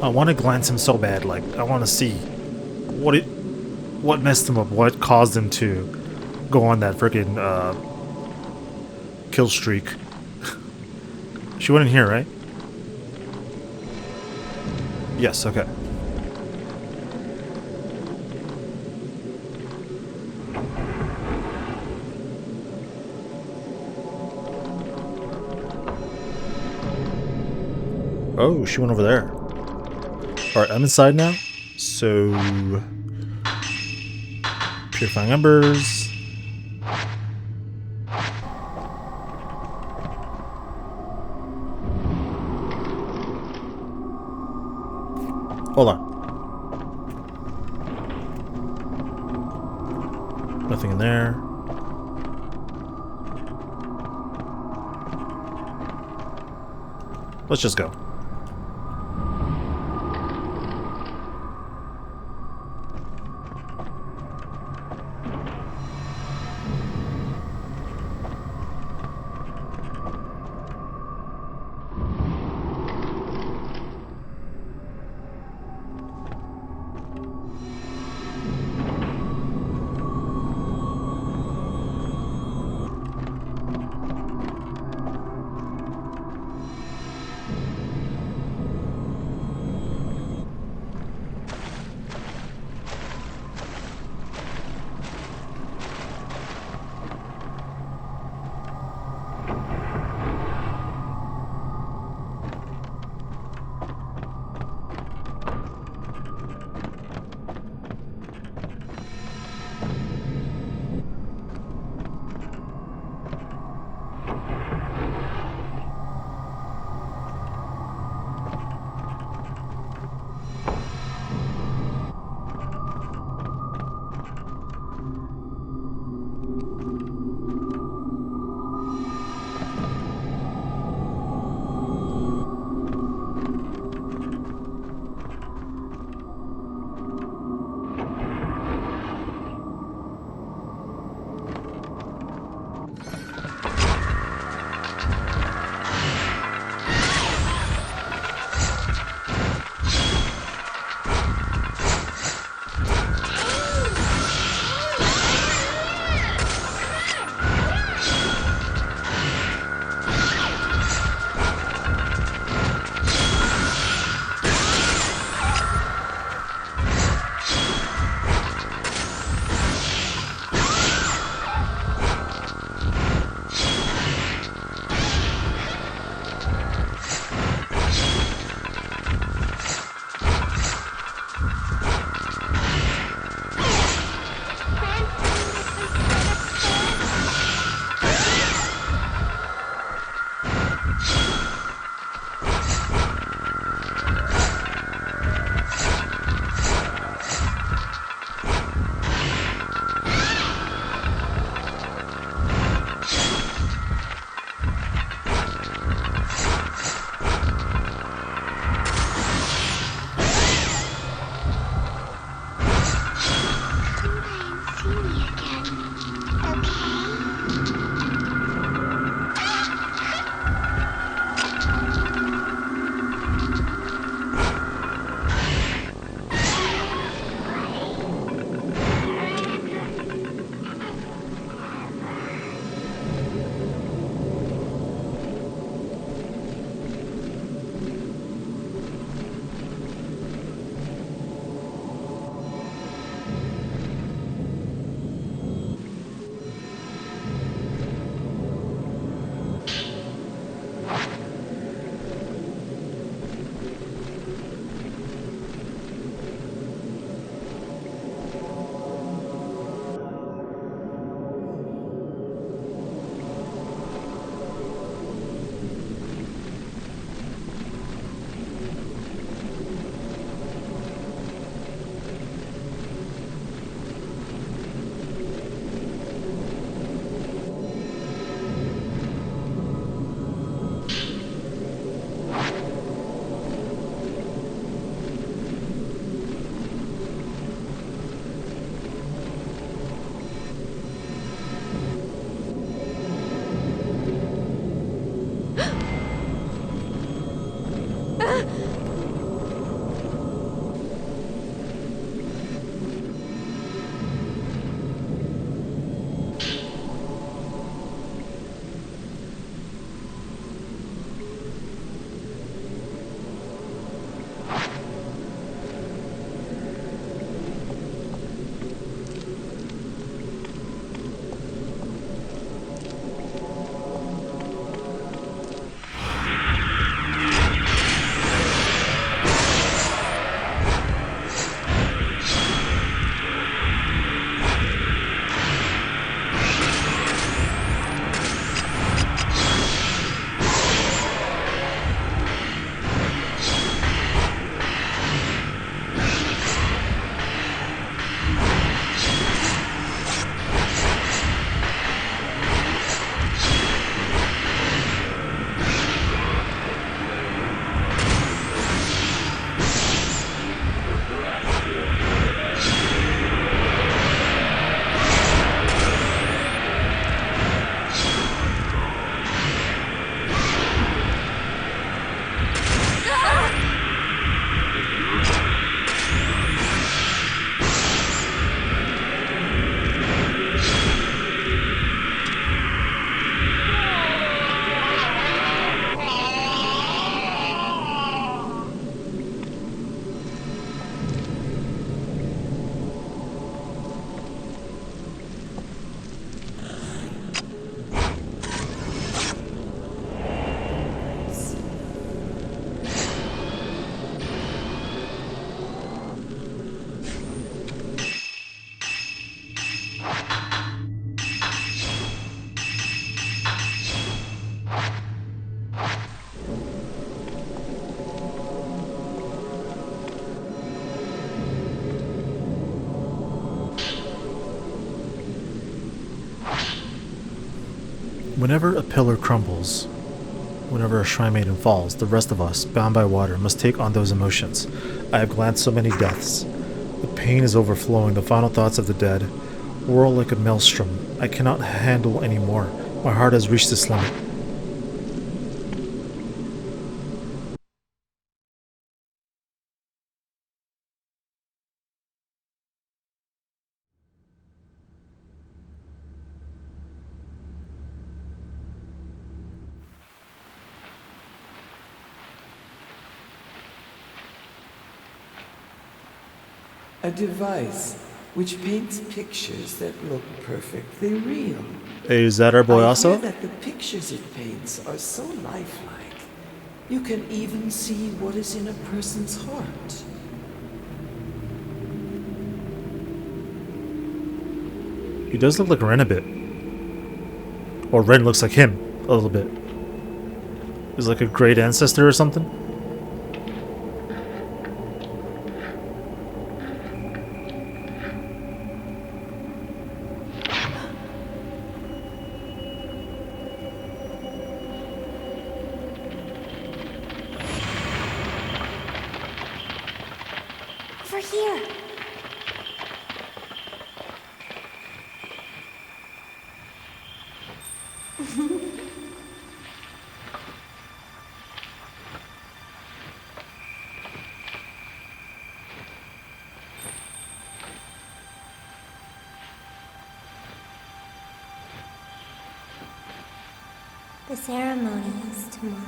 I want to glance him so bad. Like, I want to see what messed him up, what caused him to go on that freaking kill streak. She went in here, right? Yes, okay. Oh, she went over there. Alright, I'm inside now. So... Purifying embers. Hold on. Nothing in there. Let's just go. Whenever a pillar crumbles, whenever a shrine maiden falls, the rest of us, bound by water, must take on those emotions. I have glanced so many deaths. The pain is overflowing, the final thoughts of the dead whirl like a maelstrom. I cannot handle any more. My heart has reached its limit. A device which paints pictures that look perfectly real. Hey, is that our boy I also? hear that the pictures it paints are so lifelike. You can even see what is in a person's heart. He does look like Ren a bit. Or Ren looks like him a little bit. He's like a great ancestor or something. Over here. The ceremony is tomorrow.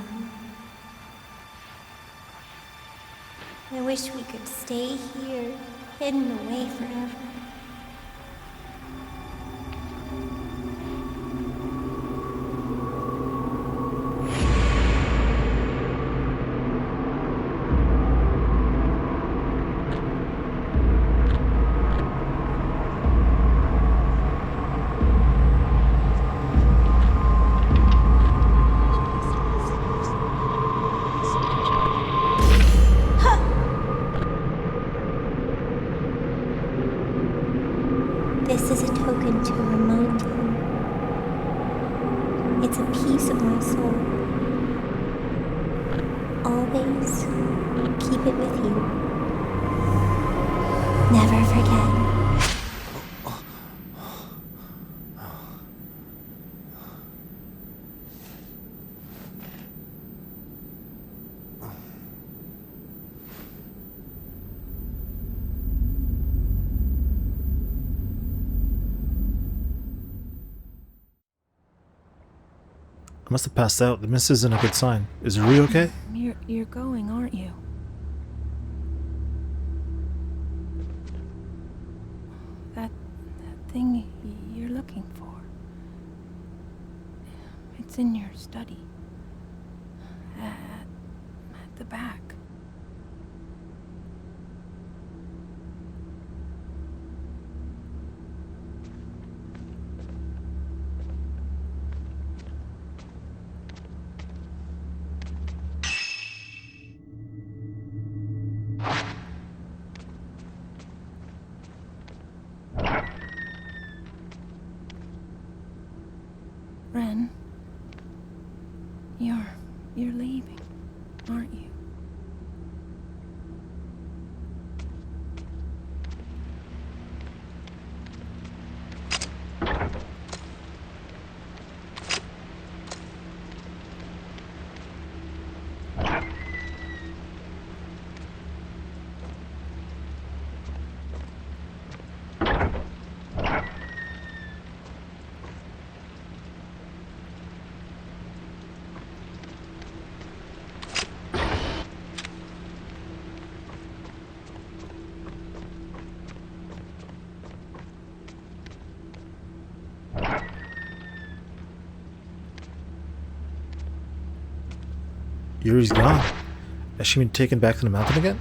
I wish we could stay here, hidden away forever. This is a token to remind you. It's a piece of my soul. Always keep it with you. Never forget. I must have passed out. The mist isn't a good sign. Is Yuri okay? You're going, aren't you? That thing you're looking for. It's in your study. At the back. Ren, you're leaving, aren't you? Yuri's gone. Has she been taken back to the mountain again?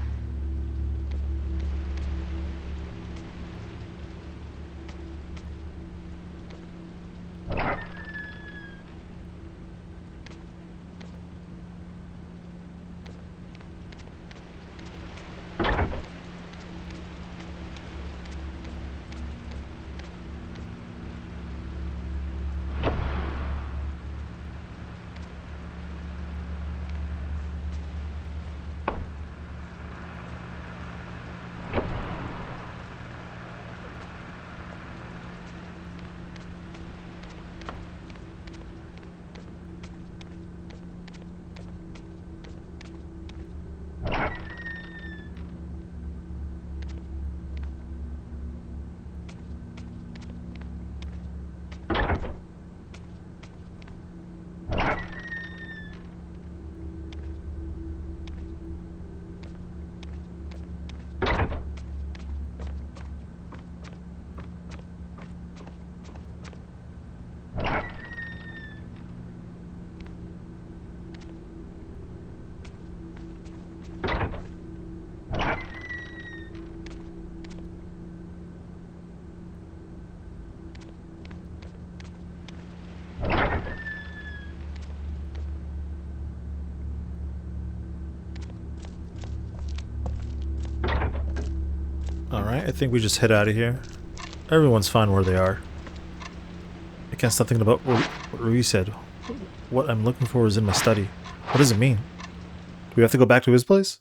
Alright, I think we just head out of here. Everyone's fine where they are. I can't stop thinking about what Rui said. What I'm looking for is in my study. What does it mean? Do we have to go back to his place?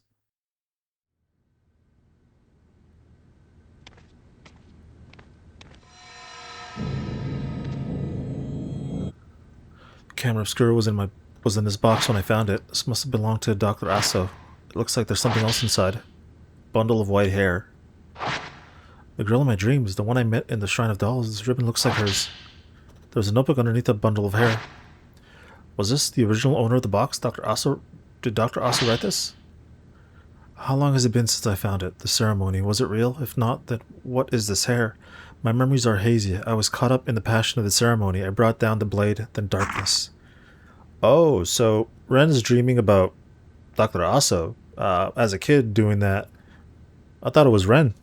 The camera obscura was in this box when I found it. This must have belonged to Dr. Asso. It looks like there's something else inside. Bundle of white hair. The girl in my dreams, the one I met in the Shrine of Dolls, this ribbon looks like hers. There was a notebook underneath the bundle of hair. Was this the original owner of the box, Dr. Asso? Did Dr. Asso write this? How long has it been since I found it? The ceremony, was it real? If not, then what is this hair? My memories are hazy. I was caught up in the passion of the ceremony. I brought down the blade, then darkness. Oh, so Ren's dreaming about Dr. Asso as a kid doing that. I thought it was Ren.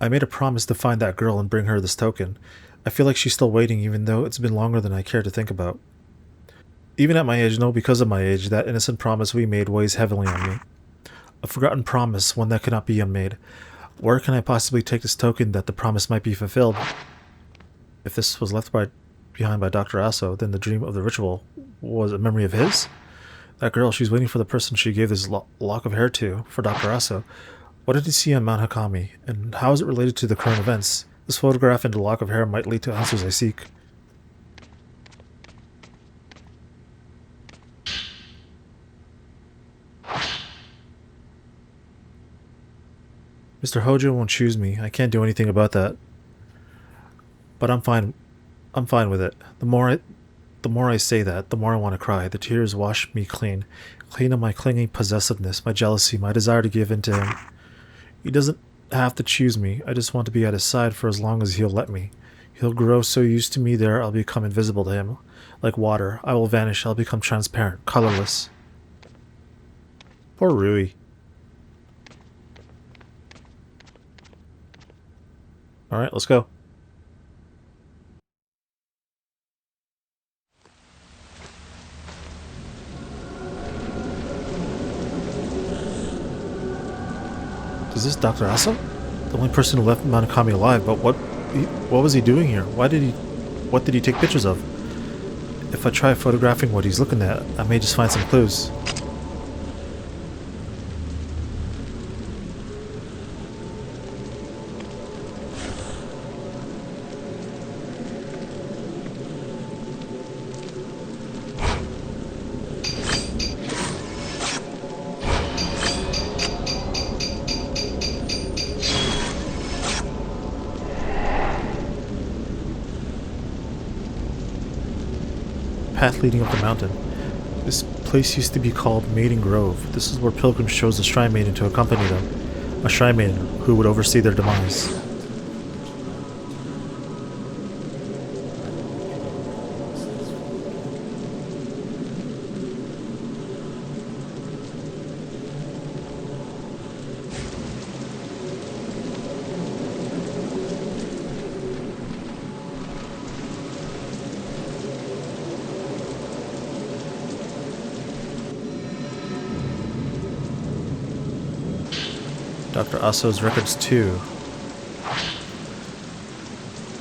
I made a promise to find that girl and bring her this token. I feel like she's still waiting, even though it's been longer than I care to think about. Even at my age, no, because of my age, that innocent promise we made weighs heavily on me. A forgotten promise, one that cannot be unmade. Where can I possibly take this token that the promise might be fulfilled? If this was left behind by Dr. Asso, then the dream of the ritual was a memory of his? That girl, she's waiting for the person she gave this lock of hair to, for Dr. Asso. What did he see on Mount Hakami, and how is it related to the current events? This photograph and the lock of hair might lead to answers I seek. Mr. Hojo won't choose me. I can't do anything about that. But I'm fine. I'm fine with it. The more I say that, the more I want to cry. The tears wash me clean. Clean of my clinging possessiveness, my jealousy, my desire to give in to him. He doesn't have to choose me. I just want to be at his side for as long as he'll let me. He'll grow so used to me there, I'll become invisible to him. Like water, I will vanish. I'll become transparent, colorless. Poor Rui. Alright, let's go. Is this Dr. Asso? The only person who left Mount Akami alive, but what was he doing here? What did he take pictures of? If I try photographing what he's looking at, I may just find some clues. Path leading up the mountain. This place used to be called Maiden Grove. This is where pilgrims chose a shrine maiden to accompany them. A shrine maiden who would oversee their demise. Dr. Asso's records too.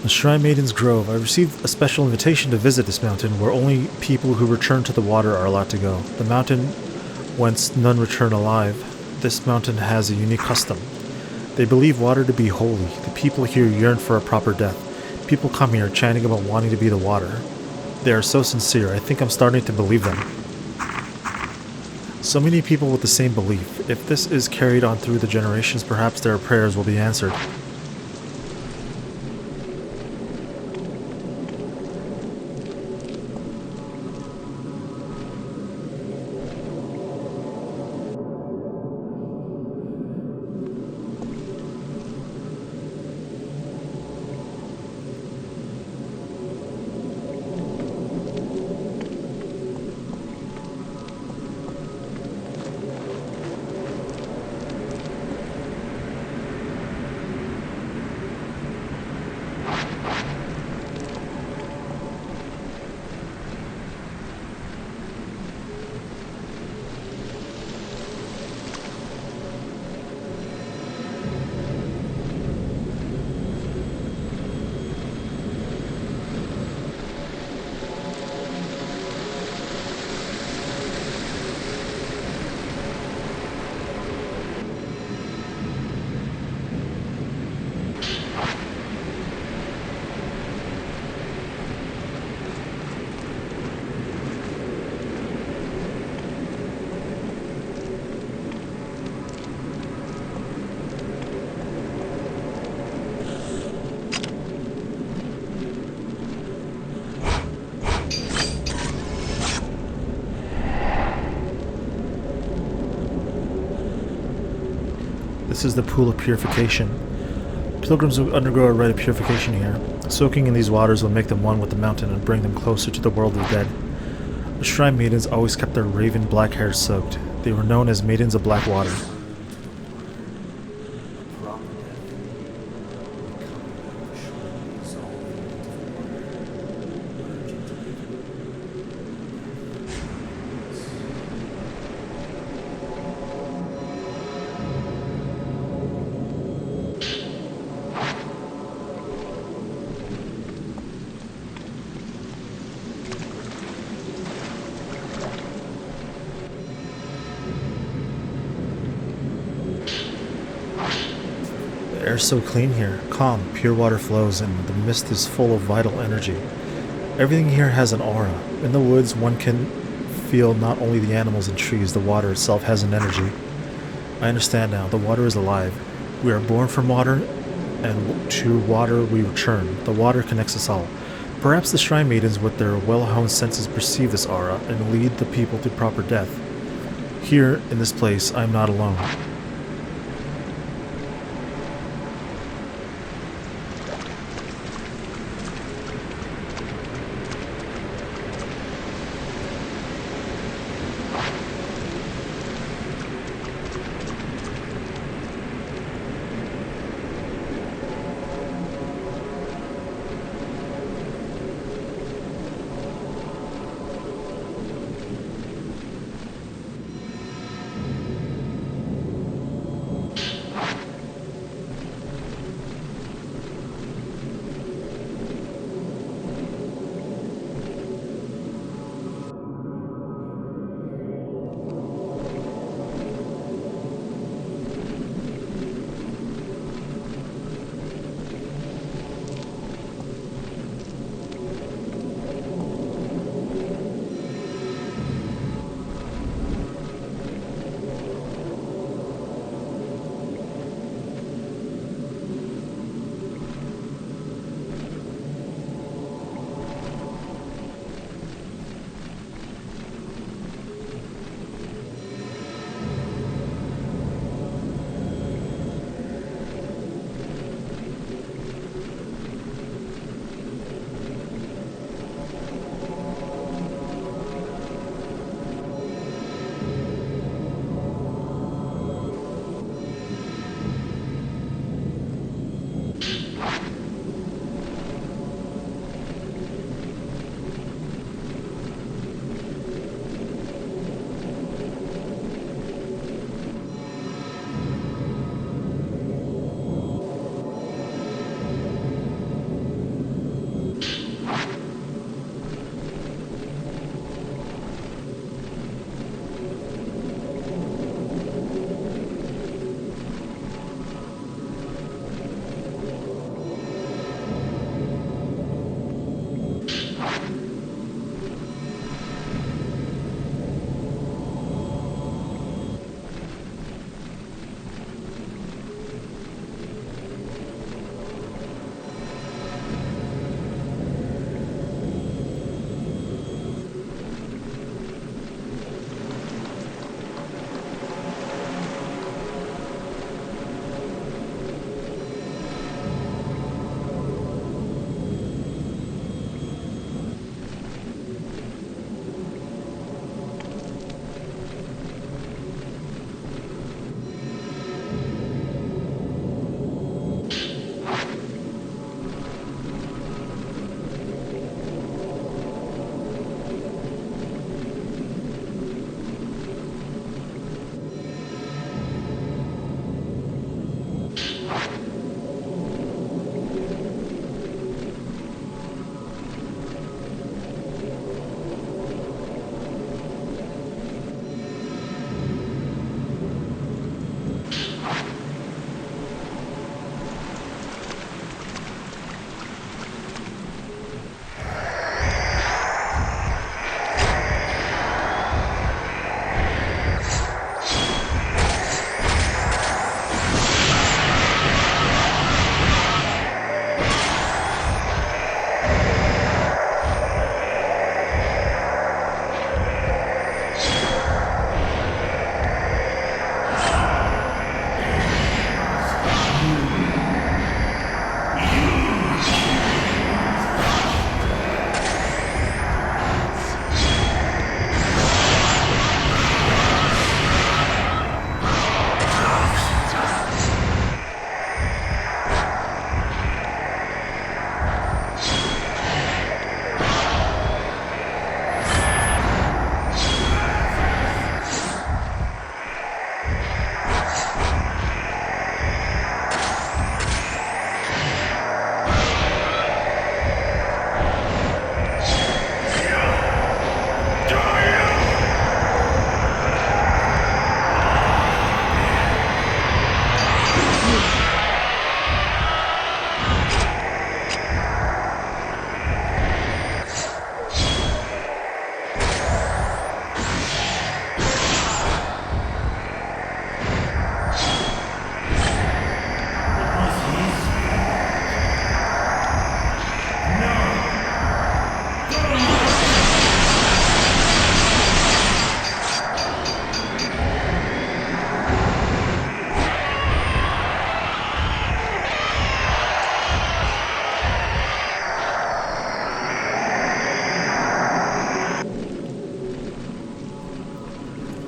The Shrine Maiden's Grove. I received a special invitation to visit this mountain where only people who return to the water are allowed to go. The mountain whence none return alive. This mountain has a unique custom. They believe water to be holy. The people here yearn for a proper death. People come here chanting about wanting to be the water. They are so sincere, I think I'm starting to believe them. So many people with the same belief. If this is carried on through the generations, perhaps their prayers will be answered. This is the pool of purification. Pilgrims will undergo a rite of purification here. Soaking in these waters will make them one with the mountain and bring them closer to the world of the dead. The shrine maidens always kept their raven black hair soaked. They were known as maidens of black water. The air's so clean here, calm, pure water flows, and the mist is full of vital energy. Everything here has an aura. In the woods, one can feel not only the animals and trees, the water itself has an energy. I understand now, the water is alive. We are born from water, and to water we return. The water connects us all. Perhaps the shrine maidens with their well-honed senses perceive this aura and lead the people to proper death. Here, in this place, I am not alone.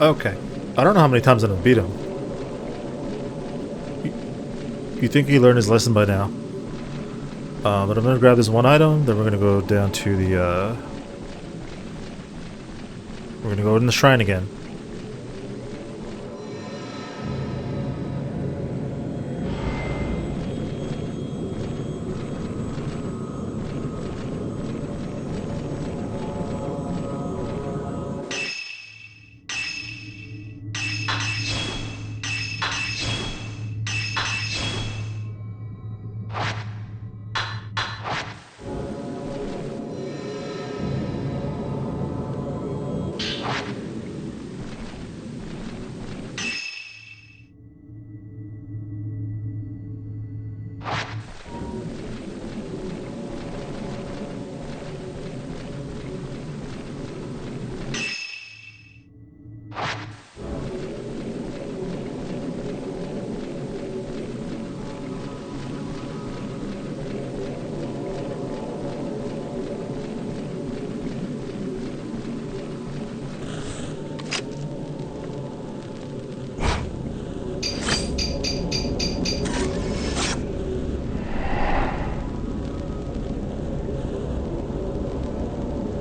Okay. I don't know how many times I'm gonna beat him. You think he learned his lesson by now? But I'm gonna grab this one item, then we're gonna go down to the, we're gonna go in the shrine again.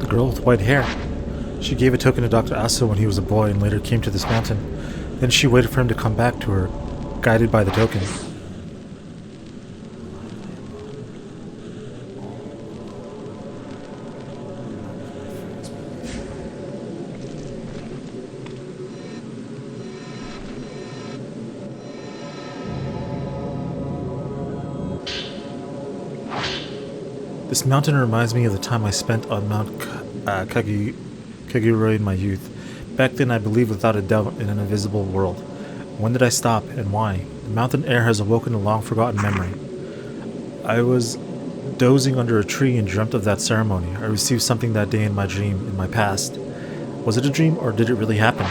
The girl with white hair. She gave a token to Dr. Aso when he was a boy and later came to this mountain. Then she waited for him to come back to her, guided by the token. This mountain reminds me of the time I spent on Mount Kaguroi in my youth. Back then I believed without a doubt in an invisible world. When did I stop, and why? The mountain air has awoken a long-forgotten memory. I was dozing under a tree and dreamt of that ceremony. I received something that day in my dream, in my past. Was it a dream, or did it really happen?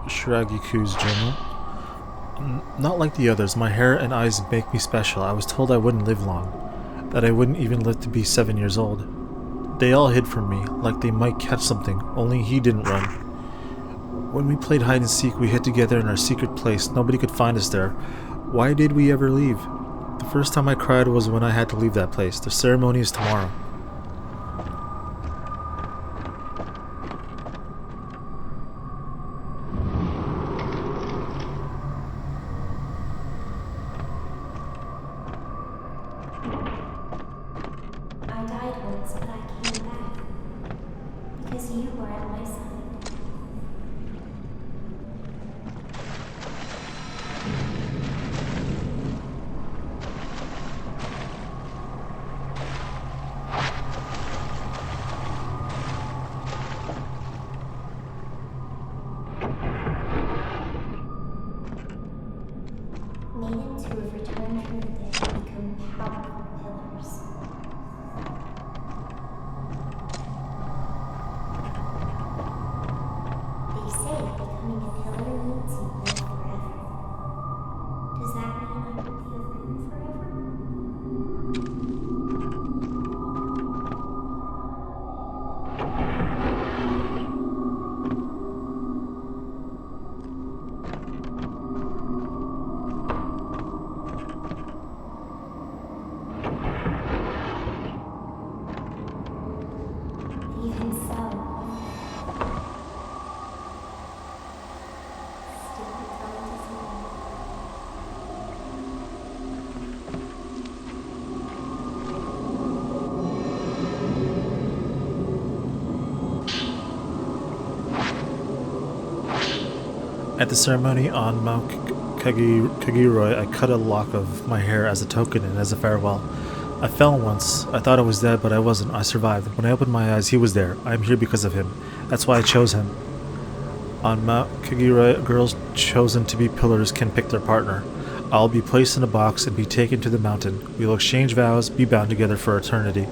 Shiragiku's journal. Not like the others, my hair and eyes make me special. I was told I wouldn't live long, that I wouldn't even live to be 7 years old. They all hid from me, like they might catch something, only he didn't run. When we played hide and seek, we hid together in our secret place. Nobody could find us there. Why did we ever leave? The first time I cried was when I had to leave that place. The ceremony is tomorrow. Maidens who have returned from the dead become powerful pillars. They say becoming a pillar means you live forever. Does that mean I will be alone forever? Even so, still the time is long. At the ceremony on Mount Kagiroi, I cut a lock of my hair as a token and as a farewell. I fell once. I thought I was dead, but I wasn't. I survived. When I opened my eyes, he was there. I am here because of him. That's why I chose him. On Mount Kagiroi, girls chosen to be pillars can pick their partner. I'll be placed in a box and be taken to the mountain. We will exchange vows, be bound together for eternity.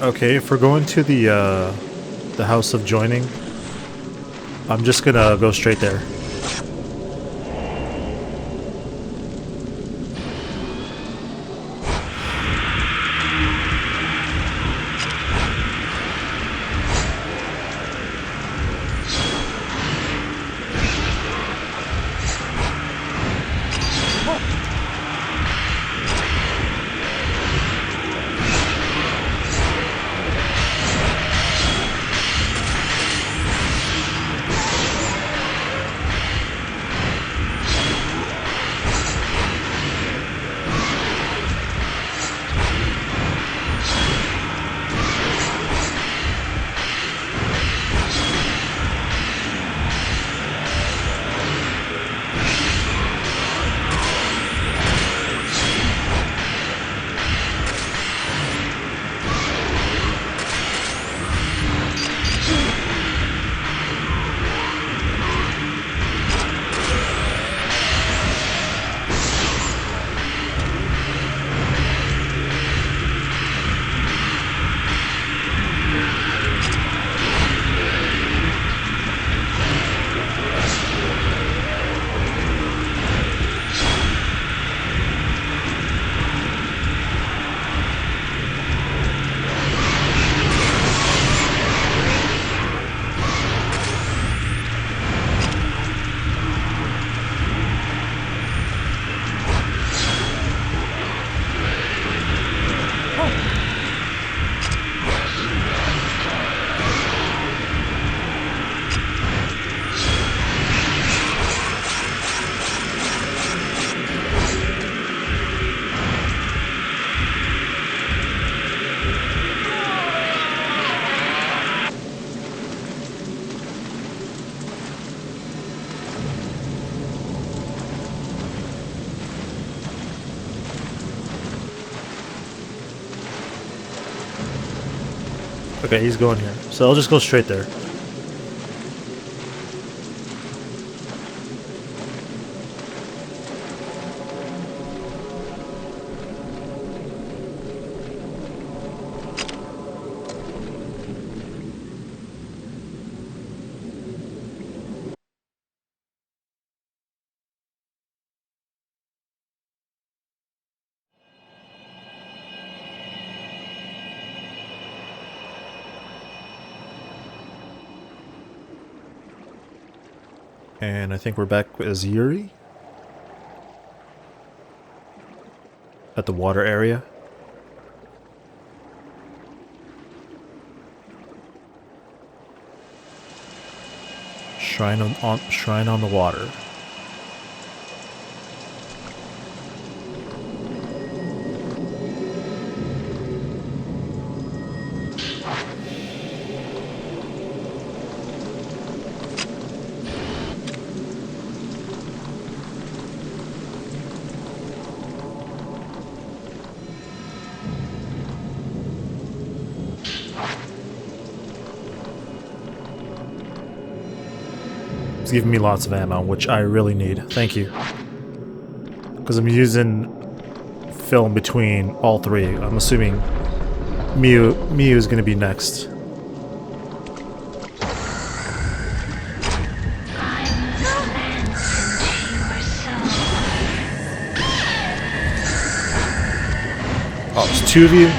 Okay, if we're going to the house of joining, I'm just gonna go straight there. Okay, he's going here. So I'll just go straight there. And I think we're back as Yuri. At the water area. Shrine on the water. It's giving me lots of ammo, which I really need. Thank you. Because I'm using film between all three. I'm assuming Miu is going to be next. Oh, there's two of you?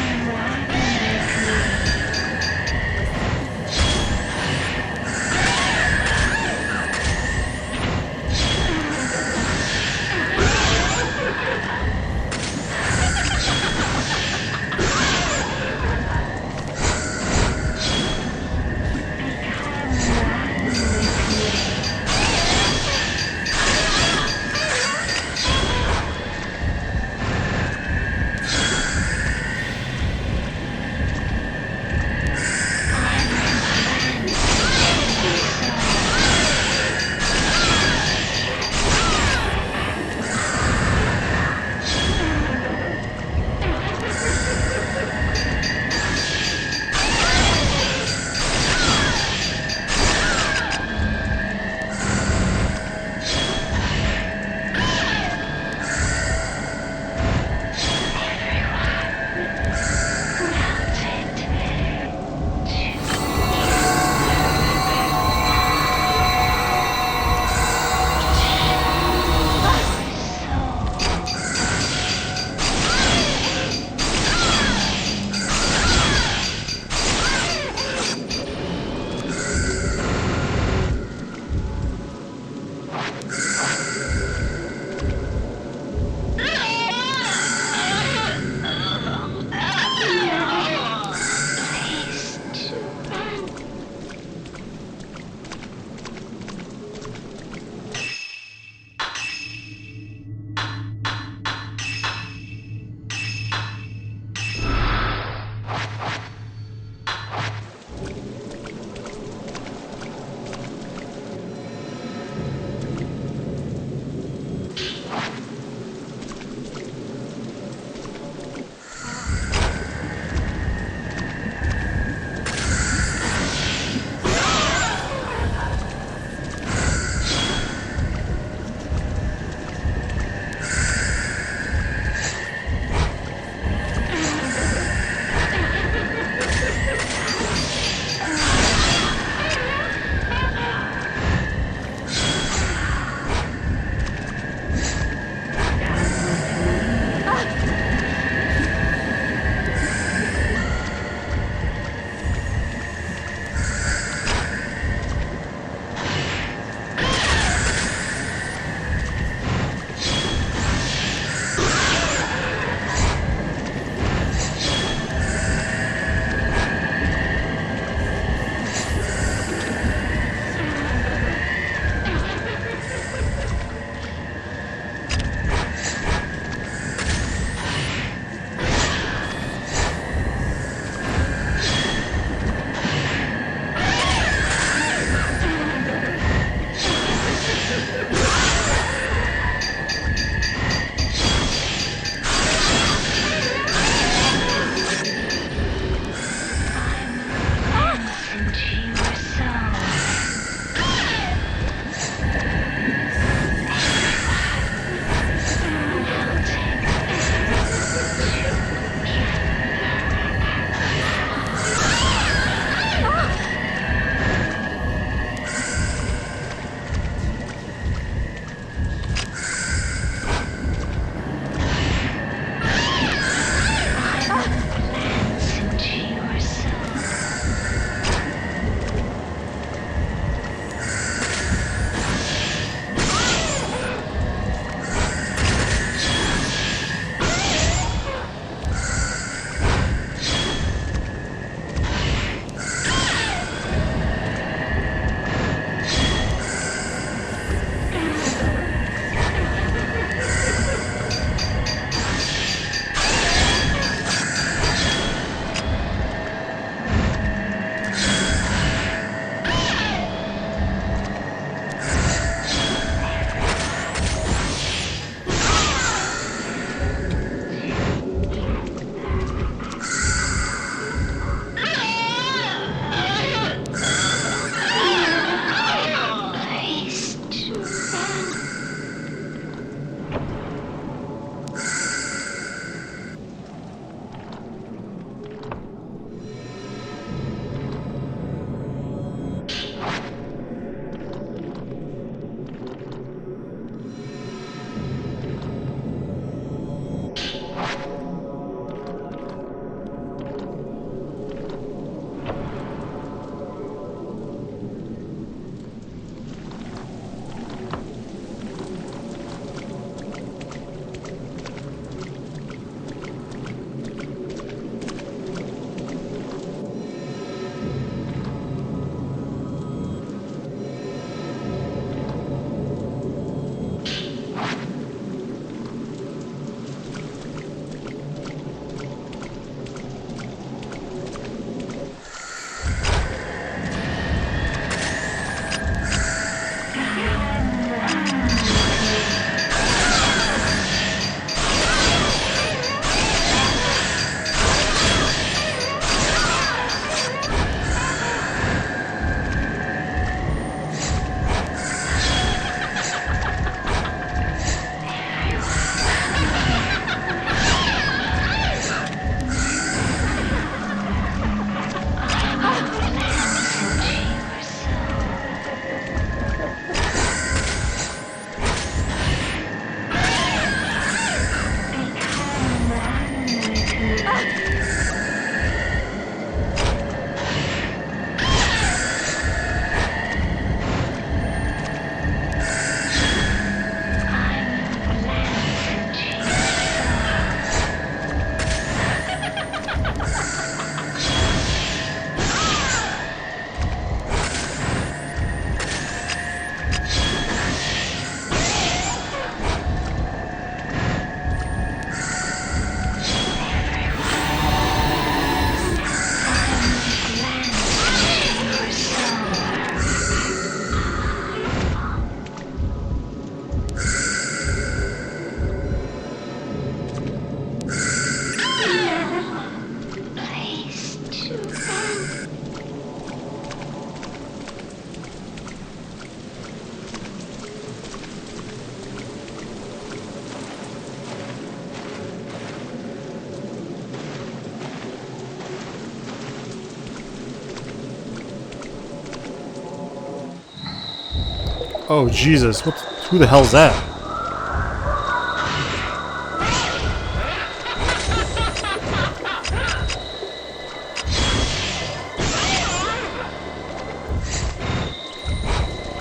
Oh Jesus! What? Who the hell's that?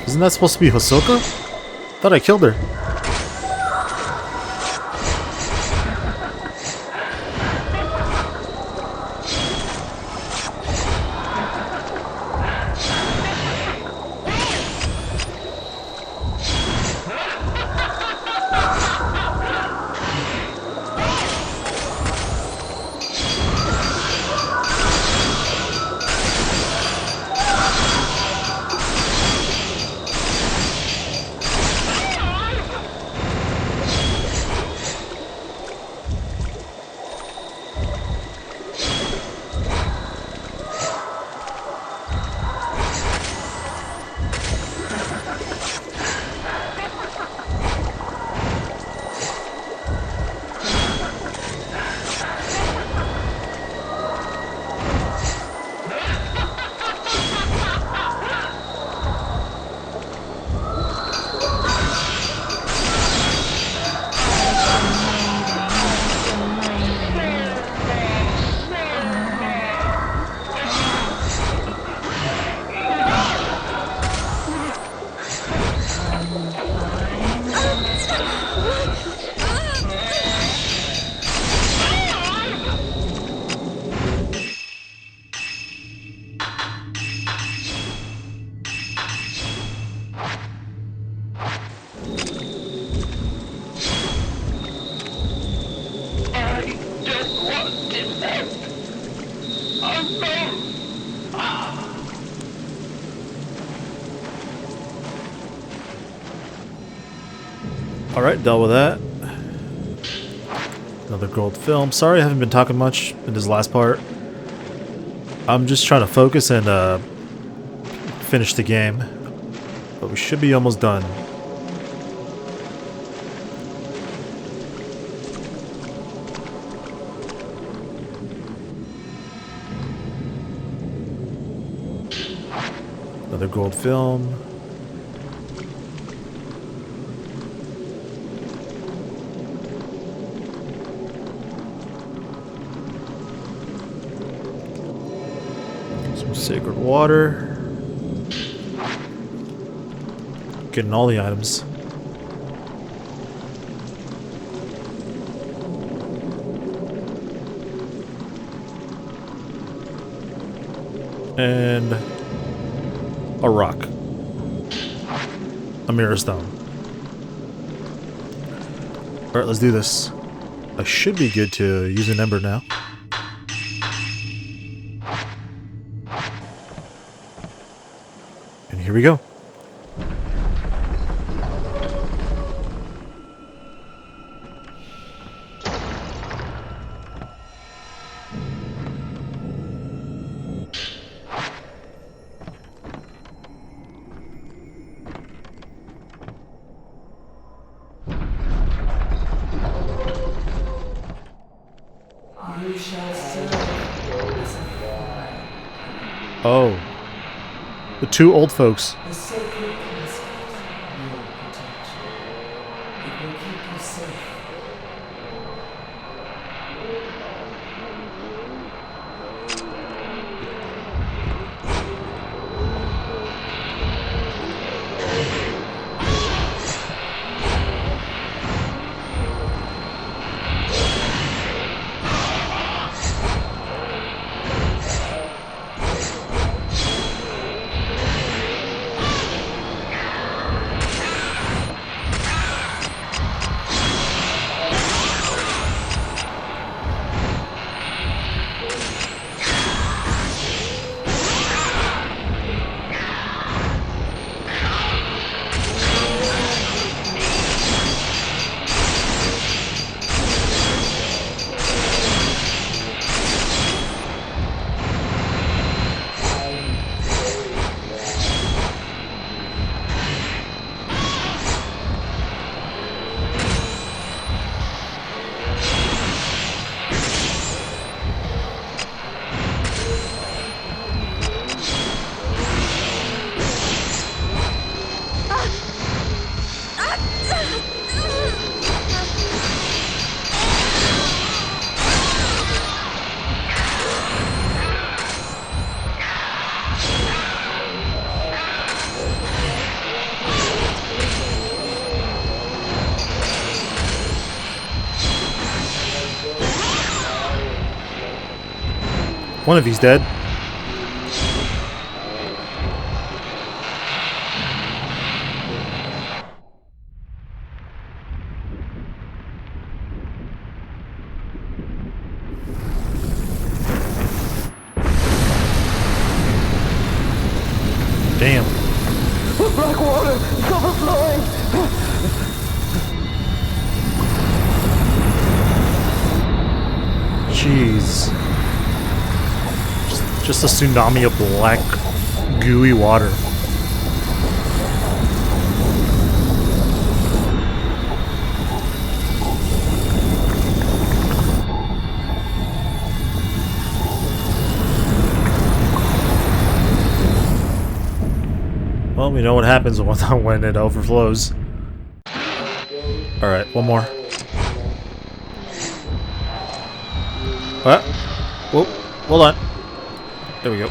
Isn't that supposed to be Hosoka? Thought I killed her. Alright, dealt with that. Another gold film. Sorry I haven't been talking much in this last part. I'm just trying to focus and finish the game. But we should be almost done. Another gold film. Some sacred water. Getting all the items. And a rock. A mirror stone. Alright, let's do this. I should be good to use an ember now. And here we go. Oh. The two old folks. The sacred casket will protect you. It will keep you safe. One of you's dead. Damn. Black water! It's overflowing! Jeez. Just a tsunami of black, gooey water. Well, we know what happens when it overflows. Alright, one more. What? Whoa, hold on. There we go.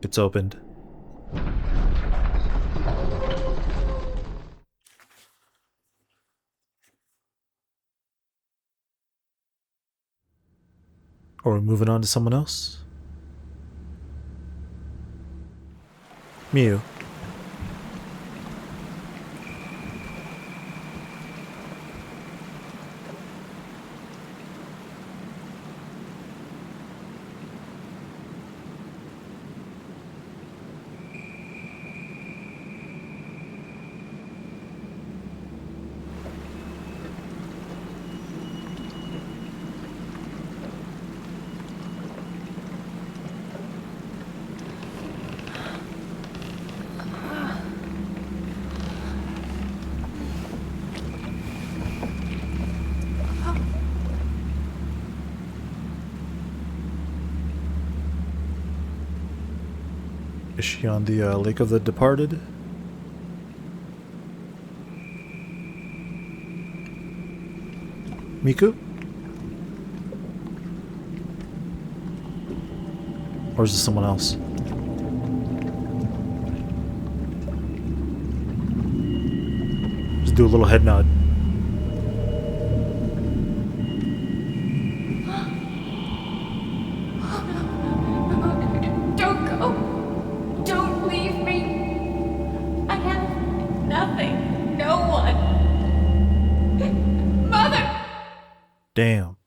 It's opened. Or we're moving on to someone else? Mew. Is she on the Lake of the Departed? Miku? Or is it someone else? Just do a little head nod. Don't go. Don't leave me. I have nothing. No one. Mother! Damn.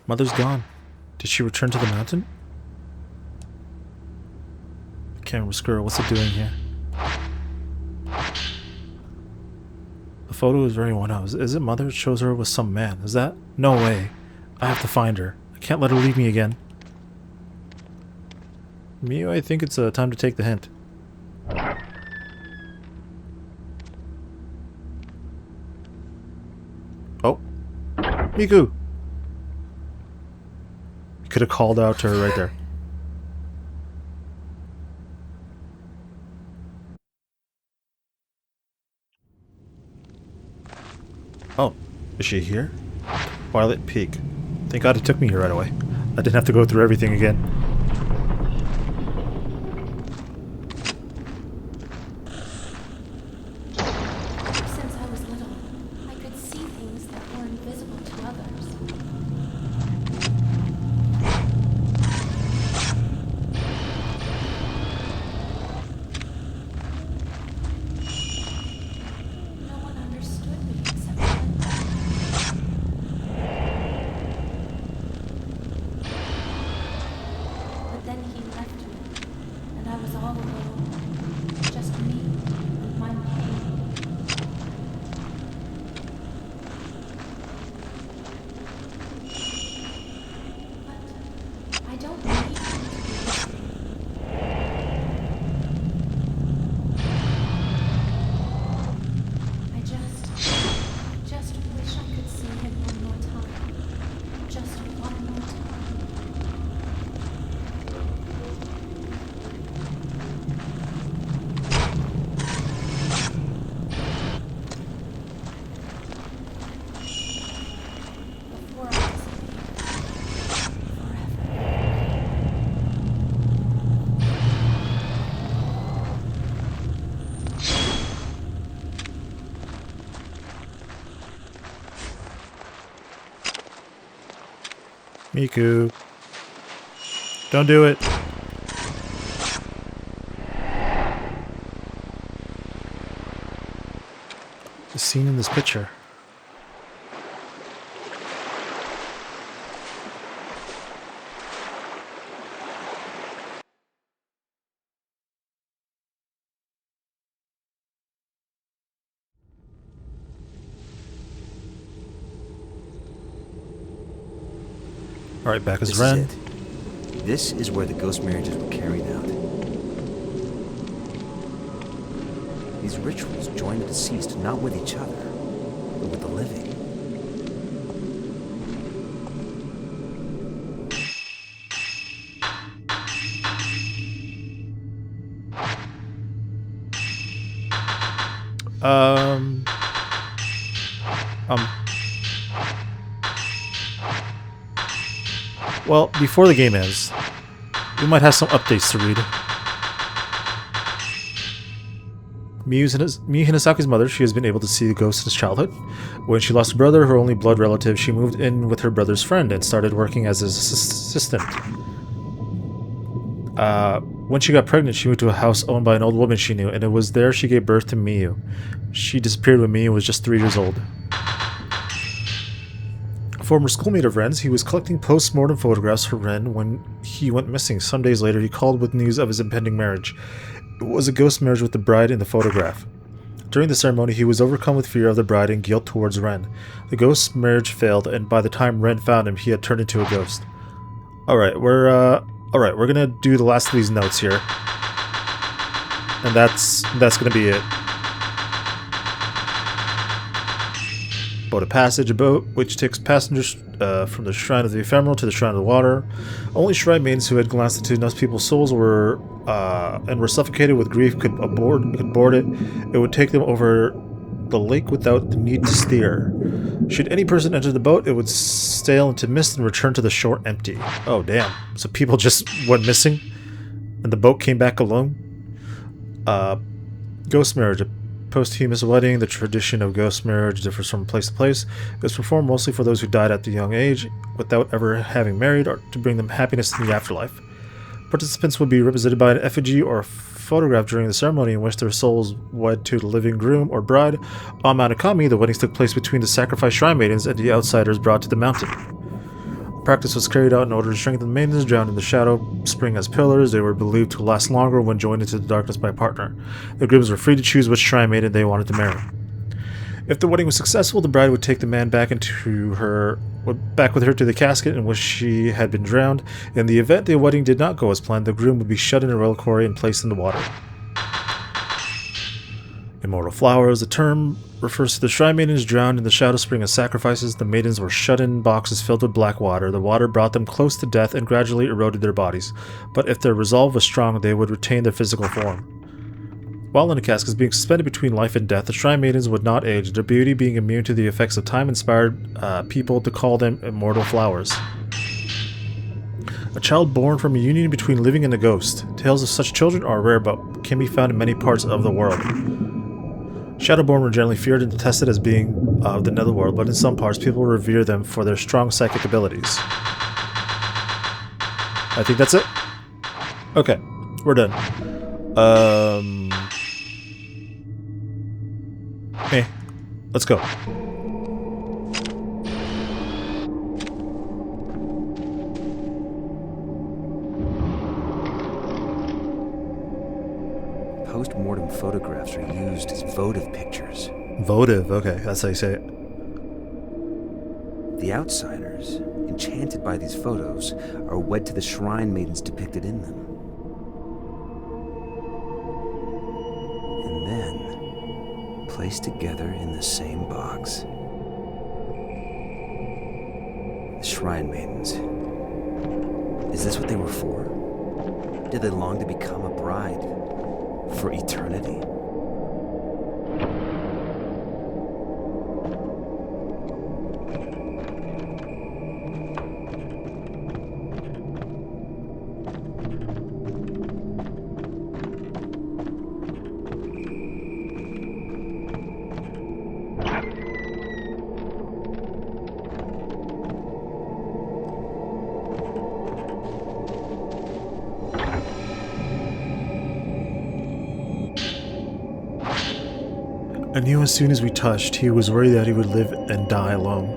Mother's gone. Did she return to the mountain? Camera squirrel, what's it doing here? The photo is very one of. Is it Mother? It shows her with some man. Is that? No way. I have to find her. I can't let her leave me again. Mew, I think it's time to take the hint. Oh. Miku! Could have called out to her right there. Oh, is she here? Violet Peak. Thank God it took me here right away. I didn't have to go through everything again. Since I was little, I could see things that were invisible to others. No one understood me except Linda. Miku. Don't do it. The scene in this picture. Alright, back as This Ren. is it. This is where the ghost marriages were carried out. These rituals join the deceased not with each other, but with the living. Um, well, before the game ends, we might have some updates to read. Miyu Hinasaku's mother, she has been able to see the ghost since childhood. When she lost her brother, her only blood relative, she moved in with her brother's friend and started working as his assistant. When she got pregnant, she moved to a house owned by an old woman she knew, and it was there she gave birth to Miyu. She disappeared when Miyu was just 3 years old. A former schoolmate of Ren's, he was collecting post-mortem photographs for Ren when he went missing. Some days later, he called with news of his impending marriage. It was a ghost marriage with the bride in the photograph. During the ceremony, he was overcome with fear of the bride and guilt towards Ren. The ghost marriage failed, and by the time Ren found him, he had turned into a ghost. Alright, we're gonna do the last of these notes here. And that's gonna be it. Boat of Passage, a boat which takes passengers from the Shrine of the Ephemeral to the Shrine of the Water. Only shrine maidens who had glanced into enough people's souls were suffocated with grief could board it. It would take them over the lake without the need to steer. Should any person enter the boat, it would sail into mist and return to the shore empty. Oh damn! So people just went missing, and the boat came back alone. Ghost marriage. Posthumous wedding. The tradition of ghost marriage differs from place to place. It was performed mostly for those who died at a young age without ever having married, or to bring them happiness in the afterlife. Participants would be represented by an effigy or a photograph during the ceremony in which their souls wed to the living groom or bride. On Mount Akami, the weddings took place between the sacrificed shrine maidens and the outsiders brought to the mountain. The practice was carried out in order to strengthen the maidens drowned in the shadow spring as pillars. They were believed to last longer when joined into the darkness by a partner. The grooms were free to choose which shrine maiden they wanted to marry. If the wedding was successful, the bride would take the man back with her to the casket in which she had been drowned. In the event the wedding did not go as planned, the groom would be shut in a reliquary and placed in the water. Immortal flowers. The term refers to the shrine maidens drowned in the shadow spring as sacrifices. The maidens were shut in boxes filled with black water. The water brought them close to death and gradually eroded their bodies. But if their resolve was strong, they would retain their physical form. While in the caskets being suspended between life and death, the shrine maidens would not age. Their beauty being immune to the effects of time inspired people to call them immortal flowers. A child born from a union between living and a ghost. Tales of such children are rare but can be found in many parts of the world. Shadowborn were generally feared and detested as being of the netherworld, but in some parts people revere them for their strong psychic abilities. I think that's it. Okay, we're done. Let's go. Post-mortem photographs are used as votive pictures. Votive, okay, that's how you say it. The outsiders, enchanted by these photos, are wed to the shrine maidens depicted in them. And then, placed together in the same box. The shrine maidens. Is this what they were for? Did they long to become a bride for eternity? I knew as soon as we touched, he was worried that he would live and die alone.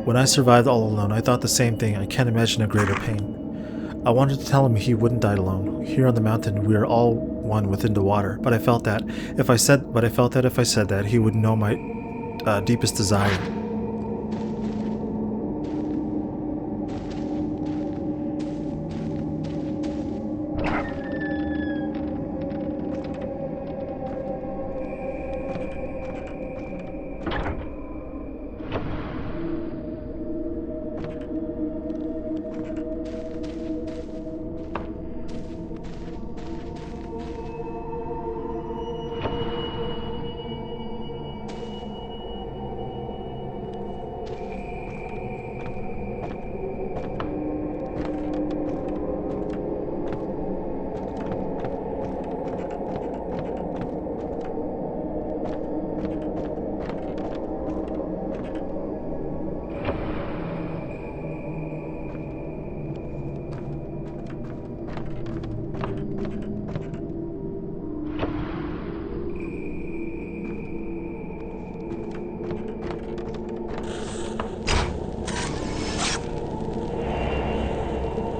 When I survived all alone, I thought the same thing. I can't imagine a greater pain. I wanted to tell him he wouldn't die alone. Here on the mountain, we are all one within the water. But I felt that if I said that, he would know my deepest desire.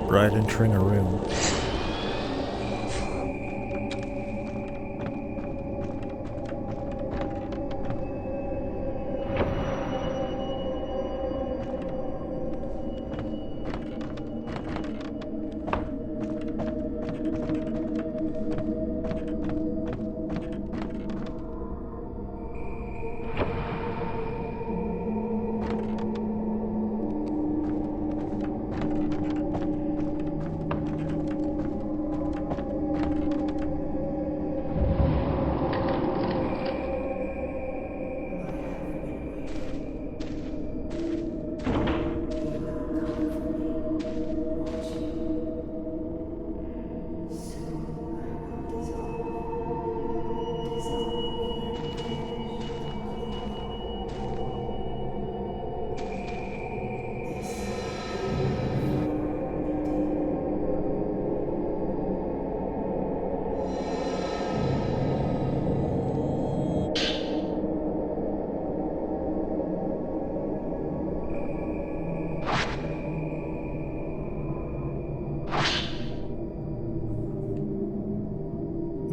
Bride entering a room.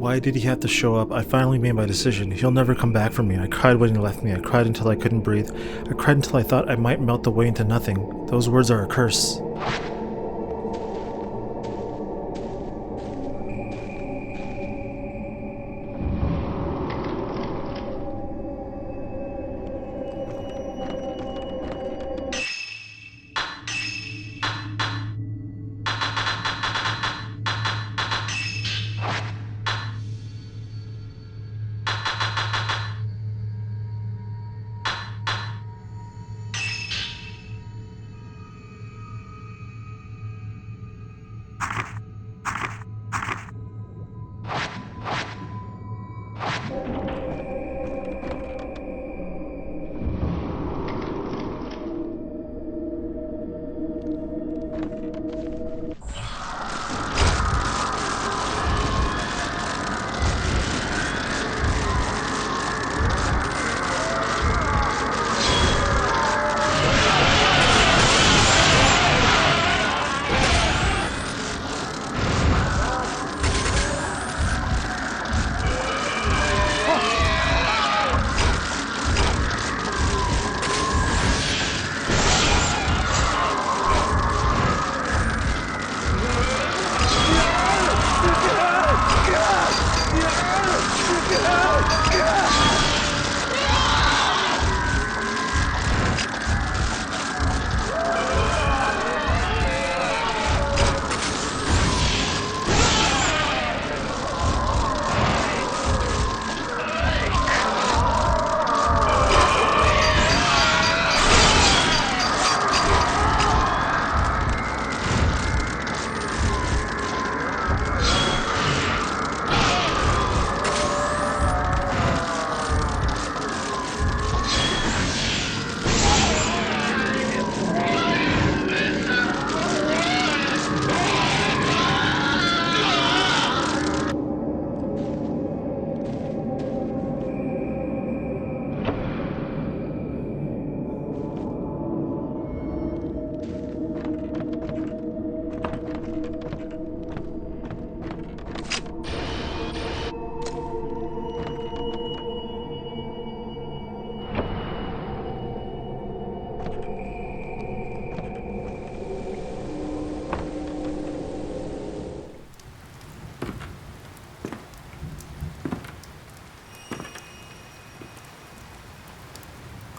Why did he have to show up? I finally made my decision. He'll never come back for me. I cried when he left me. I cried until I couldn't breathe. I cried until I thought I might melt away into nothing. Those words are a curse.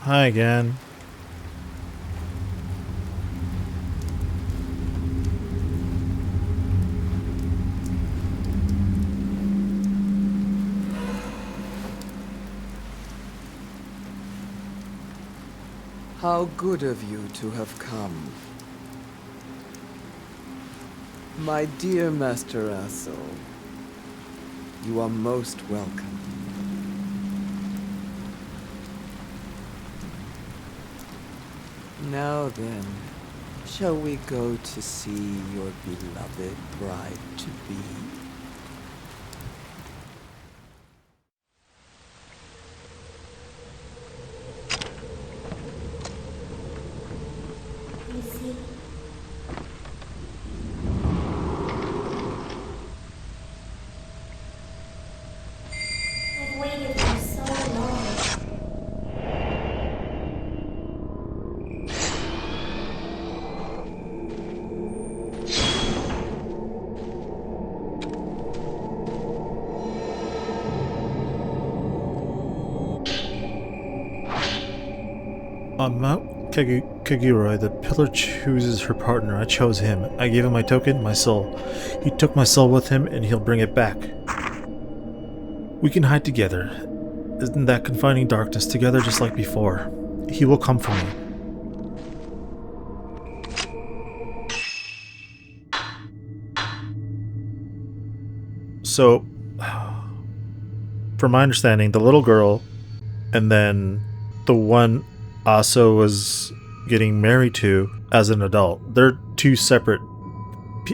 Hi again. How good of you to have come. My dear Master Asso, you are most welcome. Now then, shall we go to see your beloved bride-to-be? You see, I've waited for so long. On Mount Kaguroi, the pillar chooses her partner. I chose him. I gave him my token, my soul. He took my soul with him, and he'll bring it back. We can hide together. In that confining darkness, together just like before. He will come for me. So, from my understanding, the little girl and then the one Aso was getting married to as an adult, they're two separate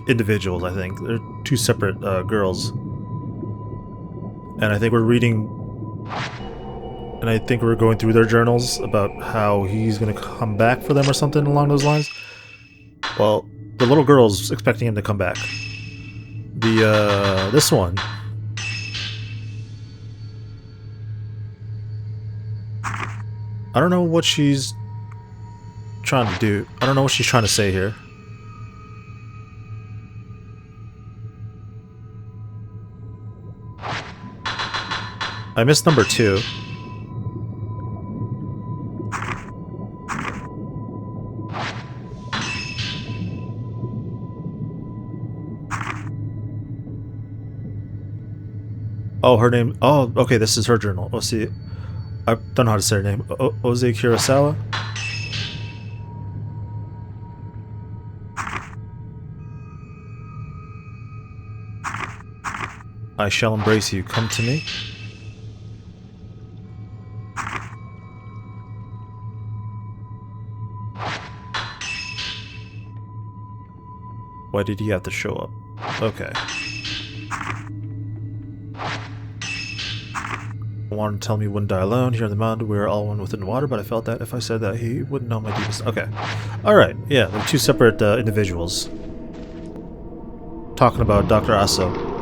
individuals, I think. They're two separate girls. And I think we're reading... And I think we're going through their journals about how he's going to come back for them or something along those lines. Well, the little girl's expecting him to come back. This one... I don't know what she's trying to do. I don't know what she's trying to say here. I missed number 2. Oh, her name... Oh, okay, this is her journal. Oh, see... I don't know how to say her name. Oze Kurosawa? I shall embrace you. Come to me. Why did he have to show up? Okay. Wanted to tell me he wouldn't die alone. Here on the mountain, we are all one within water, but I felt that if I said that, he wouldn't know my deepest... Okay. Alright, yeah, they're two separate individuals. Talking about Dr. Aso.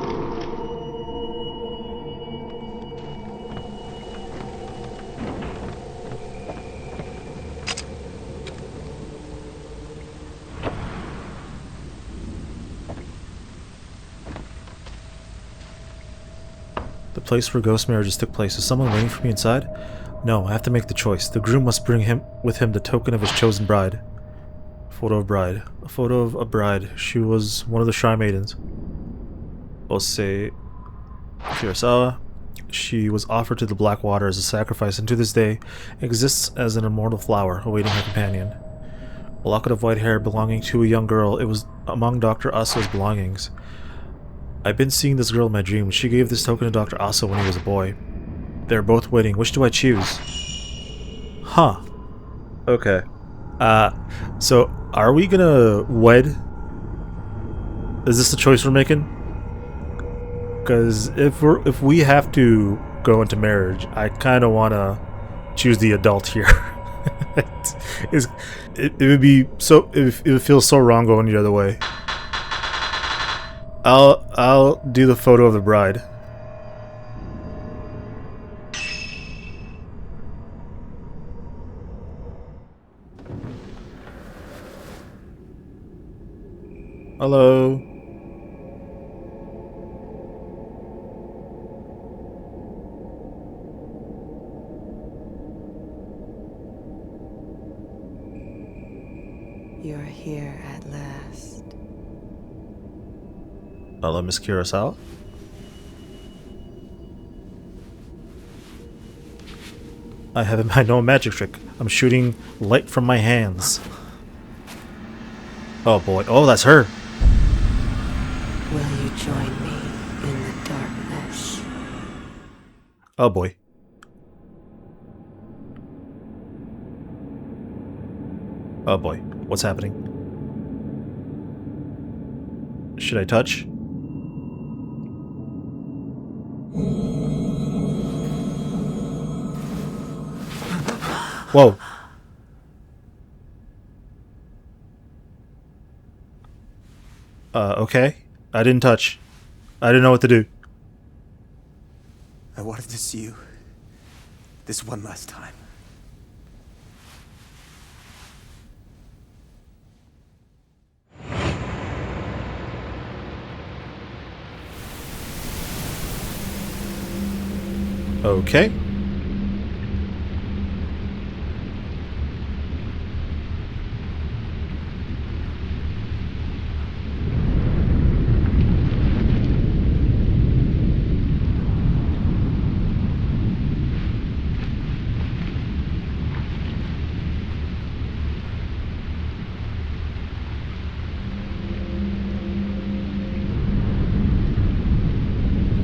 The place where ghost marriages took place. Is someone waiting for me inside? No, I have to make the choice. The groom must bring him with him the token of his chosen bride. Photo of bride. A photo of a bride. She was one of the Shrine Maidens. Ose Kurosawa. She was offered to the Black Water as a sacrifice, and to this day exists as an immortal flower awaiting her companion. A locket of white hair belonging to a young girl. It was among Dr. Aso's belongings. I've been seeing this girl in my dreams. She gave this token to Dr. Aso when he was a boy. They're both waiting. Which do I choose? Huh. Okay. So are we gonna wed? Is this the choice we're making? Because if we have to go into marriage, I kind of want to choose the adult here. it would be so... It would feel so wrong going the other way. I'll do the photo of the bride. Hello. You're here at last. Hello, Miss Kurosawa. I have no magic trick. I'm shooting light from my hands. Oh boy. Oh, that's her. Will you join me in the darkness? Oh boy. Oh boy. What's happening? Should I touch? Whoa. Okay. I didn't touch. I didn't know what to do. I wanted to see you this one last time. Okay.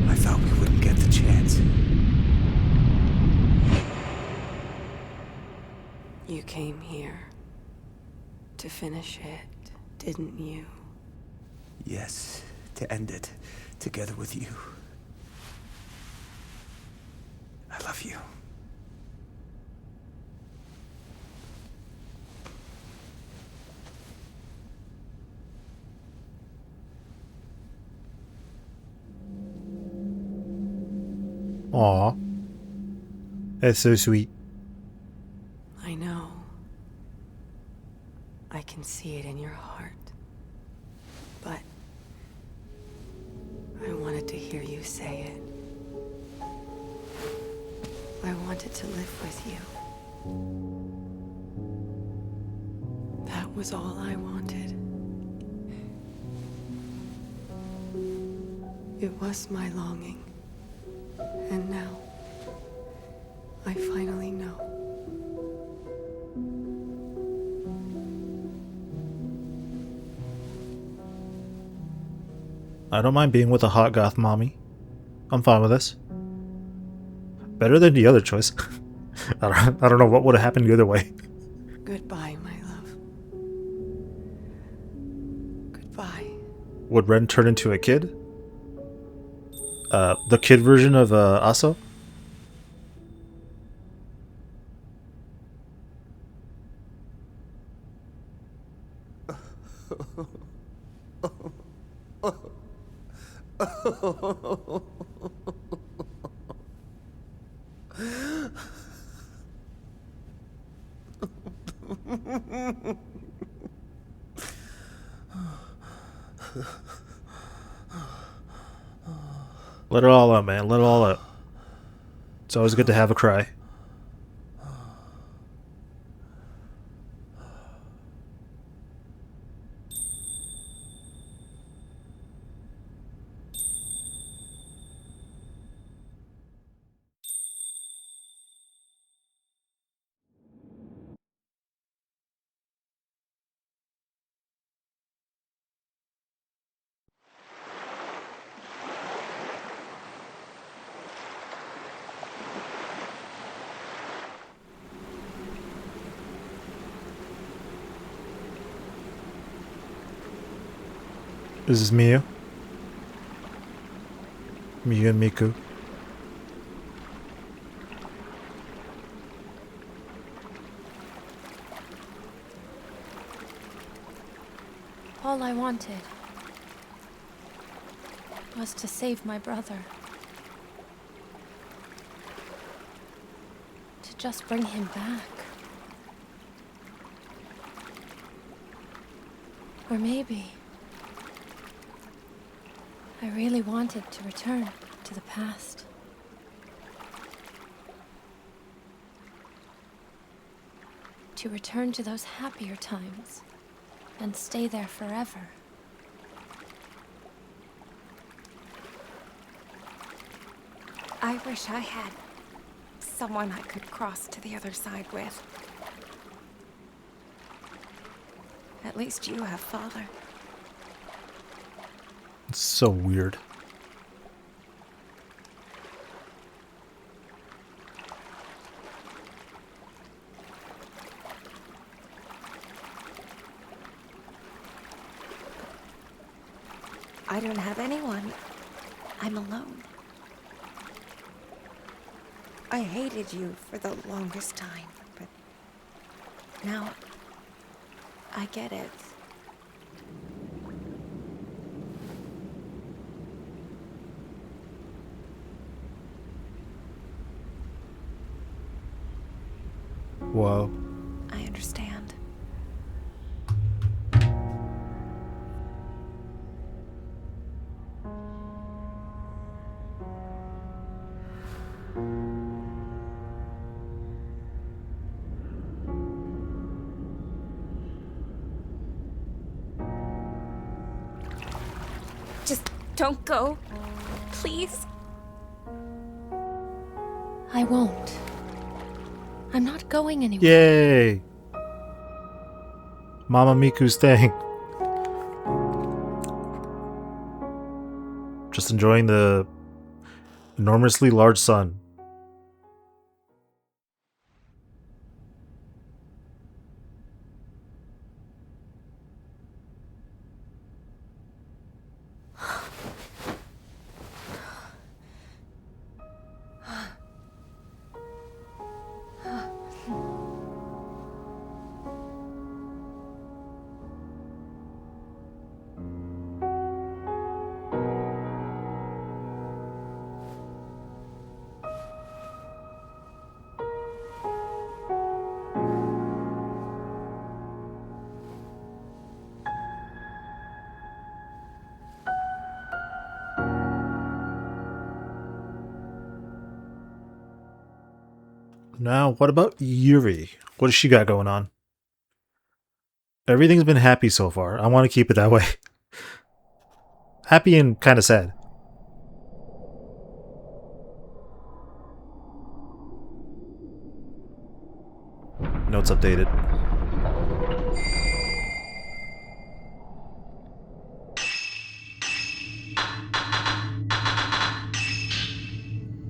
I thought we wouldn't get the chance. You came here to finish it, didn't you? Yes, to end it together with you. I love you. Aw. That's so sweet. I know. I can see it in your heart. But I wanted to hear you say it. I wanted to live with you. That was all I wanted. It was my longing. And now, I finally know. I don't mind being with a hot goth mommy. I'm fine with this. Better than the other choice. I don't know what would have happened the other way. Goodbye, my love. Goodbye. Would Ren turn into a kid? The kid version of Aso? Let it all out, man. Let it all out. It's always good to have a cry. This is Miyu. Miyu and Miku. All I wanted was to save my brother. To just bring him back. Or maybe I really wanted to return to the past. To return to those happier times and stay there forever. I wish I had someone I could cross to the other side with. At least you have Father. It's so weird. I don't have anyone. I'm alone. I hated you for the longest time, but now I get it. Whoa. I understand. Just don't go. Please. I won't. I'm not going anywhere. Yay! Mama Miku's staying. Just enjoying the enormously large sun. Now, what about Yuri? What does she got going on? Everything's been happy so far. I want to keep it that way. Happy and kind of sad. Notes updated.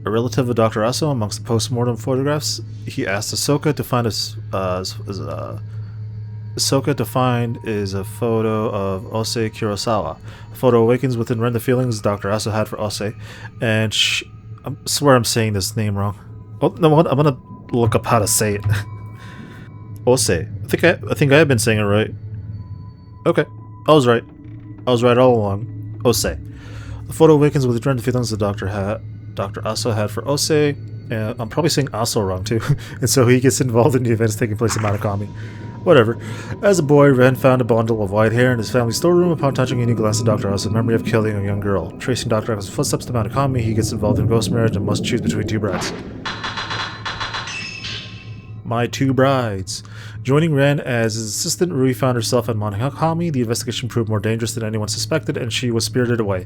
A relative of Dr. Aso amongst the post-mortem photographs, he asked Ahsoka to find Ahsoka to find is a photo of Ose Kurosawa. The photo awakens within Ren the feelings Dr. Aso had for Ose, and I swear I'm saying this name wrong. Oh no, I'm gonna look up how to say it. Ose. I think I have been saying it right. Okay, I was right. I was right all along. Ose. The photo awakens with the feelings the Dr. Aso had for Ose, and I'm probably saying Aso wrong too, and so he gets involved in the events taking place in Manakami. Whatever. As a boy, Ren found a bundle of white hair in his family's storeroom. Upon touching it, he glanced at Dr. Aso's memory of killing a young girl. Tracing Dr. Aso's footsteps to Manakami, he gets involved in ghost marriage and must choose between two brides. My two brides. Joining Ren as his assistant, Rui found herself at Manakami. The investigation proved more dangerous than anyone suspected, and she was spirited away.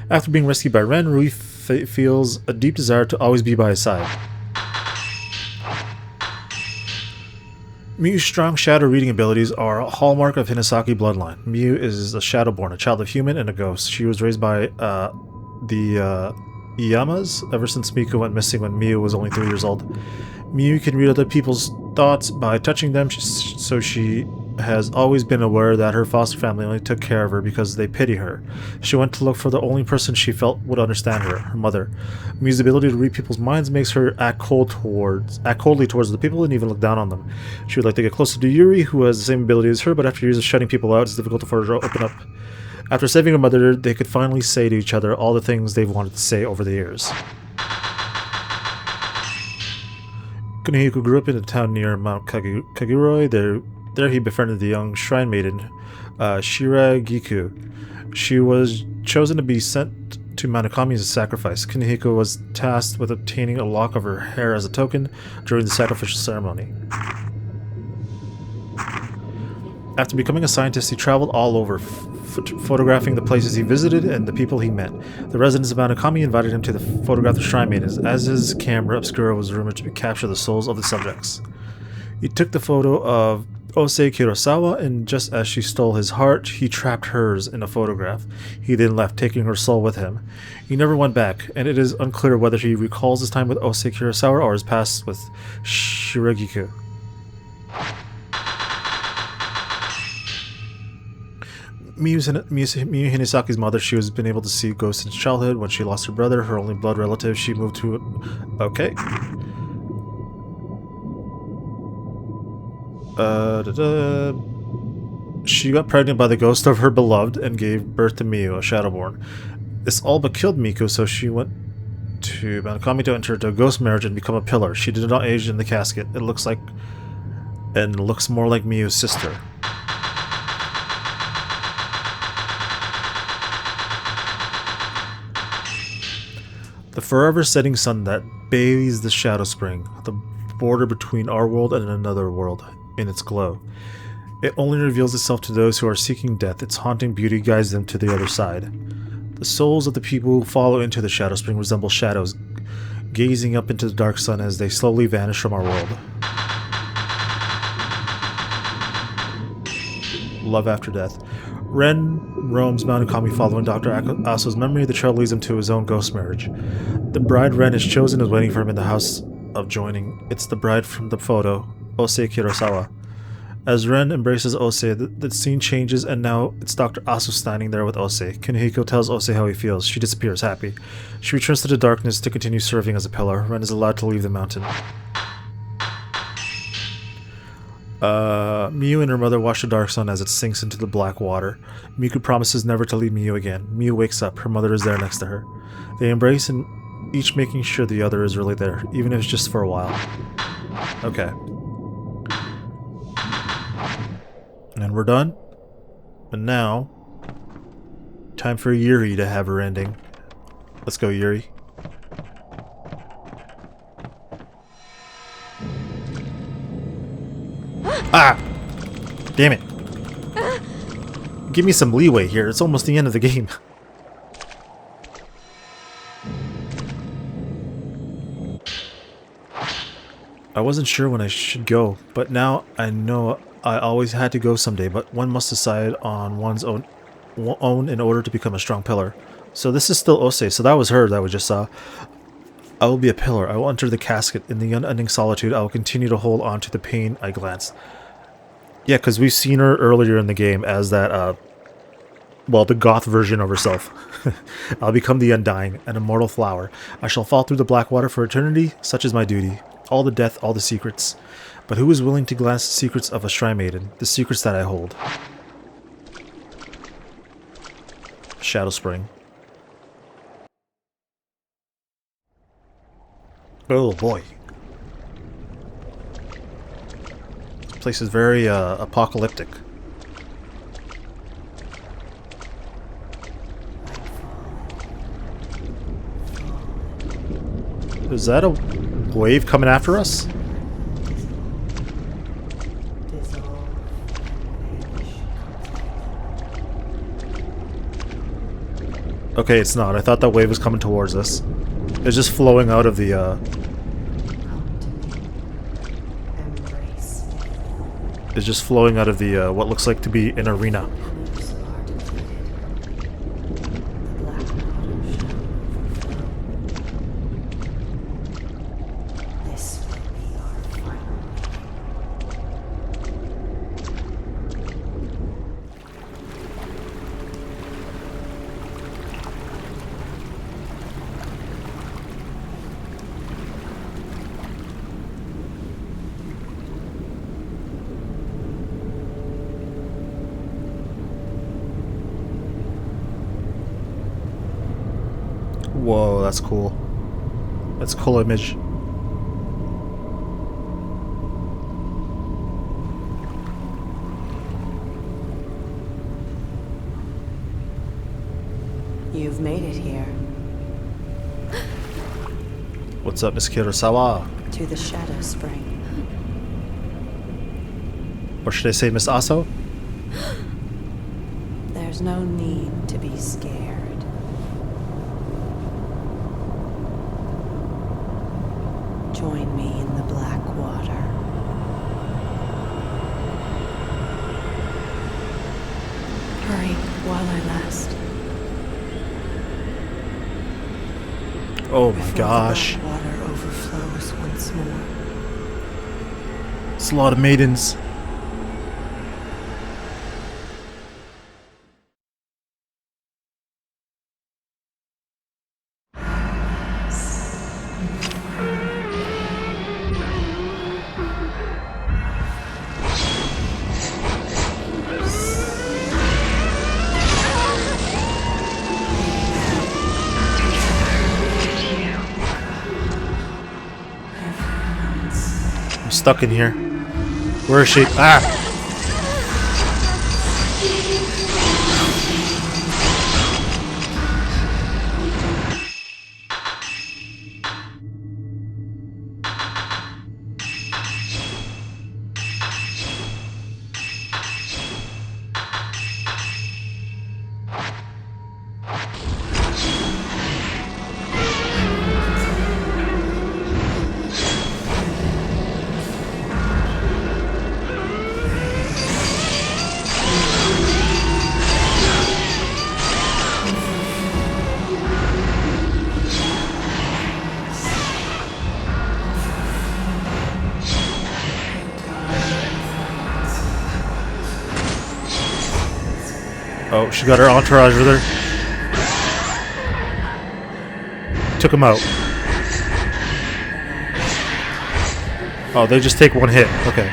After being rescued by Ren, Rui feels a deep desire to always be by his side. Miu's strong shadow reading abilities are a hallmark of Hinasaki bloodline. Miu is a Shadowborn, a child of human and a ghost. She was raised by the Iyamas ever since Miku went missing when Miu was only 3 years old. Miu can read other people's thoughts by touching them, so she has always been aware that her foster family only took care of her because they pity her. She went to look for the only person she felt would understand her mother. Miu's ability to read people's minds makes her act coldly towards the people and even look down on them. She would like to get closer to Yuri, who has the same ability as her, but after years of shutting people out, it's difficult for her to open up. After saving her mother, they could finally say to each other all the things they've wanted to say over the years. Kunihiko grew up in a town near Mount Kaguroi. There he befriended the young shrine maiden, Shiragiku. She was chosen to be sent to Manakami as a sacrifice. Kunihiko was tasked with obtaining a lock of her hair as a token during the sacrificial ceremony. After becoming a scientist, he traveled all over, photographing the places he visited and the people he met. The residents of Manukami invited him to photograph the Shrine Maidens, as his camera obscura was rumored to capture the souls of the subjects. He took the photo of Osei Kurosawa, and just as she stole his heart, he trapped hers in a photograph. He then left, taking her soul with him. He never went back, and it is unclear whether he recalls his time with Osei Kurosawa or his past with Shiragiku. Miyu Hinisaki's mother, she has been able to see ghosts since childhood. When she lost her brother, her only blood relative, she moved to... Okay. She got pregnant by the ghost of her beloved and gave birth to Miyu, a Shadowborn. This all but killed Miku, so she went to Manukami to enter into a ghost marriage and become a pillar. She did not age in the casket. It looks more like Miyu's sister. The forever setting sun that bathes the Shadow Spring, the border between our world and another world, in its glow. It only reveals itself to those who are seeking death. Its haunting beauty guides them to the other side. The souls of the people who follow into the Shadow Spring resemble shadows, gazing up into the dark sun as they slowly vanish from our world. Love after death. Ren roams Manukami following Dr. Aso's memory. The trail leads him to his own ghost marriage. The bride Ren is chosen is waiting for him in the house of joining. It's the bride from the photo, Osei Kurosawa. As Ren embraces Osei, the scene changes, and now it's Dr. Aso standing there with Osei. Kunihiko tells Osei how he feels. She disappears, happy. She returns to the darkness to continue serving as a pillar. Ren is allowed to leave the mountain. Miyu and her mother watch the dark sun as it sinks into the black water. Miku promises never to leave Miyu again. Miyu wakes up. Her mother is there next to her. They embrace, and each making sure the other is really there, even if it's just for a while. Okay. And we're done. And now, time for Yuri to have her ending. Let's go, Yuri. Ah! Damn it. Give me some leeway here. It's almost the end of the game. I wasn't sure when I should go, but now I know I always had to go someday, but one must decide on one's own in order to become a strong pillar. So this is still Osei, so that was her that we just saw. I will be a pillar. I will enter the casket. In the unending solitude, I will continue to hold on to the pain I glance. Yeah, because we've seen her earlier in the game as that, well, the goth version of herself. I'll become the undying, an immortal flower. I shall fall through the black water for eternity, such is my duty. All the death, all the secrets. But who is willing to glance the secrets of a Shrine Maiden, the secrets that I hold? Shadow Spring. Oh boy. This place is very apocalyptic. Is that a wave coming after us? Okay, it's not. I thought that wave was coming towards us. It's just flowing out of the, It's just flowing out of the, what looks like to be an arena. Whoa, that's cool. That's a cool image. You've made it here. What's up, Miss Kurosawa? To the Shadow Spring. Or should I say Miss Aso? There's no need to be scared. Join me in the black water. Hurry while I last. Oh my gosh. The black water overflows once more. It's a lot of maidens. I'm stuck in here. Where is she? Ah! Oh, she got her entourage with her. Took him out. Oh, they just take one hit. Okay.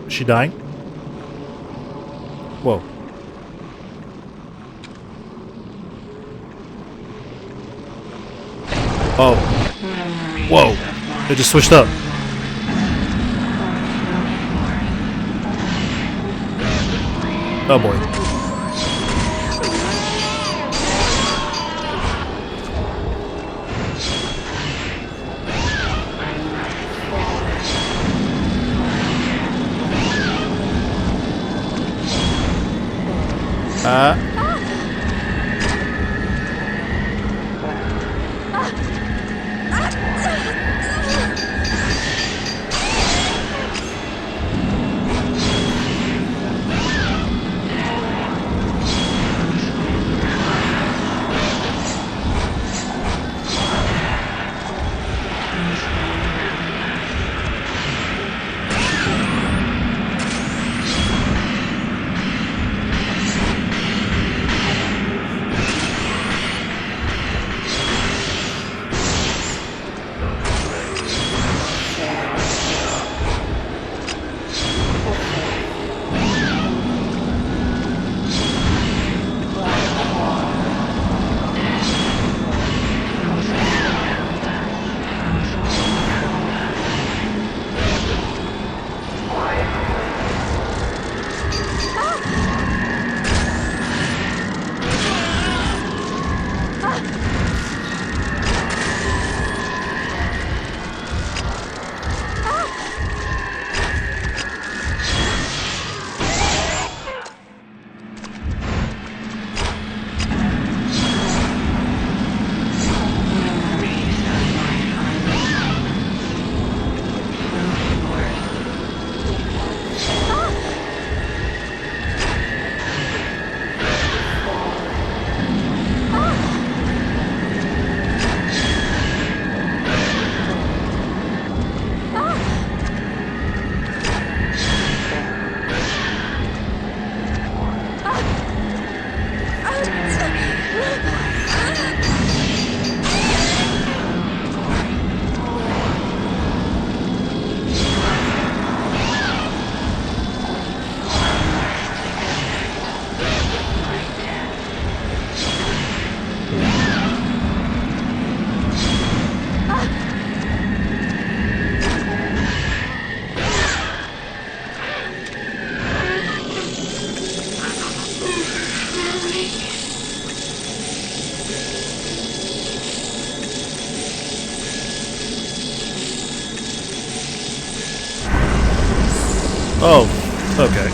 Is she dying? Whoa. Oh. Whoa. They just switched up. Oh boy. Oh, okay.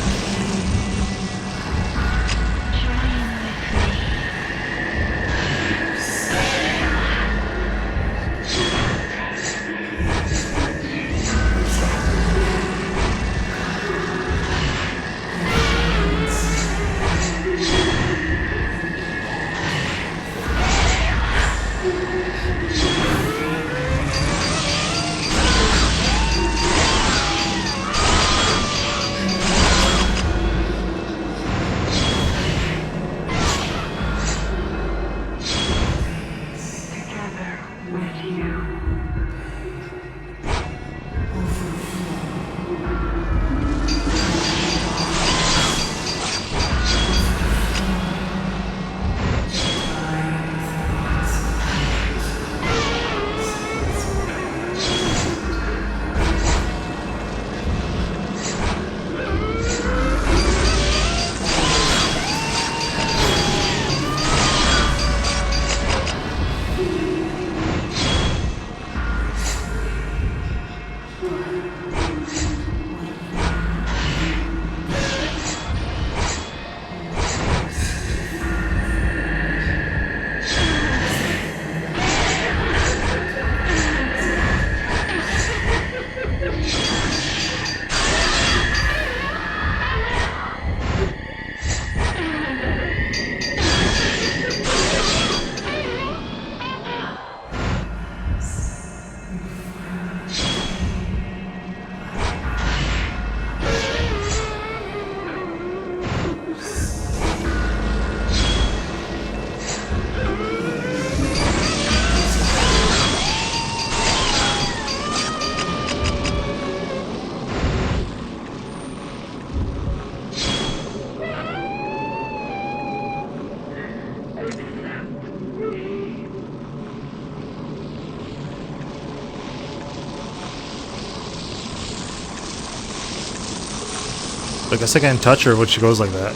I guess I can't touch her when she goes like that.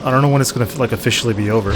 I don't know when it's gonna like officially be over.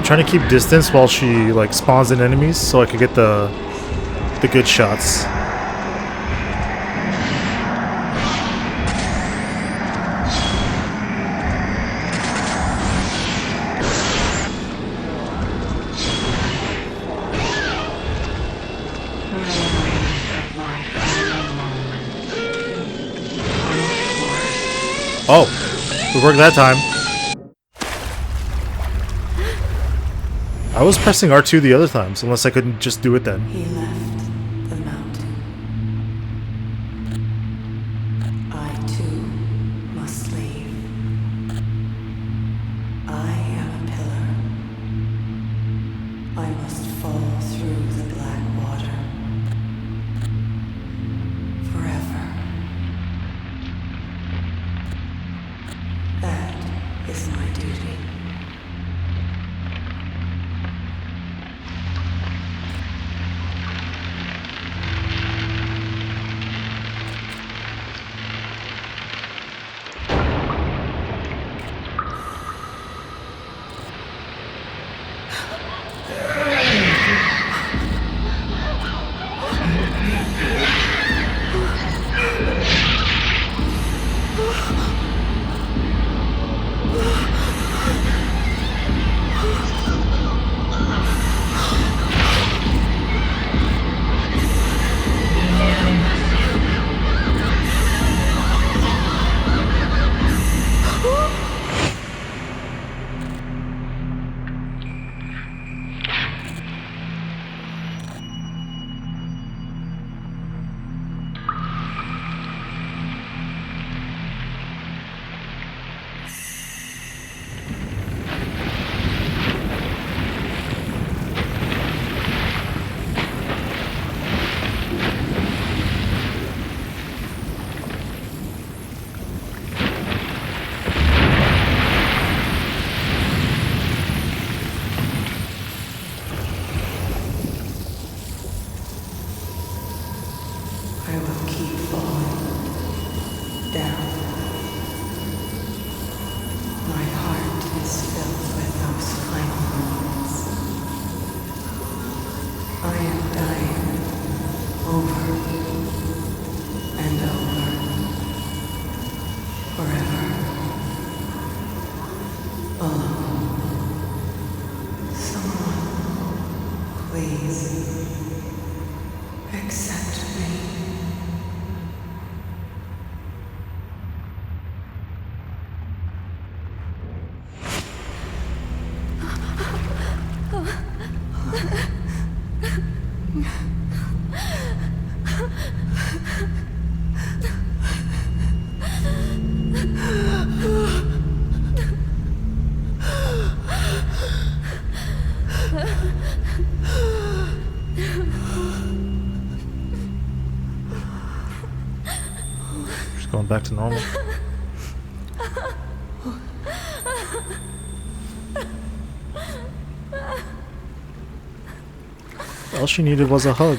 Trying to keep distance while she like spawns in enemies so I could get the good shots. Oh, it worked that time. I was pressing R2 the other times, unless I couldn't just do it then. He left the mountain. I too must leave. I am a pillar. I must fall through the black water. and over, forever, alone. Someone, please, accept me. Just going back to normal. All she needed was a hug.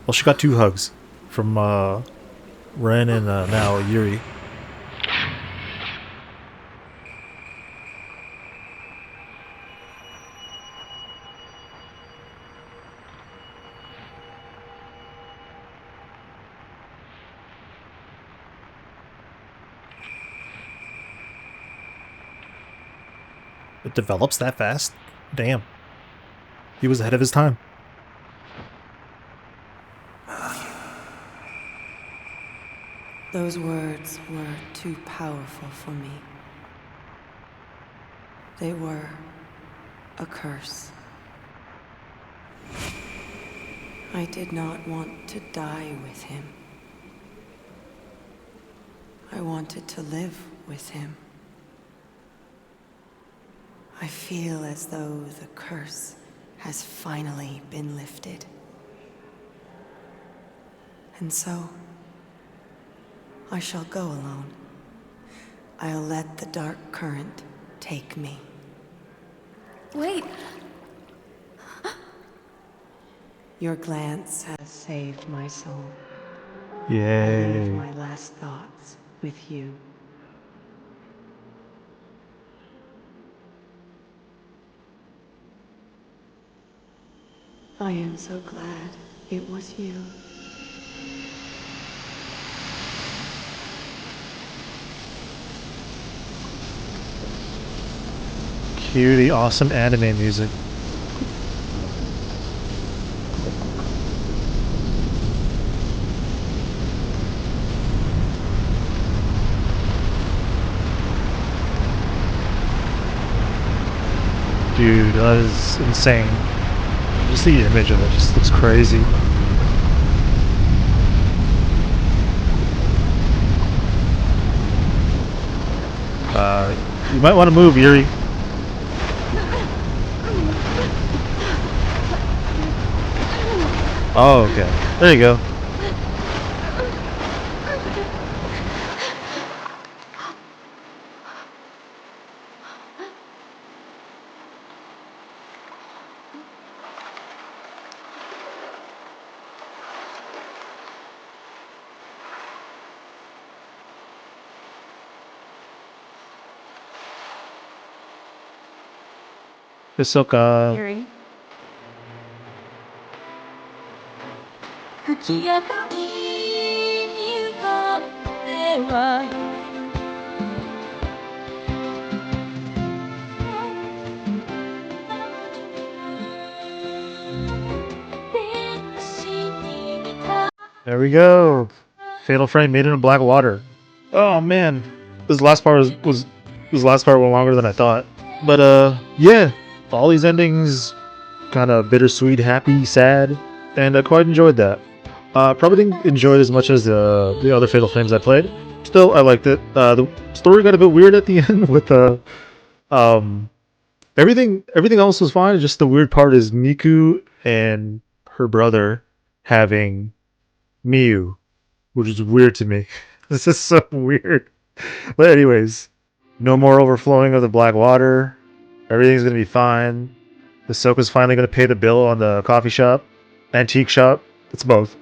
Well, she got 2 hugs from Ren and now Yuri. It develops that fast? Damn. He was ahead of his time. Those words were too powerful for me. They were a curse. I did not want to die with him. I wanted to live with him. I feel as though the curse has finally been lifted. And so, I shall go alone. I'll let the dark current take me. Wait. Your glance has saved my soul. Yay. I leave my last thoughts with you. I am so glad it was you. Cue the awesome anime music. Dude, that is insane. Just the image of it just looks crazy. You might want to move, Yuri. Oh, okay. There you go. Hisoka. Yuri. There we go. Fatal Frame Maiden in Black Water. Oh man, this last part was last part went longer than I thought. But yeah, all these endings kind of bittersweet, happy, sad, and I quite enjoyed that. Probably didn't enjoy it as much as the other Fatal Frames I played. Still, I liked it. The story got a bit weird at the end with um everything else was fine. Just the weird part is Miku and her brother having Miyu, which is weird to me. This is so weird. But anyways, no more overflowing of the black water. Everything's gonna be fine. The Soka's finally gonna pay the bill on the coffee shop, antique shop. It's both.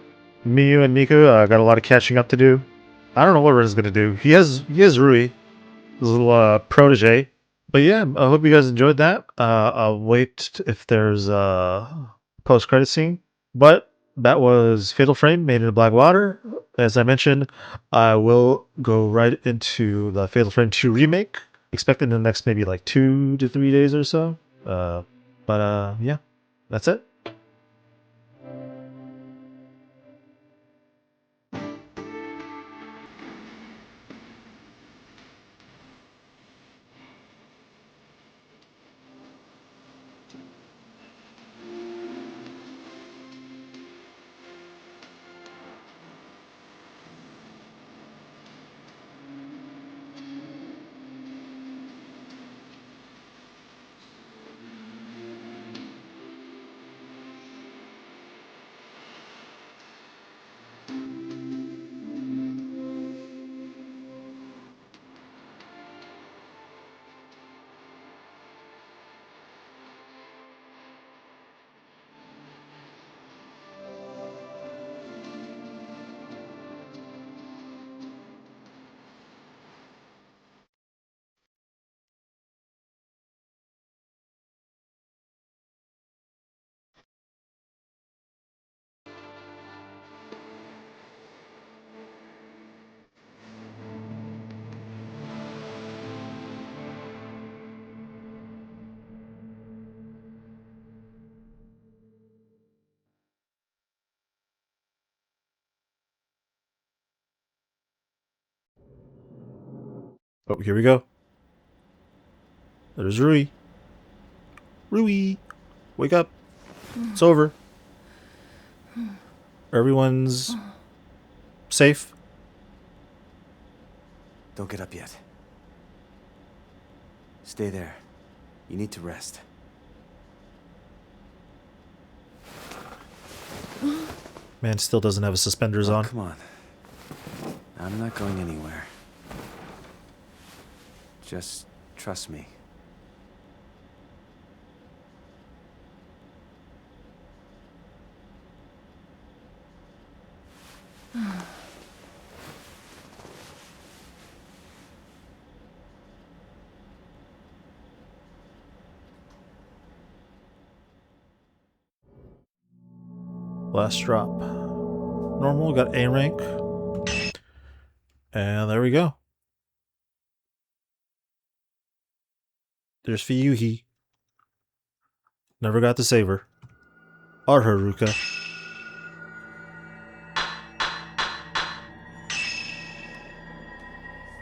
Miyu and Miku got a lot of catching up to do. I don't know what Ren's gonna do. He has Rui, his little protege. But yeah, I hope you guys enjoyed that. I'll wait if there's a post credit scene. But that was Fatal Frame, Maiden in the Black Water. As I mentioned, I will go right into the Fatal Frame 2 remake. Expect in the next maybe like 2 to 3 days or so. Yeah, that's it. Oh, here we go. There's Rui. Rui, wake up. It's over. Everyone's safe. Don't get up yet. Stay there. You need to rest. Man still doesn't have his suspenders on. Come on. I'm not going anywhere. Just trust me. Last drop. Normal, got A rank. And there we go. There's Fiyuhi. Never got to save her. Or Haruka.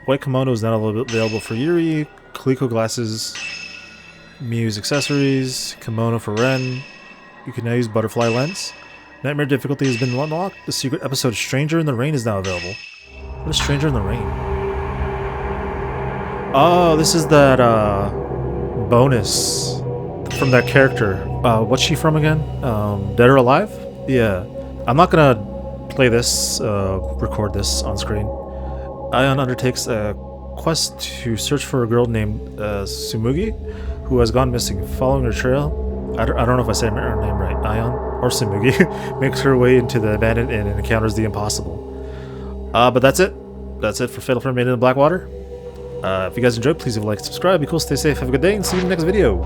White kimono is now available for Yuri. Coleco glasses. Muse accessories. Kimono for Ren. You can now use butterfly lens. Nightmare difficulty has been unlocked. The secret episode Stranger in the Rain is now available. What is Stranger in the Rain? Oh, this is that bonus from that character. What's she from again? Dead or Alive? Yeah. I'm not gonna play this, record this on screen. Ion undertakes a quest to search for a girl named Sumugi, who has gone missing. Following her trail, I don't know if I say her name right, Ion or Sumugi, makes her way into the abandoned inn and encounters the impossible. But that's it. That's it for Fatal Frame Maiden in the Black Water. If you guys enjoyed, please leave a like and subscribe. Be cool, stay safe, have a good day, and see you in the next video.